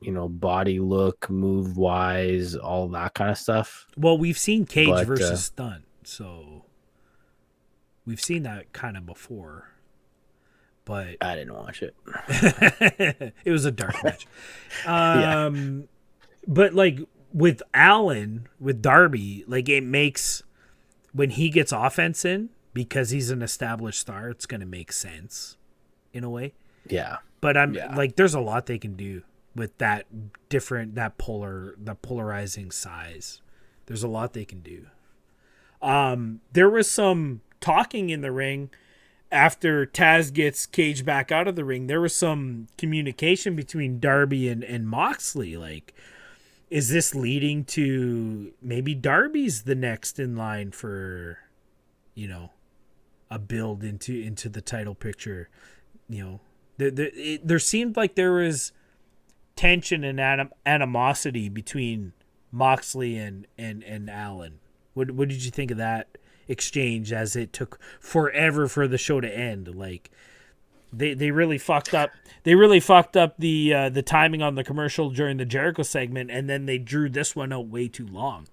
Speaker 2: body look, move wise, all that kind of stuff?
Speaker 1: Well, we've seen Cage versus Stunt, so we've seen that kind of before. But
Speaker 2: I didn't watch it.
Speaker 1: It was a dark match. But like with Allen, with Darby, like it makes when he gets offense in because he's an established star, it's gonna make sense in a way.
Speaker 2: Yeah.
Speaker 1: But I'm
Speaker 2: Yeah.
Speaker 1: like, there's a lot they can do with that polarizing size. There's a lot they can do. There was some talking in the ring after Taz gets Cage back out of the ring. There was some communication between Darby and Moxley. Like, is this leading to maybe Darby's the next in line for, a build into the title picture? There seemed like there was tension and animosity between Moxley and Allen. What did you think of that exchange as it took forever for the show to end? Like they really fucked up. They really fucked up the timing on the commercial during the Jericho segment, and then they drew this one out way too long.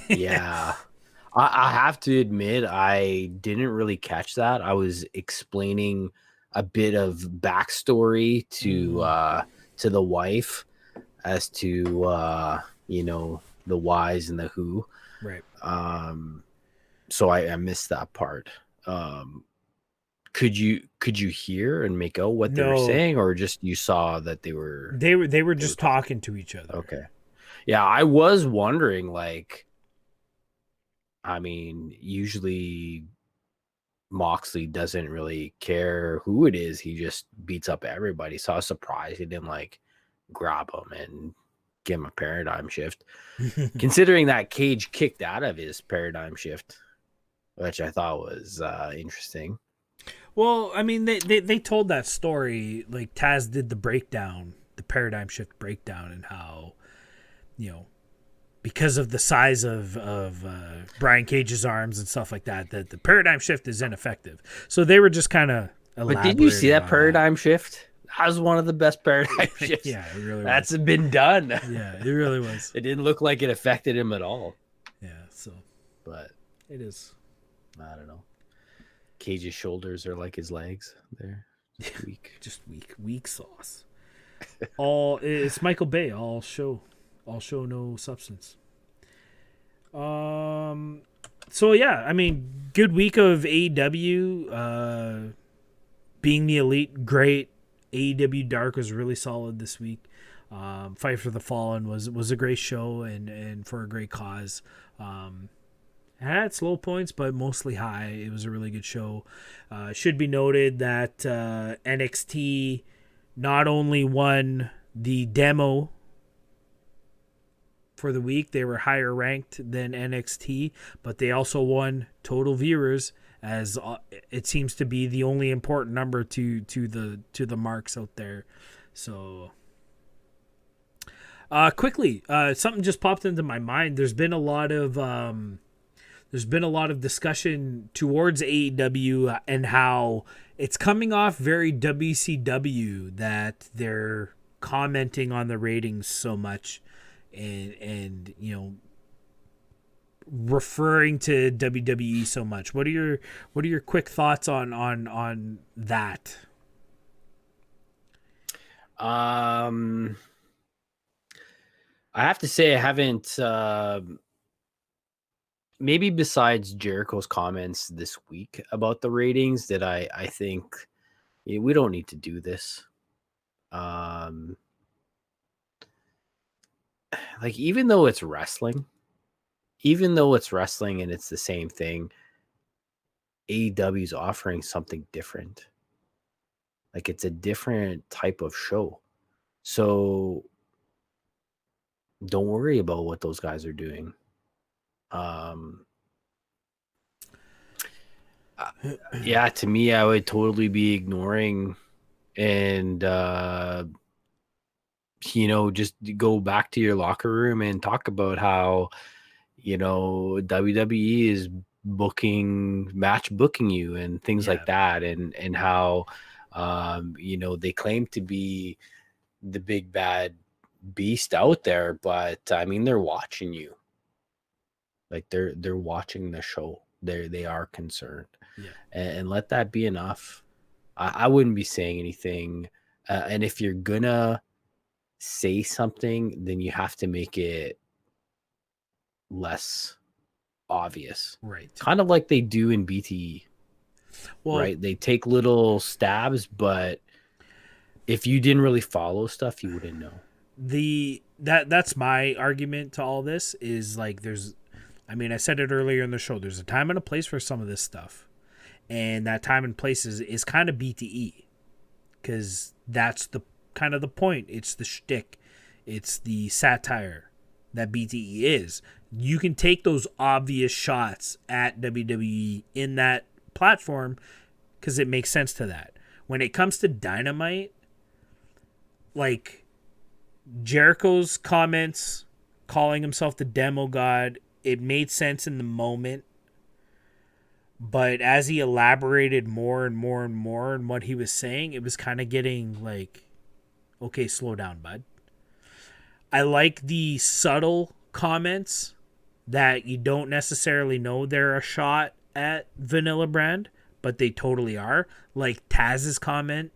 Speaker 2: Yeah. I have to admit, I didn't really catch that. I was explaining a bit of backstory to the wife as to the whys and the who.
Speaker 1: Right.
Speaker 2: So I missed that part. Could you hear and make out what they were saying, or just you saw that they were
Speaker 1: just talking to each other?
Speaker 2: Okay. Yeah, I was wondering, like, I mean, usually Moxley doesn't really care who it is. He just beats up everybody. So I was surprised he didn't like grab him and give him a paradigm shift. Considering that Cage kicked out of his paradigm shift, which I thought was interesting.
Speaker 1: Well, I mean, they told that story, like Taz did the breakdown, the paradigm shift breakdown, and how, because of the size of Brian Cage's arms and stuff like that, that the paradigm shift is ineffective. So they were just kind of
Speaker 2: But did you see that paradigm shift? That was one of the best paradigm shifts.
Speaker 1: Yeah, it really
Speaker 2: That's
Speaker 1: was.
Speaker 2: been done.
Speaker 1: Yeah, it really was.
Speaker 2: It didn't look like it affected him at all.
Speaker 1: Yeah, so.
Speaker 2: But
Speaker 1: it is.
Speaker 2: I don't know. Cage's shoulders are like his legs. They're weak.
Speaker 1: Just weak sauce. It's Michael Bay. All show, no substance. So yeah, I mean, good week of AEW. Being the Elite, great. AEW Dark was really solid this week. Fight for the Fallen was a great show and for a great cause. It had slow points, but mostly high. It was a really good show. Should be noted that NXT not only won the demo for the week, they were higher ranked than NXT, but they also won total viewers, as it seems to be the only important number to the marks out there. So quickly, something just popped into my mind. There's been a lot of discussion towards AEW and how it's coming off very WCW, that they're commenting on the ratings so much and referring to WWE so much. What are your quick thoughts on that?
Speaker 2: I have to say I haven't maybe besides Jericho's comments this week about the ratings, that I think we don't need to do this. Like, even though it's wrestling and it's the same thing, AEW is offering something different. Like, it's a different type of show. So don't worry about what those guys are doing. Yeah, to me, I would totally be ignoring and just go back to your locker room and talk about how WWE is match booking you and things like that, and how they claim to be the big bad beast out there, but I mean, they're watching you. Like, they're watching the show. They are concerned.
Speaker 1: Yeah.
Speaker 2: And let that be enough. I wouldn't be saying anything. And if you're gonna say something, then you have to make it less obvious.
Speaker 1: Right.
Speaker 2: Kind of like they do in BTE.
Speaker 1: Well,
Speaker 2: Right? They take little stabs, but if you didn't really follow stuff, you wouldn't know.
Speaker 1: That's my argument to all this is like I said it earlier in the show, there's a time and a place for some of this stuff. And that time and place is kind of BTE. Because that's the kind of the point. It's the shtick. It's the satire that BTE is. You can take those obvious shots at WWE in that platform because it makes sense to that. When it comes to Dynamite, like Jericho's comments calling himself the demo god, it made sense in the moment. But as he elaborated more and more and more on what he was saying, it was kind of getting like, okay, slow down, bud. I like the subtle comments that you don't necessarily know they're a shot at Vanilla Brand, but they totally are. Like Taz's comment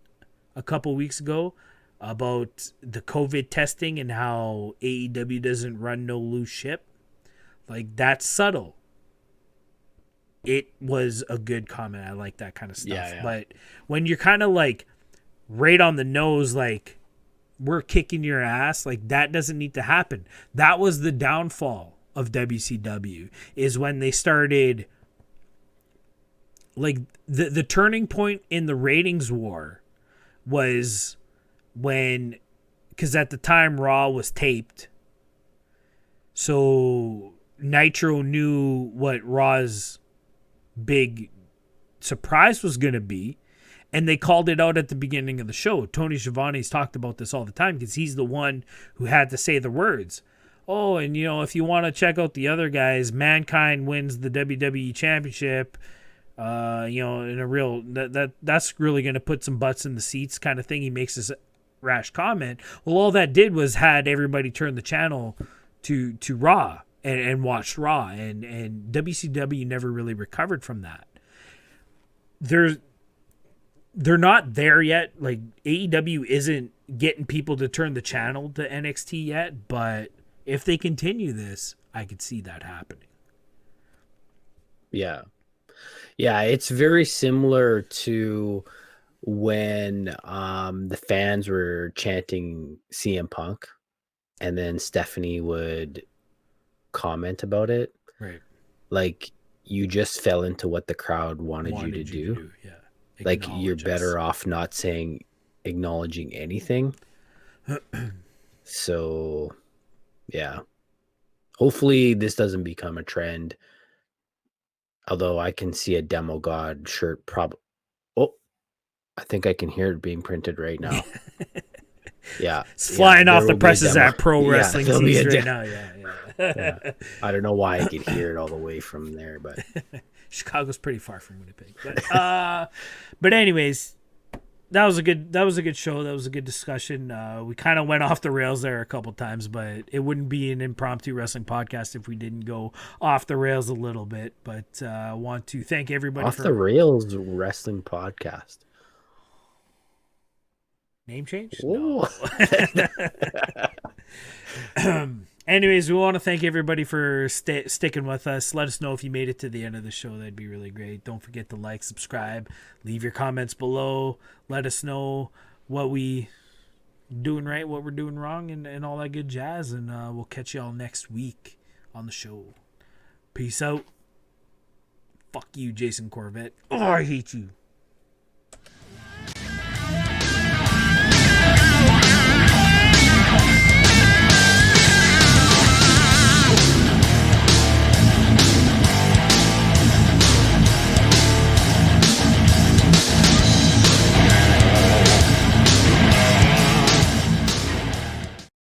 Speaker 1: a couple weeks ago about the COVID testing and how AEW doesn't run no loose ship. Like, that's subtle. It was a good comment. I like that kind of stuff.
Speaker 2: Yeah.
Speaker 1: But when you're kind of like right on the nose, like we're kicking your ass, like that doesn't need to happen. That was the downfall of WCW, is when they started like the turning point in the ratings war was when, because at the time Raw was taped, so Nitro knew what Raw's big surprise was going to be, and they called it out at the beginning of the show. Tony Schiavone's talked about this all the time because he's the one who had to say the words. Oh, and if you want to check out the other guys, Mankind wins the WWE Championship. In a real that's really going to put some butts in the seats kind of thing. He makes this rash comment. Well, all that did was had everybody turn the channel to Raw and watched Raw, and WCW never really recovered from that. They're not there yet. Like, AEW isn't getting people to turn the channel to NXT yet, but if they continue this, I could see that happening.
Speaker 2: Yeah, it's very similar to when the fans were chanting CM Punk, and then Stephanie would comment about it.
Speaker 1: Right.
Speaker 2: Like, you just fell into what the crowd wanted you to do.
Speaker 1: Yeah.
Speaker 2: Like, you're better off not acknowledging anything. So, yeah. Hopefully this doesn't become a trend. Although I can see a Demo God shirt Oh, I think I can hear it being printed right now. Yeah.
Speaker 1: It's flying off the presses at Pro Wrestling Tees right now.
Speaker 2: Yeah. I don't know why I could hear it all the way from there, but
Speaker 1: Chicago's pretty far from Winnipeg. But anyways, that was a good show. That was a good discussion. We kind of went off the rails there a couple times, but it wouldn't be an impromptu wrestling podcast if we didn't go off the rails a little bit. But I want to thank everybody
Speaker 2: off the rails wrestling podcast.
Speaker 1: Name change? No. Anyways, we want to thank everybody for sticking with us. Let us know if you made it to the end of the show. That'd be really great. Don't forget to like, subscribe, leave your comments below. Let us know what we doing right, what we're doing wrong, and all that good jazz. And we'll catch y'all next week on the show. Peace out. Fuck you, Jason Corvette. Oh, I hate you.